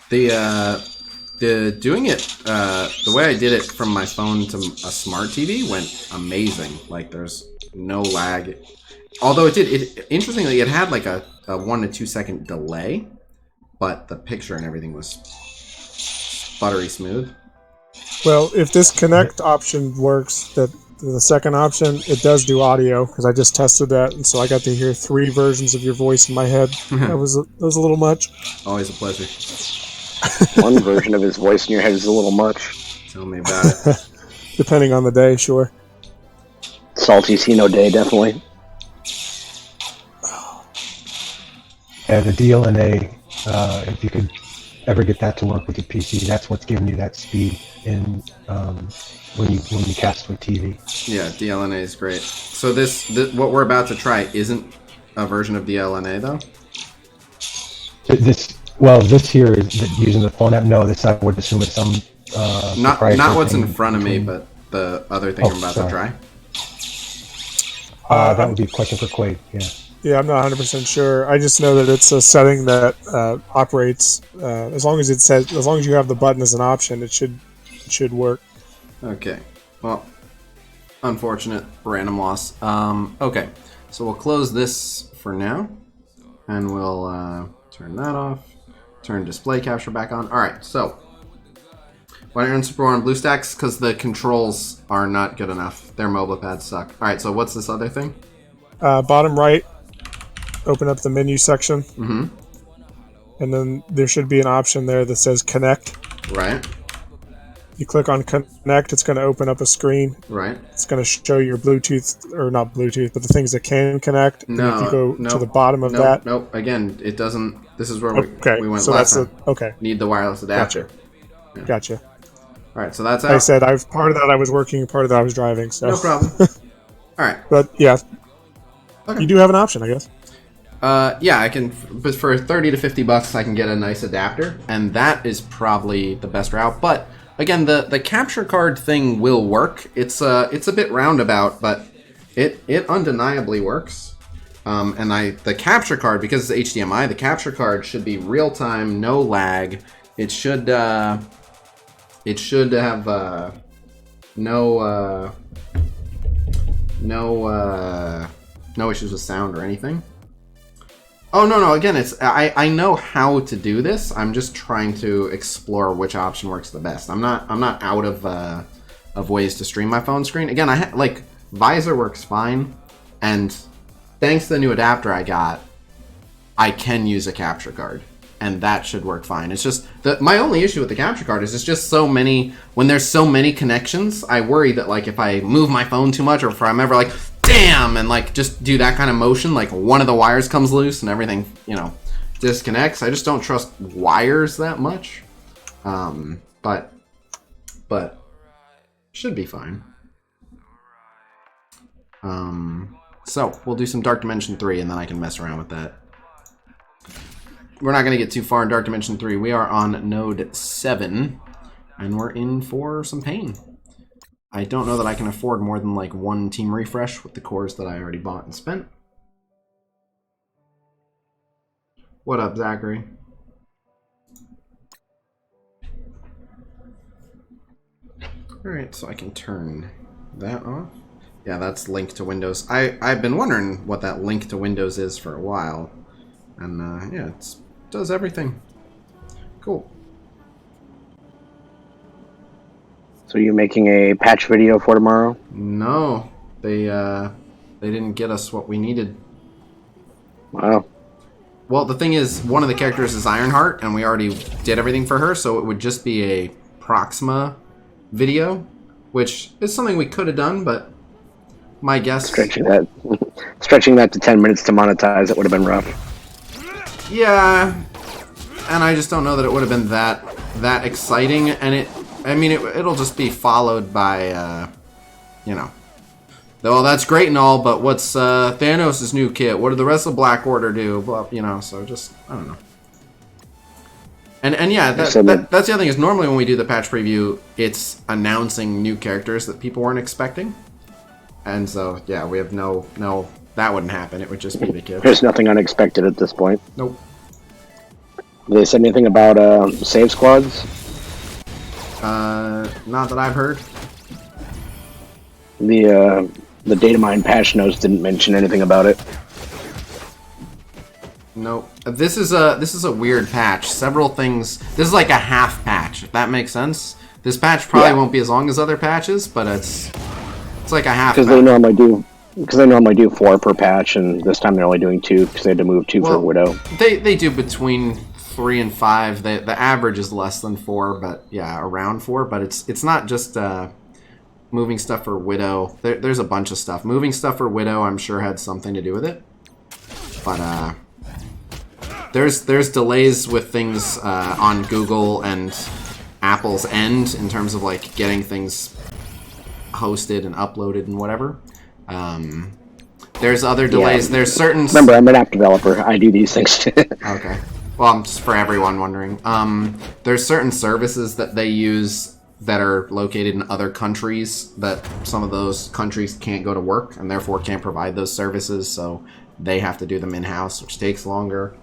The doing it the way I did it from my phone to a smart TV went amazing. Like there's no lag. Although interestingly it had like a 1 to 2 second delay, but the picture and everything was buttery smooth. Well, if this connect option works, the second option, it does do audio, because I just tested that, and so I got to hear 3 versions of your voice in my head. That was a little much. Always a pleasure. One version of his voice in your head is a little much. Tell me about it. Depending on the day, sure. Salty Sino day, definitely. Yeah, the DLNA, if you could ever get that to work with your PC, that's what's giving you that speed in when you cast with TV. Yeah, DLNA is great. So this what we're about to try isn't a version of DLNA though? This here is using the phone app. No, this I would assume it's some not what's in front of me, but the other thing I'm about to try. That would be a question for Quaid. Yeah. Yeah, I'm not 100% sure. I just know that it's a setting that operates as long as you have the button as an option, it should work. Okay. Well, unfortunate random loss. Okay, so we'll close this for now, and we'll turn that off. Turn display capture back on. All right. So why don't you Super on BlueStacks? Because the controls are not good enough. Their mobile pads suck. All right. So what's this other thing? Bottom right. Open up the menu section. and then there should be an option there that says connect. Right. You click on connect, it's going to open up a screen. Right. It's going to show your Bluetooth, or not Bluetooth, but the things that can connect. No. And if you go nope, to the bottom of nope, that. Nope. Again, it doesn't. This is where Okay, we went so last that's time. okay. Need the wireless adapter. Gotcha. Yeah. Gotcha. All right, so that's out. Like I said, part of that I was working, part of that I was driving. So. No problem. All right. But yeah, okay. You do have an option, I guess. Yeah, I can. But for $30 to $50, I can get a nice adapter, and that is probably the best route. But again, the capture card thing will work. It's a bit roundabout, but it undeniably works. And the capture card, because it's HDMI, the capture card should be real time, no lag. It should have no issues with sound or anything. Oh no! Again, I know how to do this. I'm just trying to explore which option works the best. I'm not out of ways to stream my phone screen. Again, like Visor works fine, and thanks to the new adapter I got, I can use a capture card, and that should work fine. It's just my only issue with the capture card is it's just so many. When there's so many connections, I worry that like if I move my phone too much, or if I'm ever like damn, and like just do that kind of motion, like one of the wires comes loose and everything, disconnects. I just don't trust wires that much. But should be fine. So we'll do some Dark Dimension 3 and then I can mess around with that. We're not going to get too far in Dark Dimension 3. We are on node 7 and we're in for some pain. I don't know that I can afford more than like one team refresh with the cores that I already bought and spent. What up, Zachary? Alright, so I can turn that off. Yeah, that's link to Windows. I've been wondering what that link to Windows is for a while. And yeah, it does everything. Cool. So you're making a patch video for tomorrow? No, they didn't get us what we needed. Wow. Well, the thing is, one of the characters is Ironheart, and we already did everything for her, so it would just be a Proxima video, which is something we could have done, but my guess... Stretching that to 10 minutes to monetize, it would have been rough. Yeah, and I just don't know that it would have been that exciting, and it'll just be followed by, well, that's great and all, but what's Thanos' new kit? What did the rest of Black Order do? Well, so just, I don't know. And yeah, that's the other thing is normally when we do the patch preview, it's announcing new characters that people weren't expecting. And so, yeah, we have no, that wouldn't happen. It would just be the kids. There's nothing unexpected at this point. Nope. Did they say anything about save squads? Not that I've heard. The data mine patch notes didn't mention anything about it. Nope. This is a weird patch. Several things. This is like a half patch, if that makes sense. This patch probably won't be as long as other patches, but it's like a half. Because they normally do 4 per patch, and this time they're only doing 2 because they had to move 2 for Widow. They do between 3 and 5. The average is less than 4, but yeah, around 4. But it's not just moving stuff for Widow. There's a bunch of stuff. Moving stuff for Widow, I'm sure, had something to do with it. But there's delays with things on Google and Apple's end in terms of like getting things hosted and uploaded and whatever. There's other delays. Yeah. There's certain. Remember, I'm an app developer. I do these things too. Okay. Well, I'm just for everyone wondering. There's certain services that they use that are located in other countries that some of those countries can't go to work and therefore can't provide those services, so they have to do them in-house, which takes longer.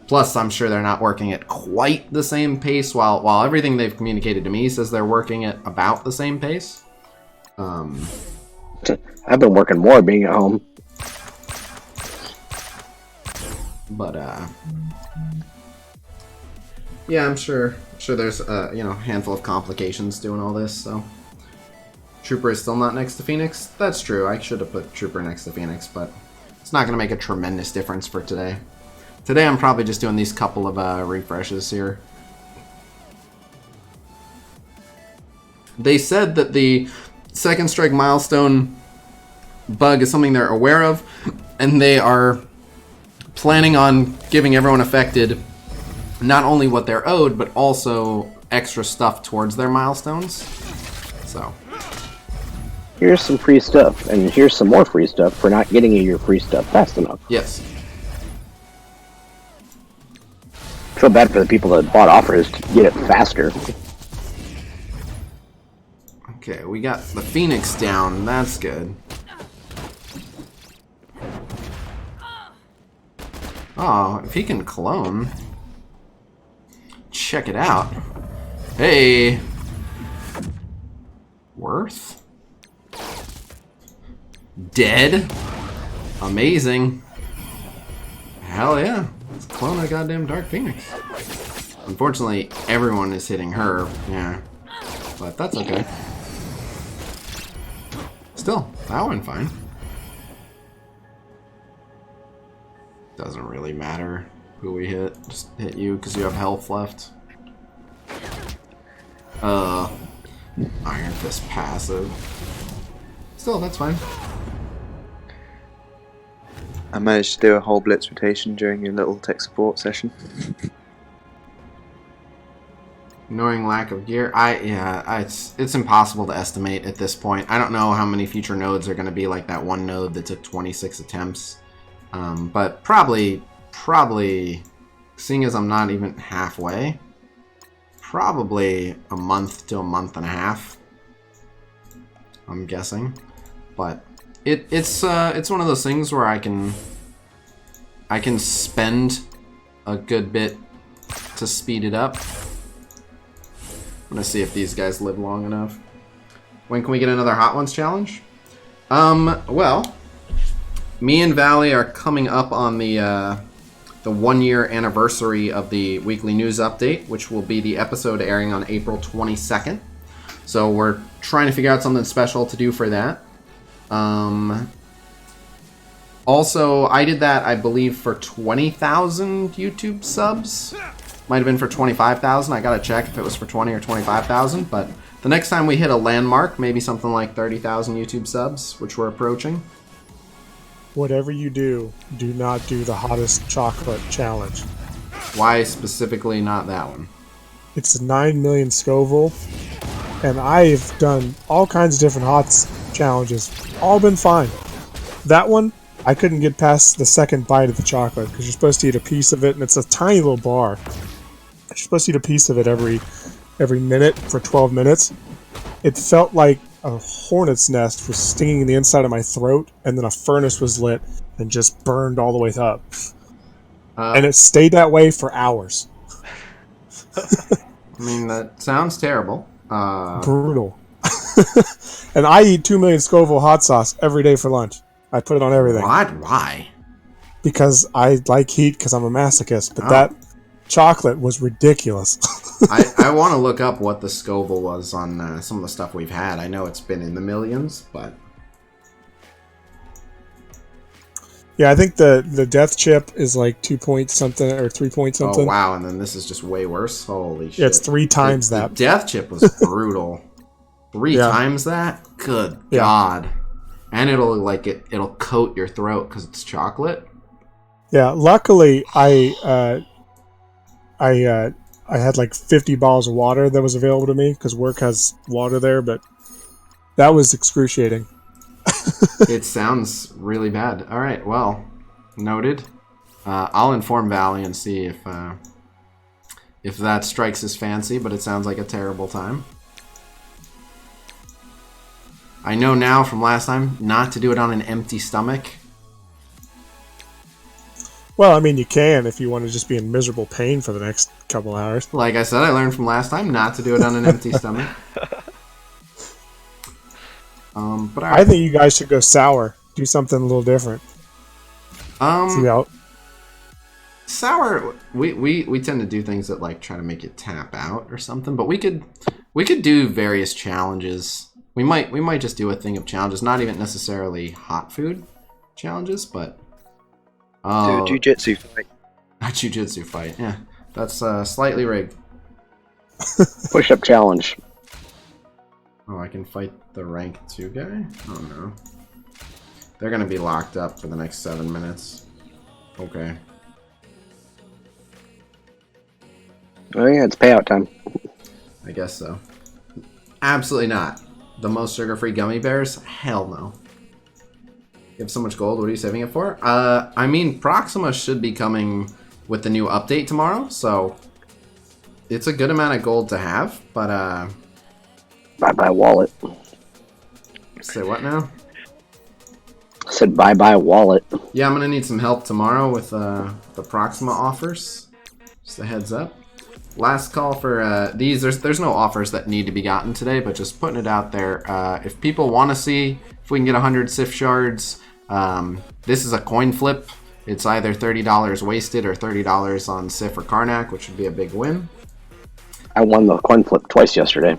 Plus, I'm sure they're not working at quite the same pace, while everything they've communicated to me says they're working at about the same pace. I've been working more being at home. But, yeah, I'm sure there's a handful of complications doing all this, so. Trooper is still not next to Phoenix. That's true. I should have put Trooper next to Phoenix, but it's not going to make a tremendous difference for today. Today I'm probably just doing these couple of refreshes here. They said that the second strike milestone bug is something they're aware of, and they are planning on giving everyone affected not only what they're owed, but also extra stuff towards their milestones. So Here's some free stuff, and here's some more free stuff for not getting you your free stuff fast enough. yes. I feel bad for the people that bought offers to get it faster. Okay, we got the Phoenix down. That's good. Oh, if he can clone. Check it out. Hey. Worth? Dead? Amazing. Hell yeah. Let's clone a goddamn Dark Phoenix. Unfortunately, everyone is hitting her. Yeah. But that's okay. Still, that went fine. Doesn't really matter who we hit. Just hit you because you have health left. Iron Fist passive. Still, that's fine. I managed to do a whole blitz rotation during your little tech support session. Knowing lack of gear, it's impossible to estimate at this point. I don't know how many future nodes are going to be like that one node that took 26 attempts. But probably, seeing as I'm not even halfway, probably a month to a month and a half, I'm guessing. But it's one of those things where I can spend a good bit to speed it up. I'm gonna see if these guys live long enough. When can we get another Hot Ones challenge? Well, me and Valley are coming up on the 1 year anniversary of the weekly news update, which will be the episode airing on April 22nd. So we're trying to figure out something special to do for that. Also, I did that, I believe, for 20,000 YouTube subs. Might have been for 25,000. I gotta check if it was for 20 or 25,000. But the next time we hit a landmark, maybe something like 30,000 YouTube subs, which we're approaching. Whatever you do, do not do the hottest chocolate challenge. Why specifically not that one? It's 9 million Scoville, and I've done all kinds of different hots challenges. All been fine. That one, I couldn't get past the second bite of the chocolate because you're supposed to eat a piece of it, and it's a tiny little bar. You're supposed to eat a piece of it every minute for 12 minutes. It felt like a hornet's nest was stinging the inside of my throat, and then a furnace was lit and just burned all the way up. And it stayed that way for hours. I mean, that sounds terrible. Brutal. And I eat 2 million Scoville hot sauce every day for lunch. I put it on everything. Why? Because I like heat because I'm a masochist, but that chocolate was ridiculous. I want to look up what the Scoville was on some of the stuff we've had. I know it's been in the millions, but... Yeah, I think the death chip is like 2 point something or 3 point something. Oh, wow, and then this is just way worse? Holy shit. Yeah, it's 3 times that. The death chip was brutal. 3 times that? Good God. And it'll coat your throat because it's chocolate. Yeah, luckily I had like 50 bottles of water that was available to me because work has water there, but that was excruciating. It sounds really bad. All right, well, noted. I'll inform Valley and see if that strikes his fancy, but it sounds like a terrible time. I know now from last time not to do it on an empty stomach. Well, I mean, you can if you want to just be in miserable pain for the next couple hours. Like I said, I learned from last time not to do it on an empty stomach. But I think you guys should go sour. Do something a little different. Sour. We tend to do things that like try to make you tap out or something. But we could do various challenges. We might just do a thing of challenges, not even necessarily hot food challenges, but do a jiu-jitsu fight. A jujitsu fight, yeah. That's slightly rigged. Push-up challenge. Oh, I can fight the rank 2 guy? Oh no. They're gonna be locked up for the next 7 minutes. Okay. Oh yeah, it's payout time. I guess so. Absolutely not. The most sugar-free gummy bears? Hell no. You have so much gold, what are you saving it for? I mean, Proxima should be coming with the new update tomorrow, so it's a good amount of gold to have, but Bye-bye wallet. say what now? I said bye-bye wallet. Yeah, I'm gonna need some help tomorrow with the Proxima offers. Just a heads up. Last call for these. There's no offers that need to be gotten today, but just putting it out there. If people want to see if we can get 100 Sif shards, this is a coin flip. It's either $30 wasted or $30 on Sif or Karnak, which would be a big win. I won the coin flip twice yesterday.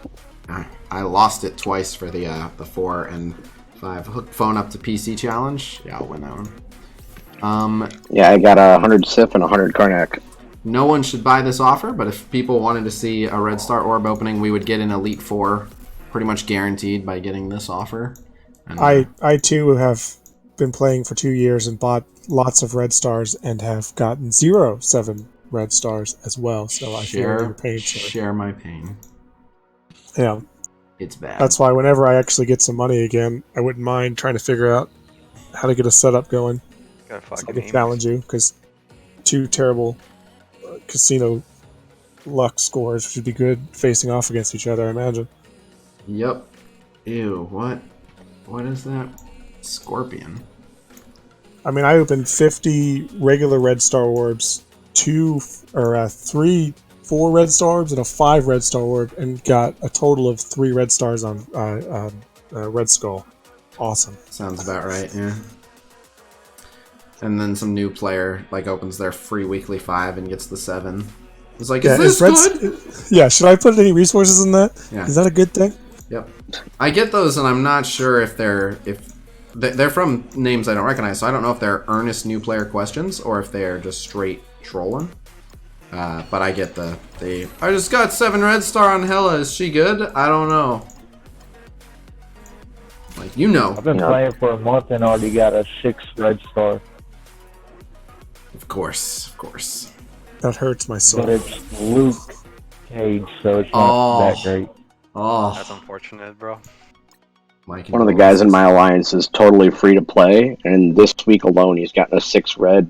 I lost it twice for the 4 and 5 hook phone up to PC challenge. Yeah, I'll win that one. Yeah, I got 100 Sif and 100 Karnak. No one should buy this offer, but if people wanted to see a Red Star Orb opening, we would get an Elite 4 pretty much guaranteed by getting this offer. And, I too have been playing for 2 years and bought lots of Red Stars and have gotten 7 Red Stars as well, so I feel your pain. Share my pain. Yeah. It's bad. That's why whenever I actually get some money again, I wouldn't mind trying to figure out how to get a setup going. Gotta So I can challenge you, because 2 terrible casino luck scores should be good facing off against each other, I imagine. Yep. Ew, what? What is that? Scorpion. I mean, I opened 50 regular Red Star Orbs, 4 Red Star Orbs, and a 5 Red Star Orb, and got a total of 3 Red Stars on Red Skull. Awesome. Sounds about right, yeah. And then some new player like opens their free weekly 5 and gets the 7. It's like, is this good? Yeah, should I put any resources in that? Yeah. Is that a good thing? Yep. I get those, and I'm not sure if they're from names I don't recognize, so I don't know if they're earnest new player questions or if they're just straight trolling. But I get the I just got 7 Red Star on Hela. Is she good? I don't know. Like, you know. I've been playing for a month and already got a 6 Red Star. Of course. That hurts my soul. But it's Luke Cage, so it's not that great. Oh, that's unfortunate, bro. One of the guys in my alliance is totally free to play, and this week alone he's gotten a 6 Red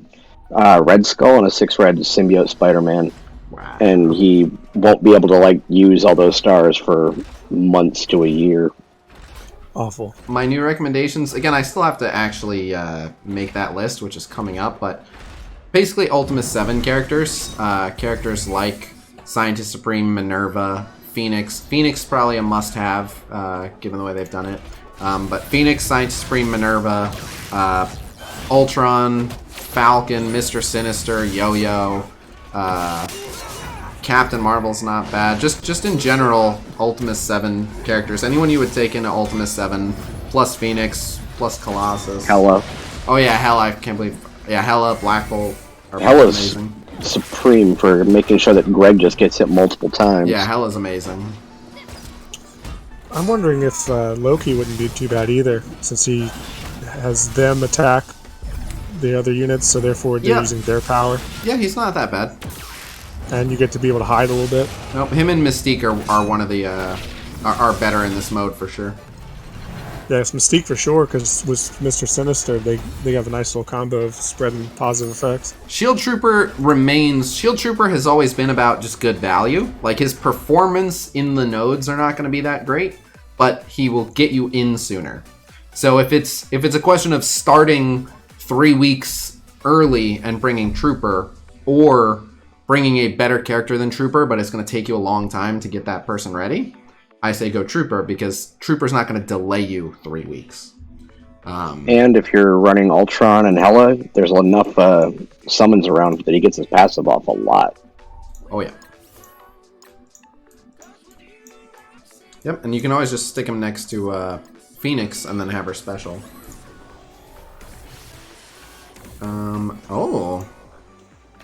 Skull and a 6 Red Symbiote Spider-Man. Wow. And he won't be able to use all those stars for months to a year. Awful. My new recommendations, again, I still have to actually make that list, which is coming up, but basically Ultima 7 characters. Characters like Scientist Supreme, Minerva, Phoenix. Phoenix probably a must-have, given the way they've done it. But Phoenix, Scientist Supreme, Minerva, Ultron, Falcon, Mr. Sinister, Yo-Yo, Captain Marvel's not bad. Just in general, Ultima 7 characters. Anyone you would take into Ultima 7, plus Phoenix, plus Colossus. Hela. Oh yeah, Hela, I can't believe. Yeah, Hela, Black Bolt are Hela's amazing. supreme for making sure that Greg just gets hit multiple times. Yeah, Hela's amazing. I'm wondering if Loki wouldn't be too bad either, since he has them attack the other units, so therefore they're using their power. Yeah, he's not that bad. And you get to be able to hide a little bit. Nope, him and Mystique are one of the are better in this mode for sure. Yeah, it's Mystique for sure, because with Mr. Sinister, they have a nice little combo of spreading positive effects. Shield Trooper has always been about just good value. Like, his performance in the nodes are not going to be that great, but he will get you in sooner. So if it's a question of starting 3 weeks early and bringing Trooper, or bringing a better character than Trooper, but it's going to take you a long time to get that person ready, I say go Trooper, because Trooper's not going to delay you 3 weeks. And if you're running Ultron and Hela, there's enough summons around that he gets his passive off a lot. Oh yeah. Yep, and you can always just stick him next to Phoenix and then have her special.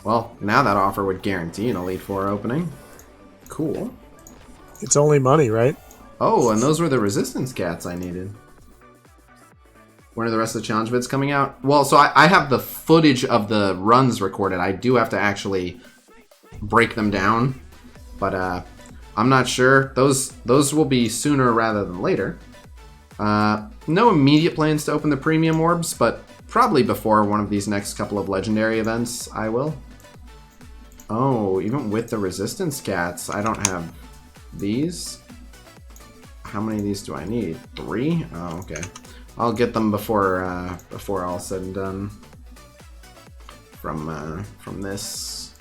Well, now that offer would guarantee an Elite Four opening. Cool. It's only money, right? Oh, and those were the Resistance Cats I needed. When are the rest of the challenge vids coming out? Well, so I have the footage of the runs recorded. I do have to actually break them down, but I'm not sure. Those will be sooner rather than later. No immediate plans to open the premium orbs, but probably before one of these next couple of legendary events, I will. Oh, even with the Resistance Cats, I don't have these. How many of these do I need? 3? Oh, okay. I'll get them before all said and done. From this.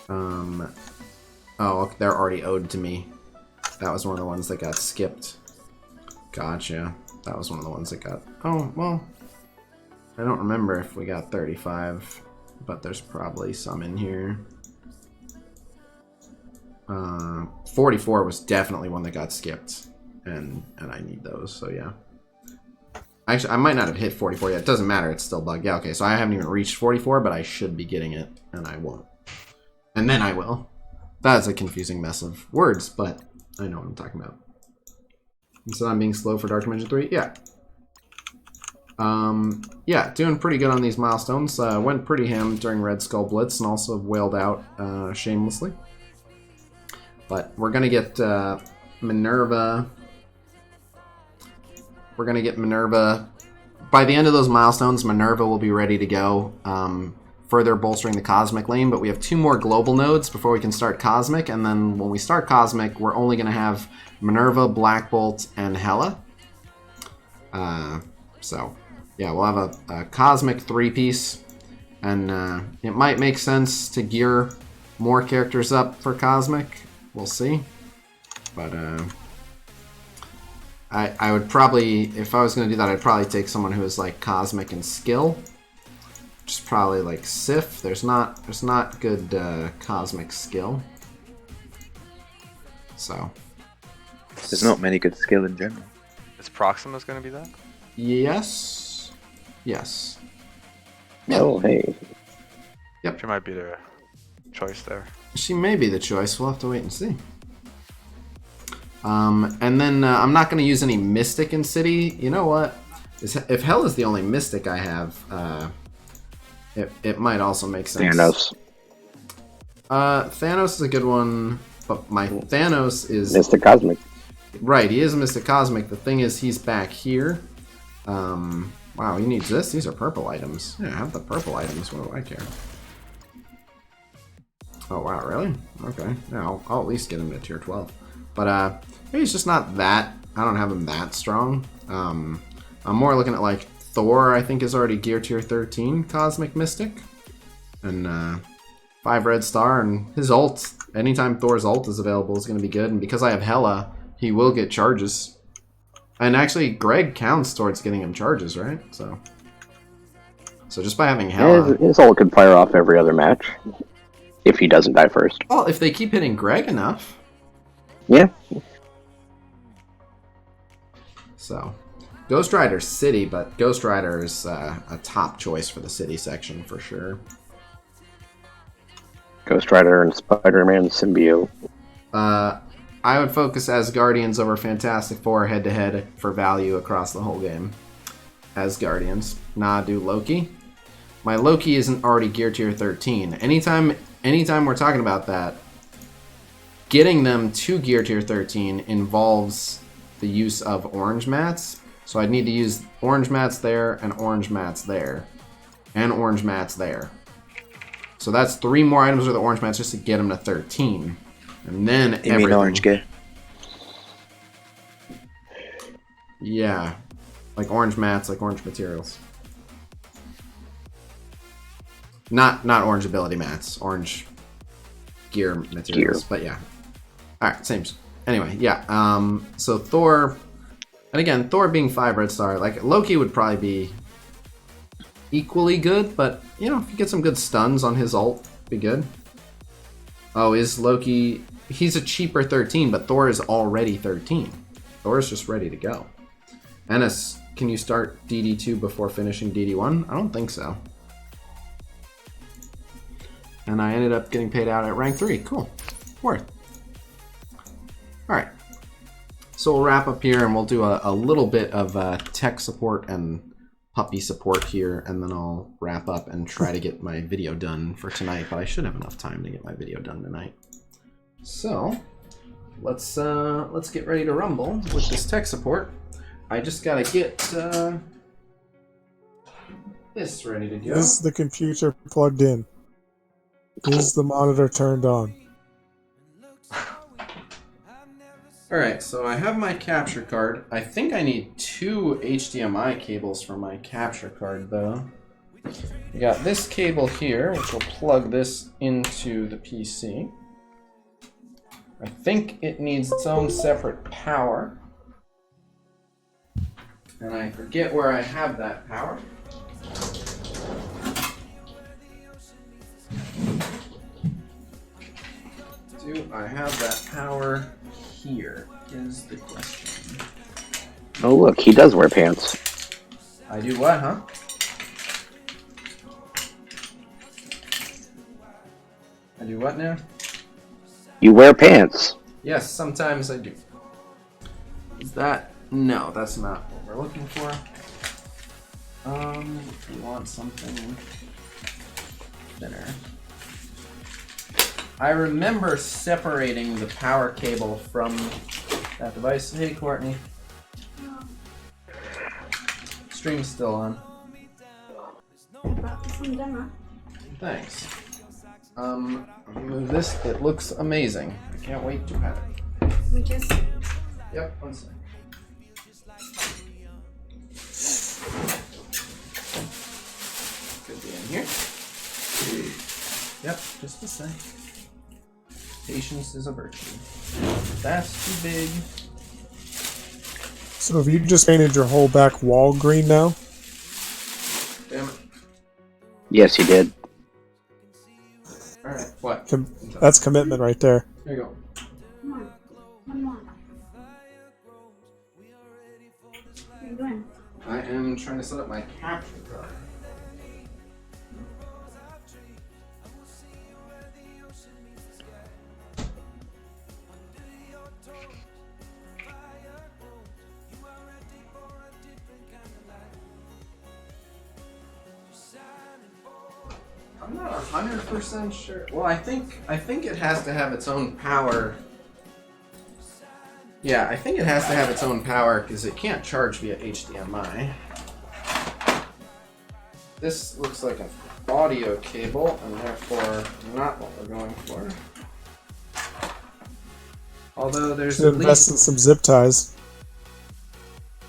Oh, they're already owed to me. That was one of the ones that got skipped. Gotcha. That was one of the ones that got... Oh, well... I don't remember if we got 35, but there's probably some in here. 44 was definitely one that got skipped, and I need those, so yeah. Actually, I might not have hit 44 yet. It doesn't matter. It's still bugged. Yeah, okay, so I haven't even reached 44, but I should be getting it, and I won't. And then I will. That's a confusing mess of words, but I know what I'm talking about. So I'm being slow for Dark Dimension 3? Yeah. Yeah, doing pretty good on these milestones. Went pretty ham during Red Skull Blitz and also wailed out shamelessly. But we're going to get Minerva. We're going to get Minerva. By the end of those milestones, Minerva will be ready to go. Further bolstering the Cosmic lane, but we have 2 more global nodes before we can start Cosmic, and then when we start Cosmic, we're only going to have Minerva, Black Bolt, and Hela. So, yeah, we'll have a Cosmic 3-piece, and it might make sense to gear more characters up for Cosmic. We'll see. But I would probably, if I was going to do that, I'd probably take someone who is like Cosmic and skill. Which is probably like Sif. There's not good Cosmic skill. So. There's not many good skill in general. Is Proxima's going to be that? Yes. Yes. Oh, hey. Yep. She might be the choice there. She may be the choice. We'll have to wait and see. And then I'm not going to use any Mystic in City. You know what? If Hell is the only Mystic I have, it might also make sense. Thanos. Thanos is a good one, but my Thanos is... Mystic Cosmic. Right, he is Mystic Cosmic. The thing is, he's back here. Wow, he needs this? These are purple items. Yeah, have the purple items. What do I care? Oh, wow, really? Okay. Yeah, I'll at least get him to tier 12. But maybe he's just not that... I don't have him that strong. I'm more looking at, like, Thor, I think, is already gear tier 13 Cosmic Mystic. And 5 red star, and his ult, anytime Thor's ult is available, is going to be good. And because I have Hela, he will get charges. And actually, Greg counts towards getting him charges, right? So just by having Hela... His ult could fire off every other match. If he doesn't die first. Well, if they keep hitting Greg enough. Yeah. So... Ghost Rider City, but Ghost Rider is a top choice for the city section for sure. Ghost Rider and Spider-Man symbiote. I would focus Asgardians over Fantastic Four head-to-head for value across the whole game. Asgardians. Nah, do Loki. My Loki isn't already gear tier 13. Anytime we're talking about that, getting them to gear tier 13 involves the use of orange mats. So I'd need to use orange mats there, and orange mats there, and orange mats there. So that's 3 more items with the orange mats just to get them to 13. And then you mean orange gear? Yeah. Like orange mats, like orange materials. Not orange ability mats, orange gear materials. But yeah. Alright, same. Anyway, yeah. So Thor... And again, Thor being 5 red star, like Loki would probably be equally good, but you know, if you get some good stuns on his ult, be good. Oh, is Loki... He's a cheaper 13, but Thor is already 13. Thor is just ready to go. Ennis, can you start DD2 before finishing DD1? I don't think so. And I ended up getting paid out at rank 3. Cool. Worth. Alright. So we'll wrap up here and we'll do a little bit of tech support and puppy support here, and then I'll wrap up and try to get my video done for tonight, but I should have enough time to get my video done tonight. So let's get ready to rumble with this tech support. I just gotta get this ready to go. Is the computer plugged in? Is the monitor turned on? Alright, so I have my capture card. I think I need 2 HDMI cables for my capture card, though. We got this cable here, which will plug this into the PC. I think it needs its own separate power. And I forget where I have that power. Do I have that power here is the question. Oh look, he does wear pants. I do what, huh? I do what now? You wear pants. Yes, sometimes I do. Is that... No, that's not what we're looking for. We want something thinner. I remember separating the power cable from that device. Hey, Courtney. Stream's still on. Some demo. Thanks. Move this. It looks amazing. I can't wait to have it. Let me just... Yep, one second. Could be in here. Yep, just a sec. Patience is a virtue. That's too big. So have you just painted your whole back wall green now? Damn it. Yes, he did. Alright, what? That's commitment right there. There you go. Come on. One more. What are you doing? I am trying to set up my capture card. I'm not 100% sure. Well, I think it has to have its own power. Yeah, I think it has to have its own power because it can't charge via HDMI. This looks like an audio cable and therefore not what we're going for. Although there's Should at invest in least... some zip ties.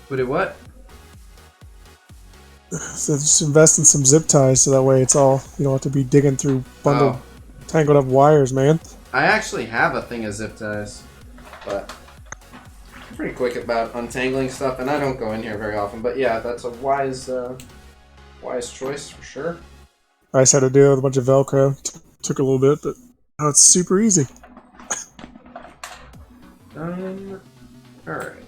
Would it what? So just invest in some zip ties so that way it's all, you don't have to be digging through bundled, tangled up wires, man. I actually have a thing of zip ties, but I'm pretty quick about untangling stuff, and I don't go in here very often. But yeah, that's a wise choice for sure. I just had to deal with a bunch of Velcro. Took a little bit, but now it's super easy. Alright.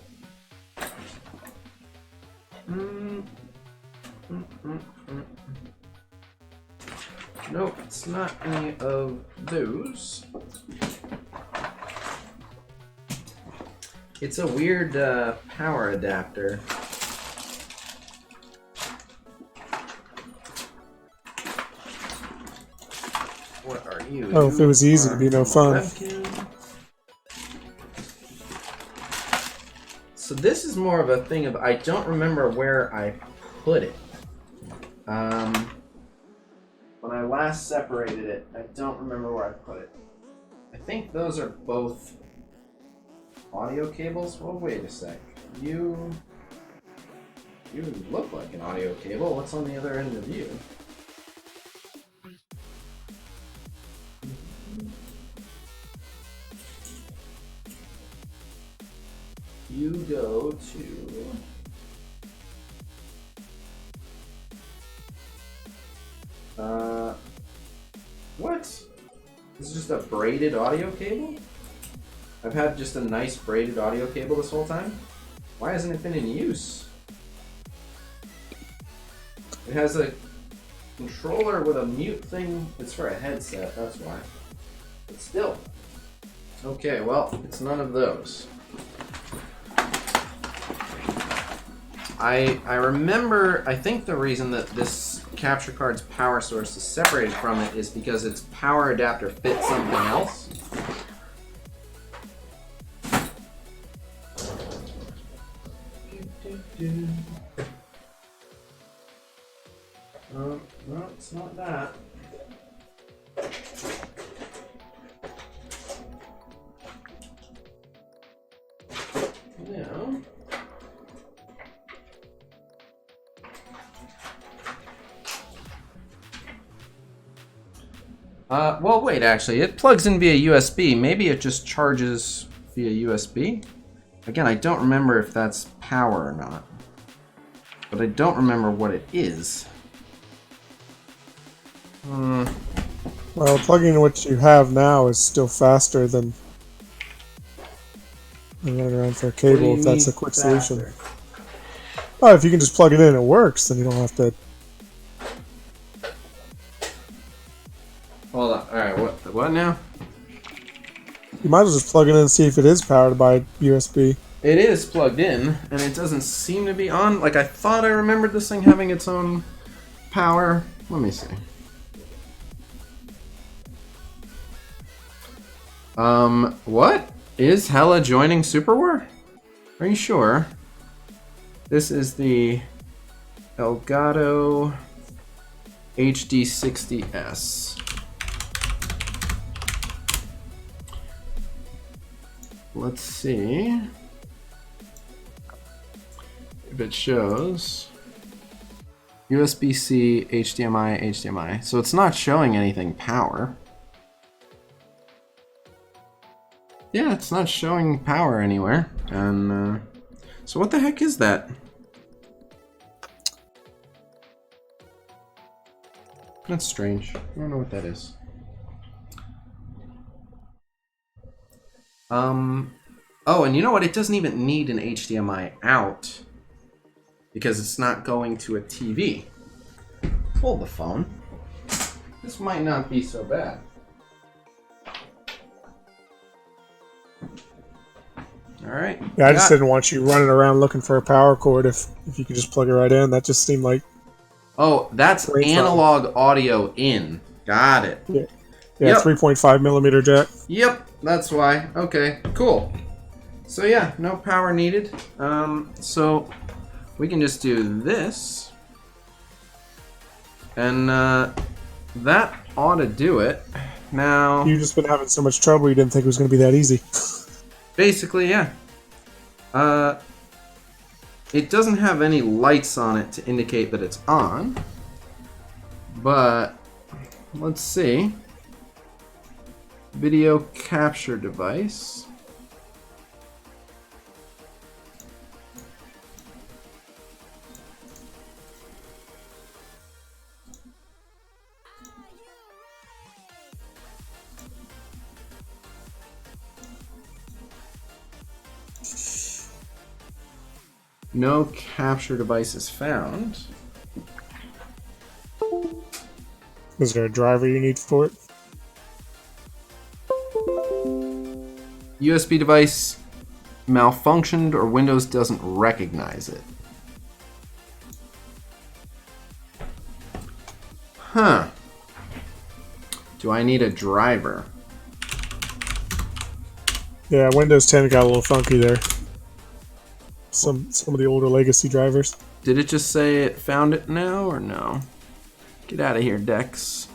Nope, it's not any of those. It's a weird power adapter. What are you? Oh, if it was easy, it'd be no fun. Webcam. So this is more of a thing of, I don't remember where I put it. When I last separated it, I don't remember where I put it. I think those are both audio cables. Well, wait a sec. You look like an audio cable. What's on the other end of you? You go to... what? This is just a braided audio cable? I've had just a nice braided audio cable this whole time? Why hasn't it been in use? It has a Controller with a mute thing. It's for a headset, that's why. But still. Okay, well, it's none of those. I remember, I think the reason that this capture card's power source is separated from it is because its power adapter fits something else. No, it's not that. No. Well, wait, actually, it plugs in via USB. Maybe it just charges via USB? Again, I don't remember if that's power or not. But I don't remember what it is. Well, plugging what you have now is still faster than running around for a cable if that's a quick solution. Oh, if you can just plug it in and it works, then you don't have to... Hold on. Alright, what now? You might as well just plug it in and see if it is powered by USB. It is plugged in, and it doesn't seem to be on. Like, I thought I remembered this thing having its own power. Let me see. What? Is Hella joining Super War? Are you sure? This is the Elgato HD60S. Let's see if it shows USB-C, HDMI, HDMI. So it's not showing anything power. Yeah, it's not showing power anywhere. And so what the heck is that? That's strange. I don't know what that is. Oh, and you know what? It doesn't even need an HDMI out because it's not going to a TV. Hold the phone. This might not be so bad. All right. Yeah, I just didn't want you running around looking for a power cord if you could just plug it right in. That just seemed like... Oh, that's analog audio in. Got it. Yeah, yep. 3.5 millimeter jack. Yep, that's why. Okay, cool. So yeah, no power needed. So we can just do this. And that ought to do it. Now... You've just been having so much trouble you didn't think it was going to be that easy. Basically, yeah. It doesn't have any lights on it to indicate that it's on. But let's see. Video capture device. No capture devices found. Is there a driver you need for it? USB device malfunctioned or Windows doesn't recognize it. Huh. Do I need a driver? Yeah, Windows 10 got a little funky there. Some of the older legacy drivers. Did it just say it found it now or no? Get out of here, Dex.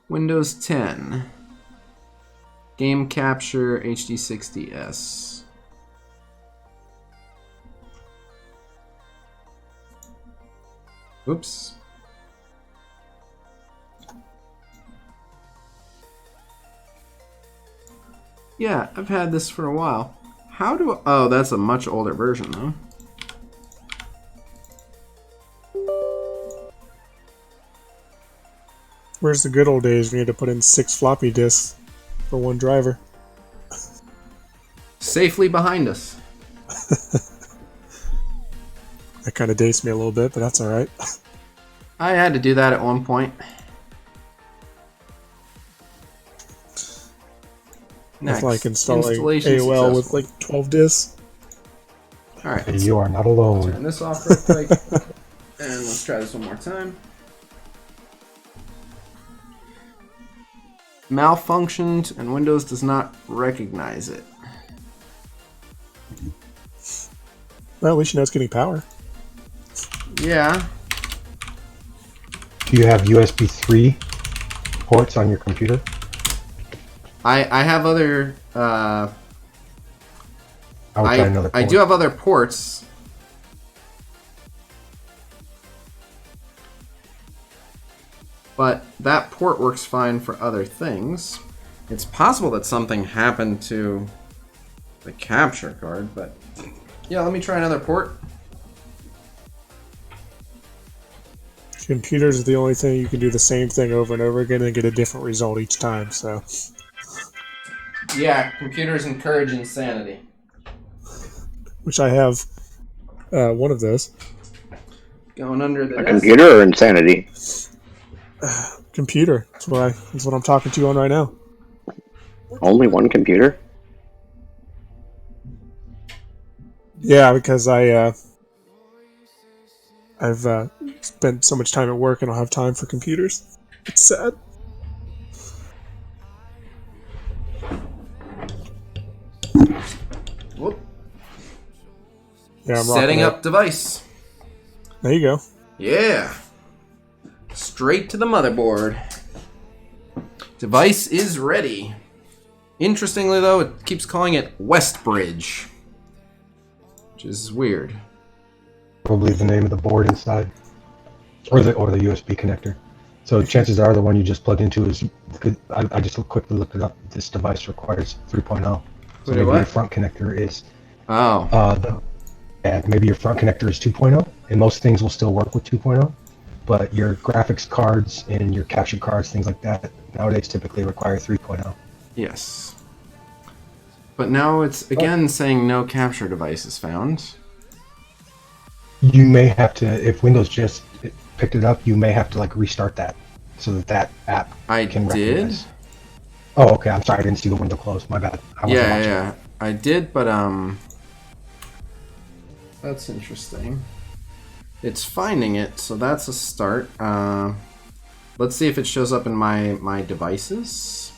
Windows 10. Game Capture HD60S. Oops. Yeah, I've had this for a while. How do I... Oh, that's a much older version, though. Where's the good old days when you had to put in 6 floppy disks for one driver? Safely behind us. That kind of dates me a little bit, but that's alright. I had to do that at one point. It's like installing Installation AOL with successful. like 12 disks. Alright. And you are not alone. Turn this off real quick. And let's try this one more time. Malfunctioned and Windows does not recognize it. Well, at least you know it's getting power. Yeah. Do you have USB 3 ports on your computer? I have other I would try another port. I do have other ports. But that port works fine for other things. It's possible that something happened to the capture card, but yeah, let me try another port. Computers are the only thing you can do the same thing over and over again and get a different result each time, so. Yeah, computers encourage insanity. Which I have one of those. Going under the A desk. computer or insanity? Computer. That's what I'm talking to you on right now. Only one computer? Yeah, because I've spent so much time at work, I don't have time for computers. It's sad. Whoop. Yeah, I'm Setting rocking up device. There you go. Yeah. Straight to the motherboard. Device is ready. Interestingly, though, it keeps calling it Westbridge, which is weird. Probably the name of the board inside, or the USB connector. So chances are the one you just plugged into is. I just quickly looked it up. This device requires 3.0. So Wait, maybe what? your front connector is. Oh. Maybe your front connector is 2.0, and most things will still work with 2.0. But your graphics cards and your capture cards, things like that, nowadays typically require 3.0. Yes. But now it's again saying no capture device is found. You may have to, if Windows just picked it up, you may have to like restart that so that app can recognize. Oh, okay. I'm sorry. I didn't see the window closed. My bad. I wasn't watching. Yeah. I did, but that's interesting. It's finding it, so that's a start. Let's see if it shows up in my devices.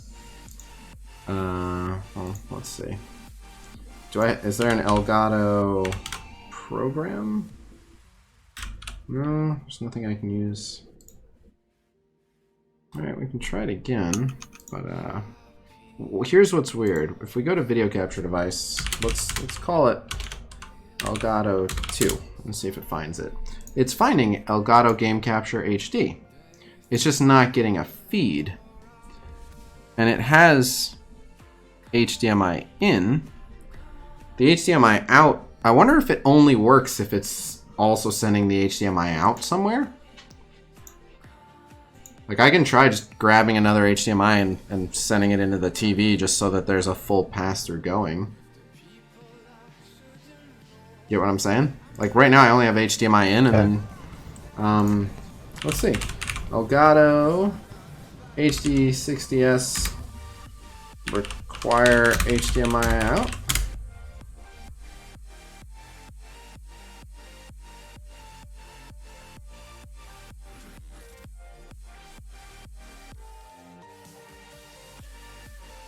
Well, let's see. Is there an Elgato program? No, there's nothing I can use. Alright, we can try it again, but well, here's what's weird. If we go to video capture device, let's call it Elgato 2 and see if it finds it. It's finding Elgato Game Capture HD. It's just not getting a feed. And it has HDMI in. The HDMI out, I wonder if it only works if it's also sending the HDMI out somewhere. Like, I can try just grabbing another HDMI and sending it into the TV just so that there's a full pass-through going. Get what I'm saying? Like, right now I only have HDMI in, and then, let's see. Elgato HD60S require HDMI out.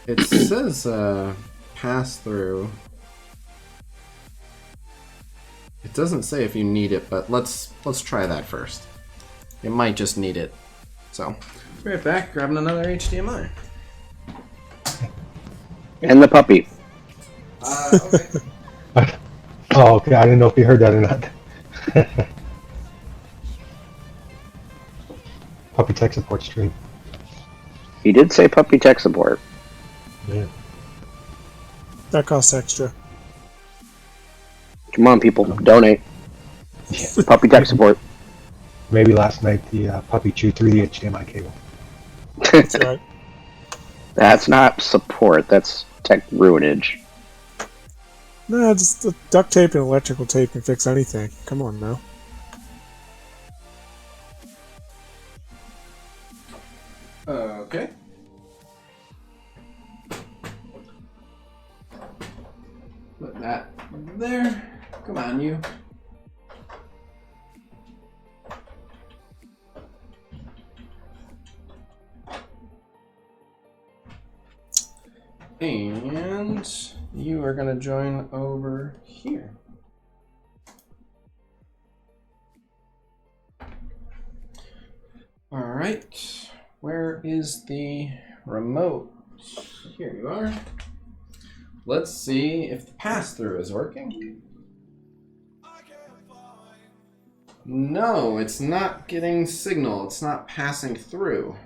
It says pass through. It doesn't say if you need it, but let's try that first. It might just need it. So, be right back, grabbing another HDMI. And the puppy. Okay. Oh, okay. I didn't know if you heard that or not. Puppy tech support stream. He did say puppy tech support. Yeah. That costs extra. Come on, people, donate. Puppy tech support. Maybe last night the puppy chewed through the HDMI cable. That's right. That's not support, that's tech ruinage. No, just the duct tape and electrical tape can fix anything. Come on now. Okay. Put that there. Come on, you. And you are going to join over here. All right. Where is the remote? Here you are. Let's see if the pass-through is working. No, it's not getting signal. It's not passing through.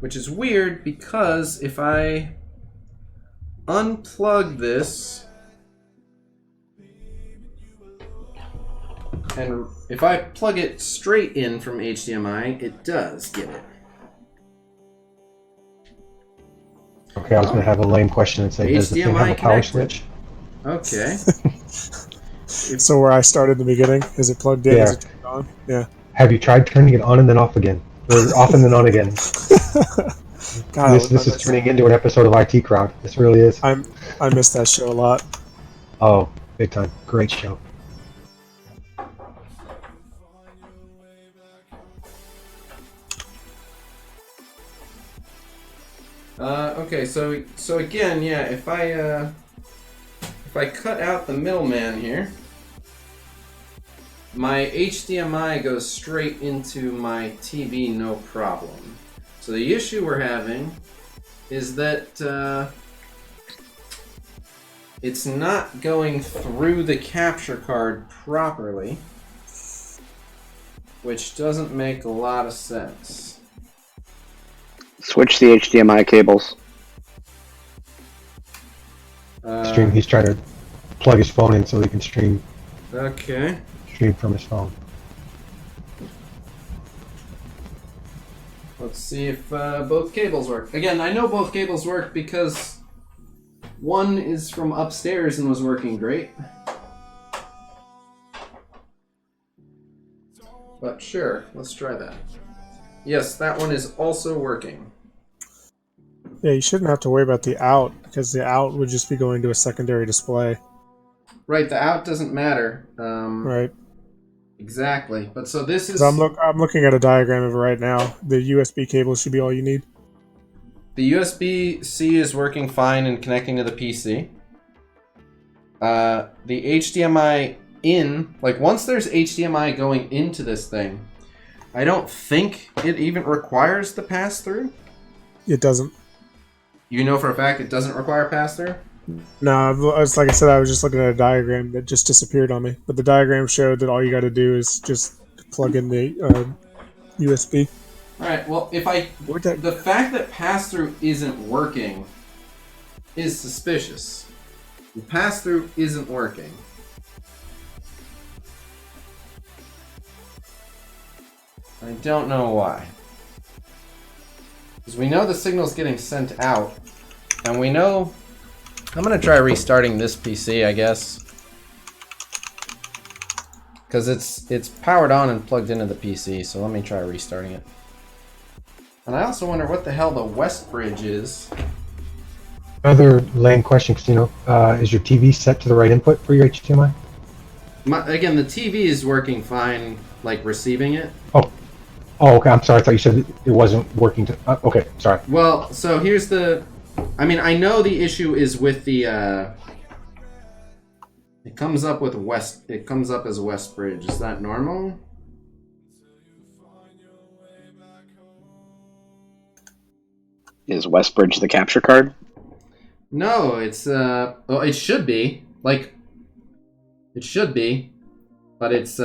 Which is weird because if I unplug this and if I plug it straight in from HDMI, it does get it. Okay, I was going to have a lame question and say, does the thing have a power switch? Okay. So where I started in the beginning, is it plugged in? Yeah. Is it turned on? Yeah. Have you tried turning it on and then off again? Or off and then on again? God, this is turning into an episode of IT Crowd. This really is. I miss that show a lot. Oh, big time. Great show. Okay, so again, yeah, if I cut out the middleman here, my HDMI goes straight into my TV, no problem. So the issue we're having is that it's not going through the capture card properly, which doesn't make a lot of sense. Switch the HDMI cables. Stream. He's trying to plug his phone in so he can stream. Okay. Stream from his phone. Let's see if both cables work. Again, I know both cables work because one is from upstairs and was working great. But sure, let's try that. Yes, that one is also working. Yeah, you shouldn't have to worry about the out, because the out would just be going to a secondary display. Right, the out doesn't matter. Right. Exactly. But so this is... I'm looking at a diagram of it right now. The USB cable should be all you need. The USB-C is working fine and connecting to the PC. The HDMI in, like once there's HDMI going into this thing, I don't think it even requires the pass-through. It doesn't. You know for a fact it doesn't require pass-through? No, like I said, I was just looking at a diagram that just disappeared on me. But the diagram showed that all you got to do is just plug in the USB. All right. Well, the fact that pass-through isn't working is suspicious. The pass-through isn't working. I don't know why. Because we know the signal's getting sent out, and we know... I'm going to try restarting this PC, I guess. Because it's powered on and plugged into the PC, so let me try restarting it. And I also wonder what the hell the West Bridge is. Another lame question, Khasino. Is your TV set to the right input for your HDMI? Again, the TV is working fine, like receiving it. Oh, okay. I'm sorry. I thought you said it wasn't working. Okay, sorry. Well, so here's the... I mean, I know the issue is with the... It comes up with West... It comes up as West Bridge. Is that normal? Is Westbridge the capture card? No, it's... Well, it should be. Like... It should be. But it's...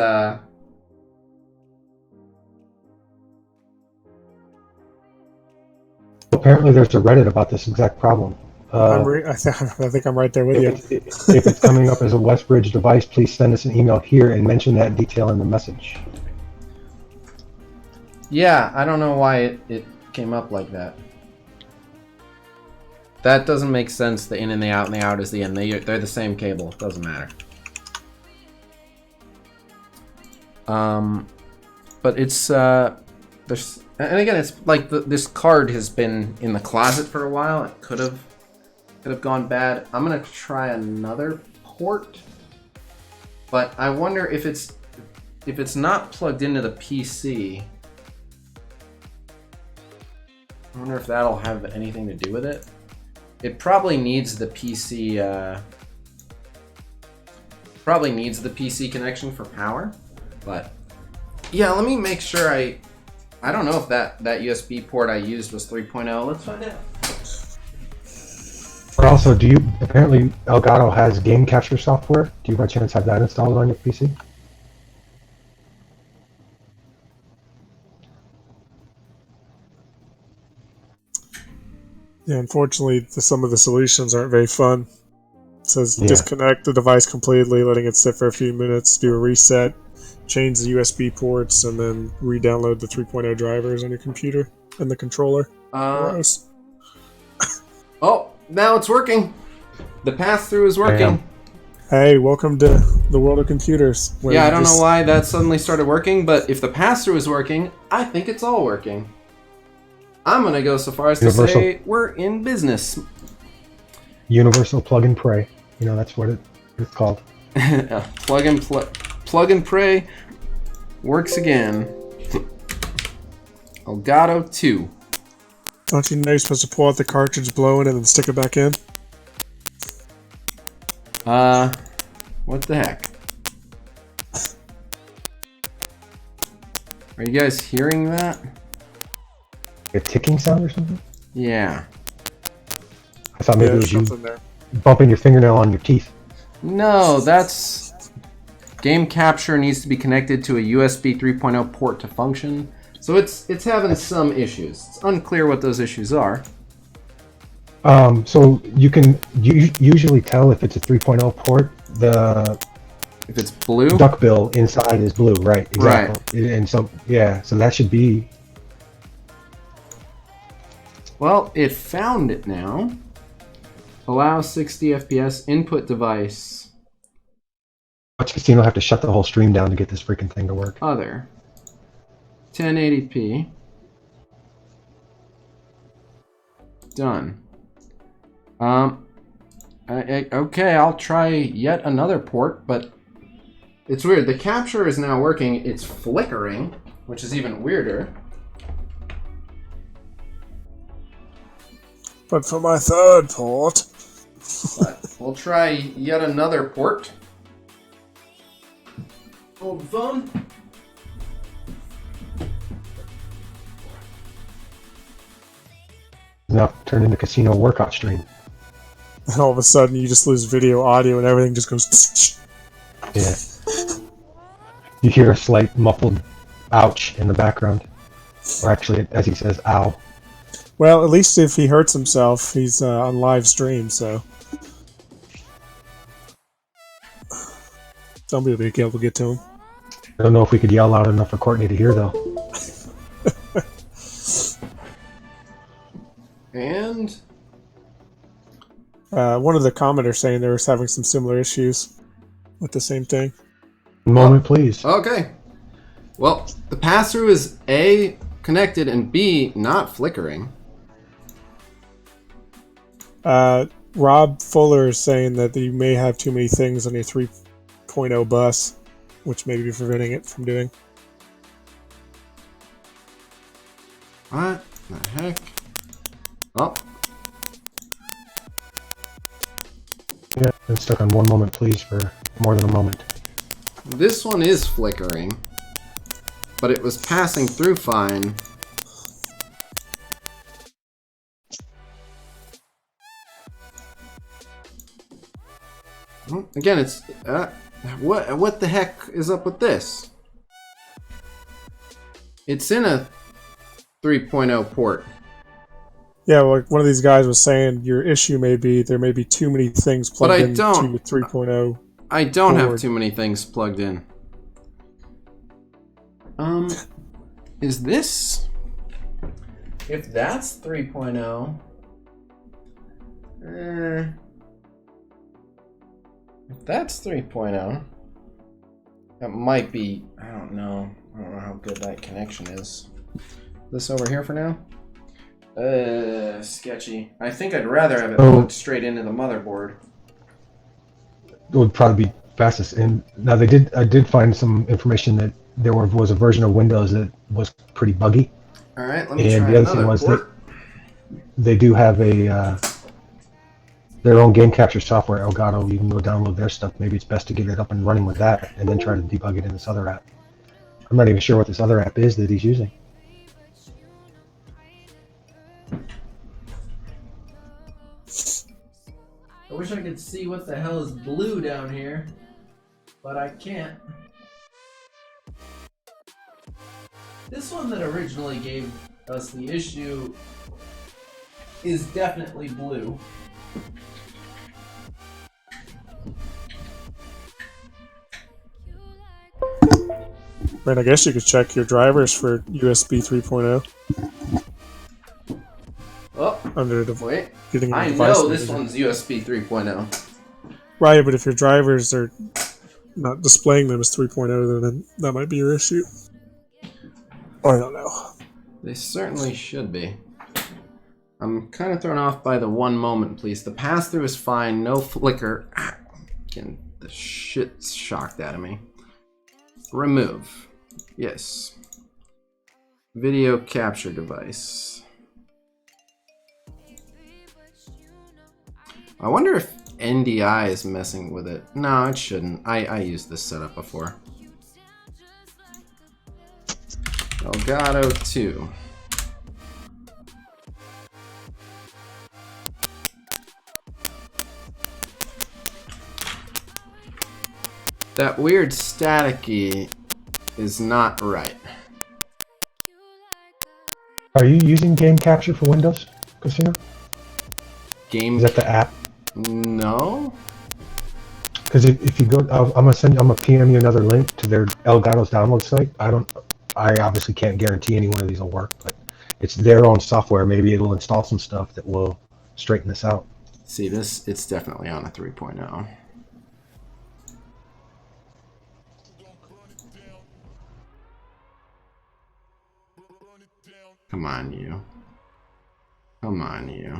Apparently there's a Reddit about this exact problem. I think I'm right there with you. If it's coming up as a Westbridge device, please send us an email here and mention that detail in the message. Yeah, I don't know why it came up like that. That doesn't make sense, the in and the out is the in. They're the same cable. Doesn't matter. But it's... the there's, and again, it's like this card has been in the closet for a while. It could have gone bad. I'm gonna try another port, but I wonder if it's not plugged into the PC. I wonder if that'll have anything to do with it. It probably needs the PC. Probably needs the PC connection for power, but yeah, let me make sure I don't know if that USB port I used was 3.0. Let's find out. But also, apparently Elgato has game capture software. Do you by chance have that installed on your PC? Yeah, unfortunately, some of the solutions aren't very fun. It says disconnect the device completely, letting it sit for a few minutes, do a reset, change the USB ports, and then re-download the 3.0 drivers on your computer and the controller. Gross. Oh, now it's working. The pass-through is working. Hey, welcome to the world of computers. Yeah, I don't know why that suddenly started working, but if the pass-through is working, I think it's all working. I'm going to go so far as to say we're in business. Universal plug and pray. You know, that's what it's called. Plug and pray works again. Elgato 2. Don't you know you're supposed to pull out the cartridge, blow it, and then stick it back in? What the heck? Are you guys hearing that? A ticking sound or something? Yeah. I thought maybe it was you bumping your fingernail on your teeth. No, that's... Game capture needs to be connected to a USB 3.0 port to function. So it's having some issues. It's unclear what those issues are. So you can usually tell if it's a 3.0 port. If it's blue? Duckbill inside is blue, right? Exactly. Right. And so that should be... Well, it found it now. Allow 60 FPS input device. Watch Khasino have to shut the whole stream down to get this freaking thing to work. Other. 1080p. Done. Okay, I'll try yet another port, but it's weird. The capture is now working. It's flickering, which is even weirder. But for my third port... But we'll try yet another port. Hold the phone. Now turn into Khasino workout stream. And all of a sudden you just lose video, audio, and everything just goes... Yeah. You hear a slight muffled ouch in the background. Or actually, as he says, ow. Well, at least if he hurts himself, he's on live stream, so... Somebody will be able to get to him. I don't know if we could yell loud enough for Courtney to hear, though. And... one of the commenters saying they were having some similar issues with the same thing. Moment, please. Okay. Well, the pass-through is A, connected, and B, not flickering. Rob Fuller is saying that you may have too many things on your 3.0 bus, which may be preventing it from doing. What the heck? Oh. Yeah, been stuck on one moment, please, for more than a moment. This one is flickering, but it was passing through fine. Again, it's what the heck is up with this? It's in a 3.0 port. Yeah, well, like one of these guys was saying your issue may be there may be too many things plugged into 3.0. I don't have too many things plugged in. Is this? If that's 3.0, if that's 3.0, that might be. I don't know how good that connection is. This over here for now. Sketchy. I think I'd rather have it plugged straight into the motherboard. It would probably be fastest. And now I did find some information that there was a version of Windows that was pretty buggy. All right, let me and try the other thing was that they do have their own game capture software, Elgato. You can go download their stuff. Maybe it's best to get it up and running with that, and then try to debug it in this other app. I'm not even sure what this other app is that he's using. I wish I could see what the hell is blue down here, but I can't. This one that originally gave us the issue is definitely blue. Right, I guess you could check your drivers for USB 3.0. Oh, under the wait. Getting I device know this manager. one's USB 3.0. Right, but if your drivers are not displaying them as 3.0, then that might be your issue. I don't know. They certainly should be. I'm kind of thrown off by the one moment, please. The pass-through is fine, no flicker. Getting the shit shocked out of me. Remove. Yes. Video capture device. I wonder if NDI is messing with it. No, it shouldn't. I used this setup before. Elgato 2. That weird staticky is not right. Are you using game capture for Windows, Khasino? Game? Is that the app? No. Because if you go, I'm gonna PM you another link to their Elgato's download site. I obviously can't guarantee any one of these will work, but it's their own software. Maybe it'll install some stuff that will straighten this out. See, it's definitely on a 3.0. Come on, you. Come on, you.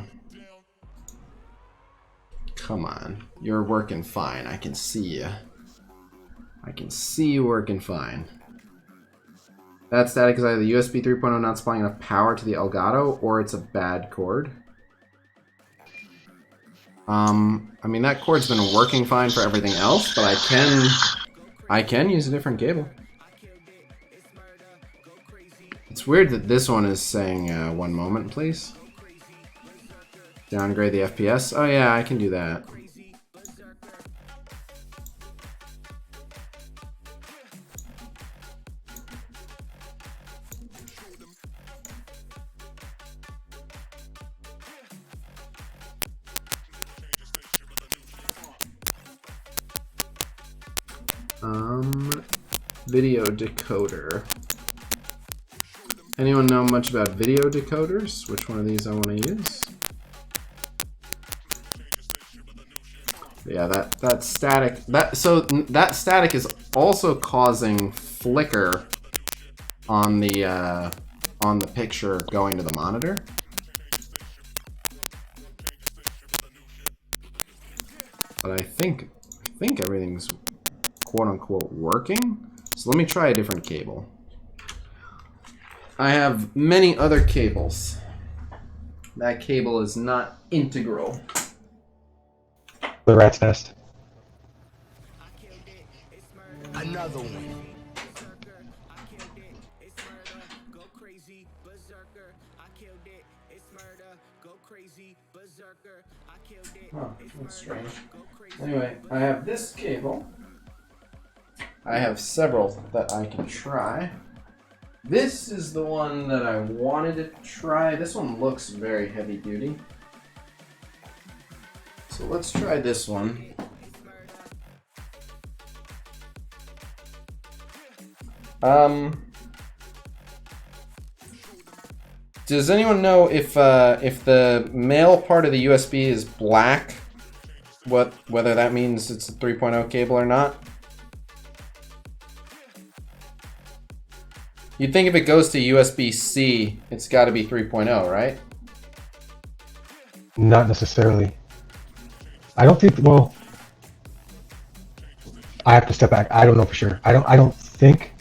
Come on. You're working fine. I can see you. I can see you working fine. That static is either the USB 3.0 not supplying enough power to the Elgato, or it's a bad cord. I mean, that cord's been working fine for everything else, but I can use a different cable. It's weird that this one is saying, one moment, please. Downgrade the FPS. Oh yeah, I can do that. Video decoder. Anyone know much about video decoders? Which one of these I want to use? Yeah, that static. That static is also causing flicker on the picture going to the monitor. But I think everything's quote unquote working. So let me try a different cable. I have many other cables. That cable is not integral. The rat's nest. Another one. Huh, that's strange. Anyway, I have this cable. I have several that I can try. This is the one that I wanted to try. This one looks very heavy duty. So let's try this one. Does anyone know if the male part of the USB is black, whether that means it's a 3.0 cable or not? You'd think if it goes to USB-C, it's got to be 3.0, right? Not necessarily. I don't think. Well, I have to step back. I don't know for sure. I don't think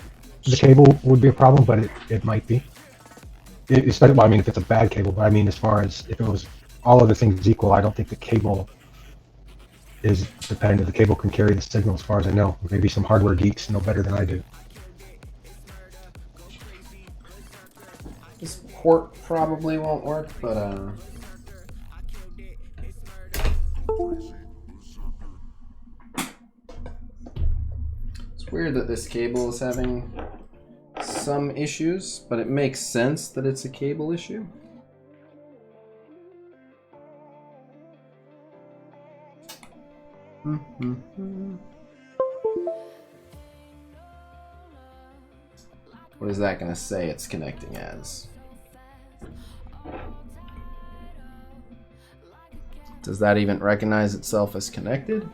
the cable would be a problem, but it might be. Especially, well, I mean, if it's a bad cable, but I mean, as far as if it was all other things equal, I don't think the cable is dependent. The cable can carry the signal, as far as I know. Maybe some hardware geeks know better than I do. This port probably won't work, but it's weird that this cable is having some issues, but it makes sense that it's a cable issue. What is that going to say it's connecting as? Does that even recognize itself as connected?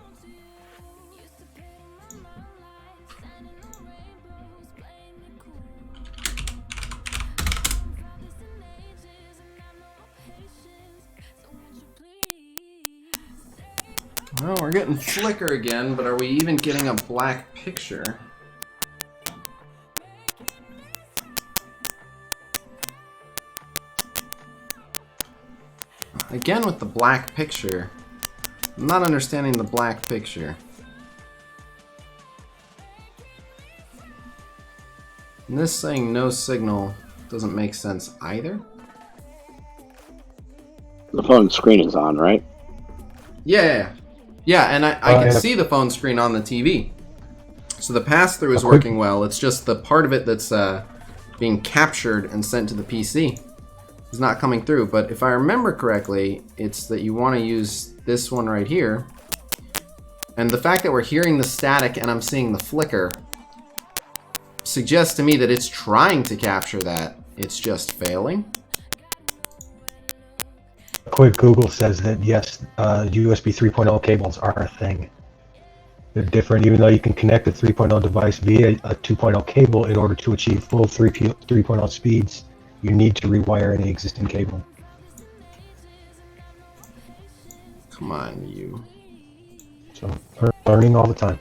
Well, we're getting flicker again, but are we even getting a black picture? Again with the black picture. I'm not understanding the black picture. And this saying no signal doesn't make sense either. The phone screen is on, right? Yeah, and I can see the phone screen on the TV. So the pass-through is working well. It's just the part of it that's being captured and sent to the PC is not coming through. But if I remember correctly, it's that you want to use this one right here. And the fact that we're hearing the static and I'm seeing the flicker suggests to me that it's trying to capture that. It's just failing. Quick Google says that yes, USB 3.0 cables are a thing. They're different, even though you can connect a 3.0 device via a 2.0 cable in order to achieve full 3.0 speeds. You need to rewire any existing cable. Come on, you. So, learning all the time.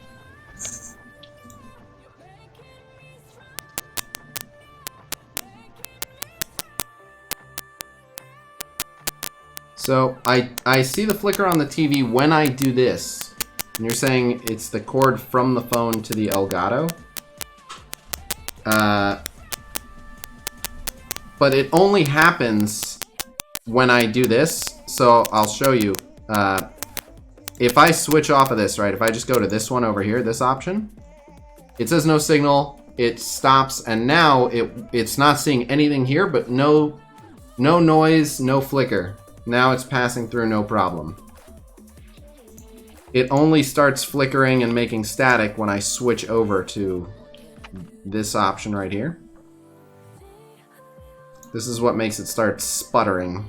So I see the flicker on the TV when I do this. And you're saying it's the cord from the phone to the Elgato. But it only happens when I do this. So I'll show you. If I switch off of this, right? If I just go to this one over here, this option. It says no signal. It stops. And now it's not seeing anything here, but no noise, no flicker. Now it's passing through no problem. It only starts flickering and making static when I switch over to this option right here. This is what makes it start sputtering.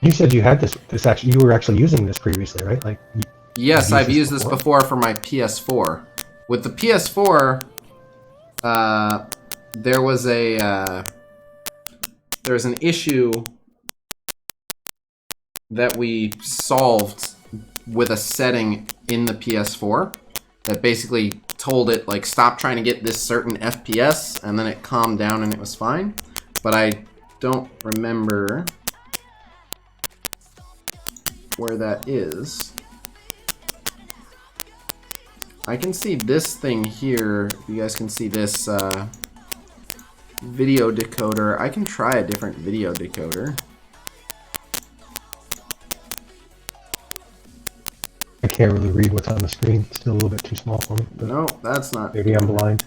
You said you had this actually. You were actually using this previously, right? Like. Yes, I've used this before for my PS4. With the PS4, there was an issue that we solved with a setting in the PS4 that basically told it, like, stop trying to get this certain FPS, and then it calmed down and it was fine. But I don't remember where that is. I can see this thing here. You guys can see this video decoder. I can try a different video decoder. I can't really read what's on the screen. It's still a little bit too small for me. No, that's not. Maybe I'm blind.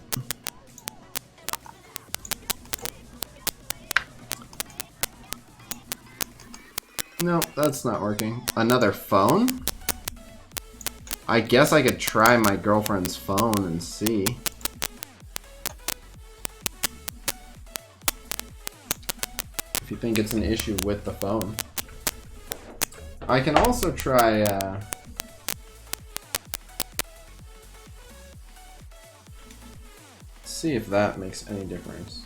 No, that's not working. Another phone? I guess I could try my girlfriend's phone and see. If you think it's an issue with the phone. I can also try see if that makes any difference.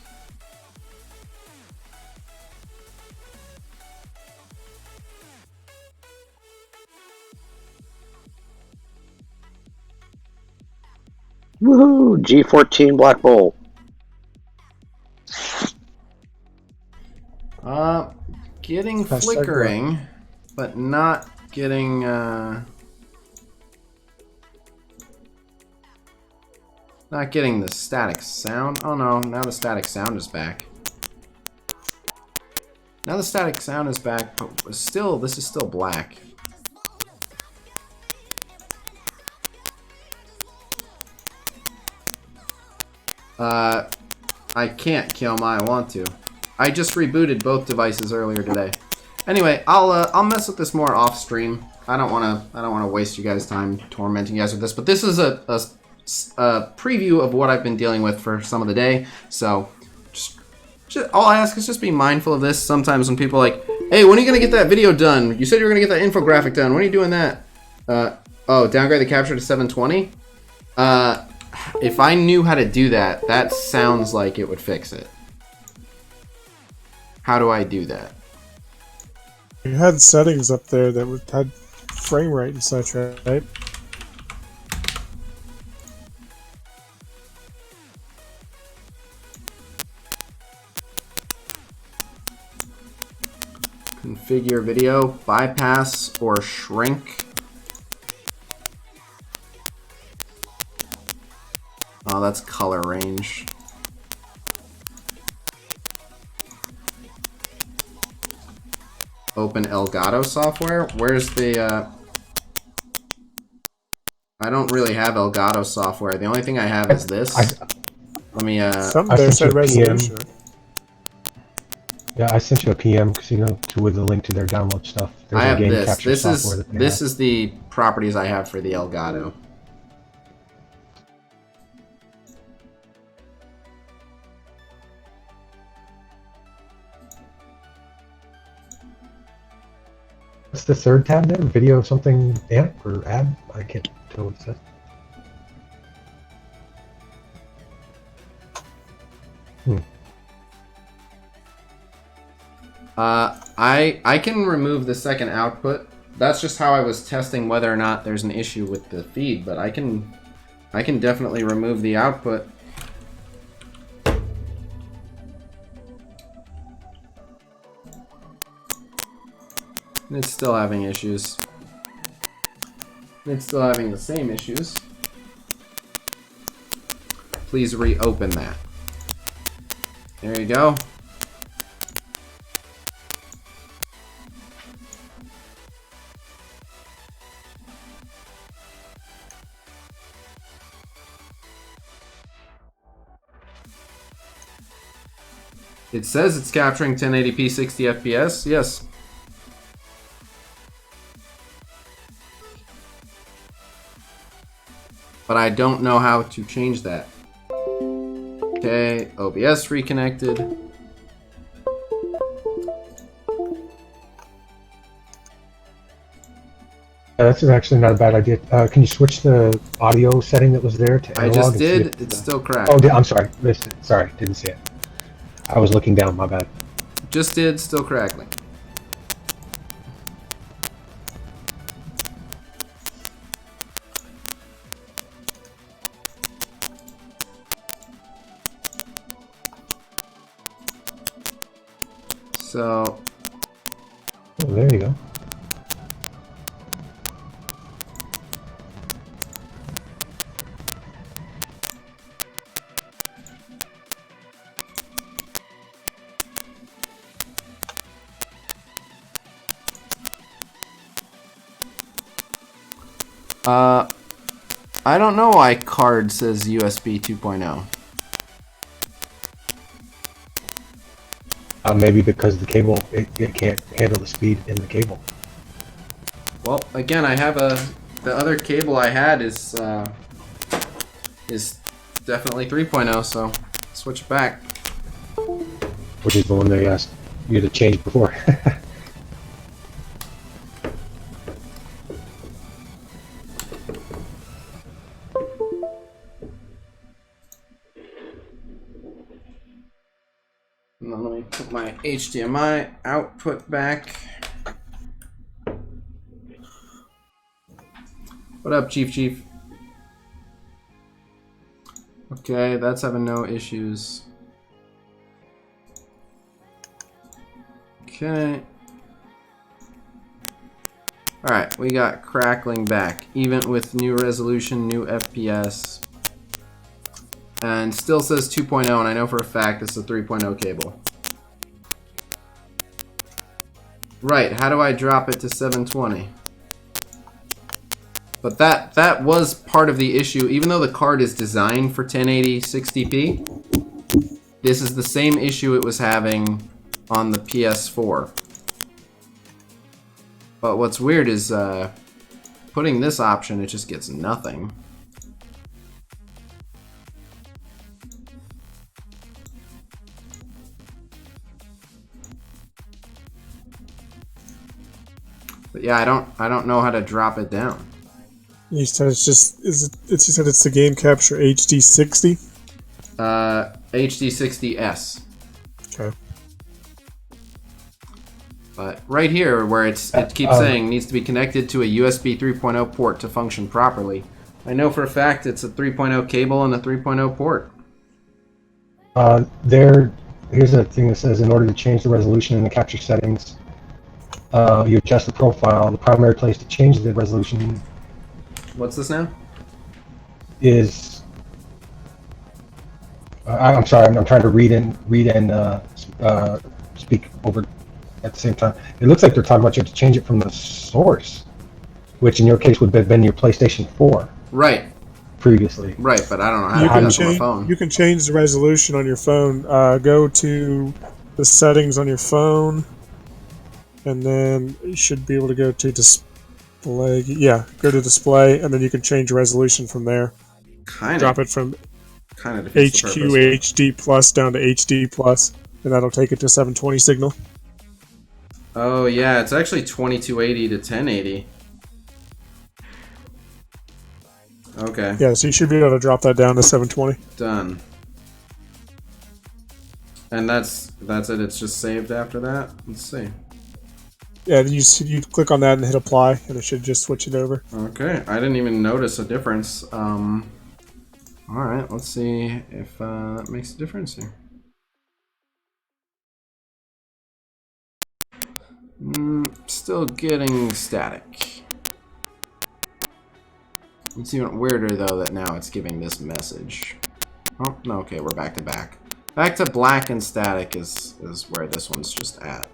Woohoo! G14 Black Bolt. Getting Hashtag flickering, but not getting, not getting the static sound. Oh no, now the static sound is back. Now the static sound is back, but still, this is still black. I can't kill my I want to. I just rebooted both devices earlier today. Anyway, I'll mess with this more off stream. I don't wanna waste you guys' time tormenting you guys with this. But this is a preview of what I've been dealing with for some of the day. So, just all I ask is just be mindful of this. Sometimes when people are like, "Hey, when are you gonna get that video done? You said you were gonna get that infographic done. When are you doing that?" Oh, downgrade the capture to 720. If I knew how to do that, that sounds like it would fix it. How do I do that? You had settings up there that had frame rate and such, right? Configure video, bypass, or shrink. Oh, that's color range. Open Elgato software. Where's the, I don't really have Elgato software. The only thing I have is this. Let me, Something there said resolution. Yeah, I sent you a PM, Khasino, with a link to their download stuff. There's I have game this. capture software that they This have. is the properties I have for the Elgato. What's the third tab there? Video something amp or ad? I can't tell what it says. I can remove the second output. That's just how I was testing whether or not there's an issue with the feed, but I can definitely remove the output. It's still having issues. It's still having the same issues. Please reopen that. There you go. It says it's capturing 1080p 60 FPS. Yes. But I don't know how to change that. Okay, OBS reconnected. That's actually not a bad idea. Can you switch the audio setting that was there to I analog? just did. It's still cracked. Oh, I'm sorry. Missed it. Sorry, didn't see it. I was looking down. My bad. Just did. Still crackling. So. Oh, there you go. I don't know why card says USB 2.0. Maybe because the cable, it can't handle the speed in the cable. Well, again, I have the other cable I had is definitely 3.0, so switch it back. Which is the one they asked you to change before. on, let me put my HDMI output back. What up, Chief? Okay, that's having no issues. Okay. Alright, we got crackling back. Even with new resolution, new FPS. And still says 2.0, and I know for a fact it's a 3.0 cable. Right, how do I drop it to 720? But that was part of the issue. Even though the card is designed for 1080 60p, this is the same issue it was having on the PS4. But what's weird is putting this option, it just gets nothing. But yeah, I don't know how to drop it down. You said it's just you said it's the game capture HD 60? HD 60S. Okay. But right here, where it keeps saying needs to be connected to a USB 3.0 port to function properly. I know for a fact it's a 3.0 cable and a 3.0 port. Here's a thing that says in order to change the resolution in the capture settings, you adjust the profile. The primary place to change the resolution. What's this now? Is I'm sorry, I'm trying to read and speak over at the same time. It looks like they're talking about you have to change it from the source, which in your case would have been your PlayStation 4. Right. Previously. Right, but I don't know how to do that on my phone. You can change the resolution on your phone. Go to the settings on your phone, and then you should be able to go to display. Yeah, go to display, and then you can change resolution from there. Drop it from HQ HD plus down to HD plus, and that'll take it to 720 signal. Oh yeah, it's actually 2280 to 1080. Okay. Yeah, so you should be able to drop that down to 720. Done. And that's it. It's just saved after that. Let's see. Yeah, you click on that and hit apply, and it should just switch it over. Okay, I didn't even notice a difference. All right, let's see if that makes a difference here. Still getting static. It's even weirder though that now it's giving this message. Oh, no, okay, we're back to back. Back to black and static is where this one's just at.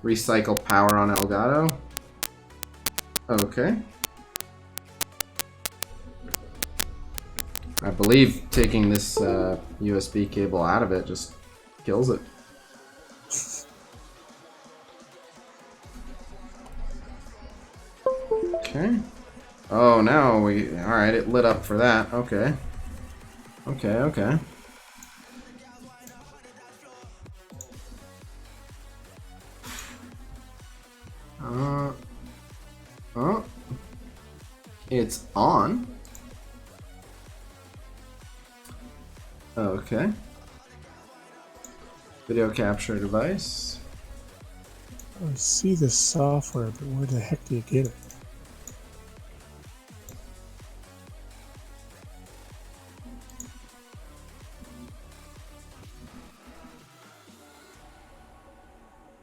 Recycle power on Elgato. Okay. I believe taking this USB cable out of it just kills it. Okay. Oh, now alright, it lit up for that. Okay. Okay. Oh. It's on. Okay. Video capture device. I see this software, but where the heck do you get it?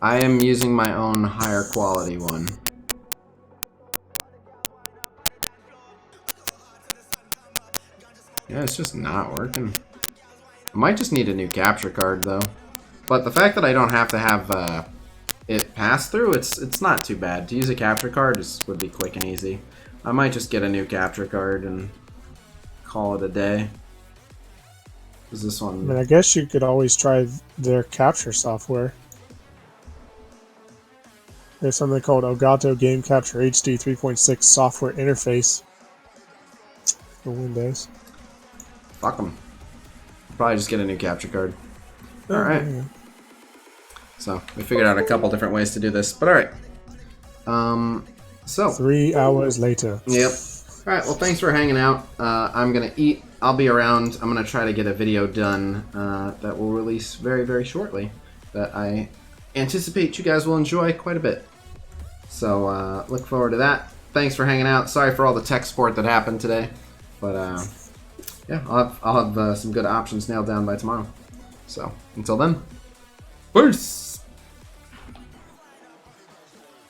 I am using my own higher quality one. Yeah, it's just not working. I might just need a new capture card though. But the fact that I don't have to have it pass through, it's not too bad. To use a capture card would be quick and easy. I might just get a new capture card and call it a day. Is this one? I mean, I guess you could always try their capture software. There's something called Elgato Game Capture HD 3.6 software interface for Windows. Fuck them. Probably just get a new capture card. Alright. Yeah. So, we figured out a couple different ways to do this, but alright. So. 3 hours later. Yep. Alright, well, thanks for hanging out. I'm going to eat. I'll be around. I'm going to try to get a video done that will release very, very shortly that I anticipate you guys will enjoy quite a bit. So, look forward to that. Thanks for hanging out. Sorry for all the tech support that happened today. But, yeah, I'll have some good options nailed down by tomorrow. So, until then, peace!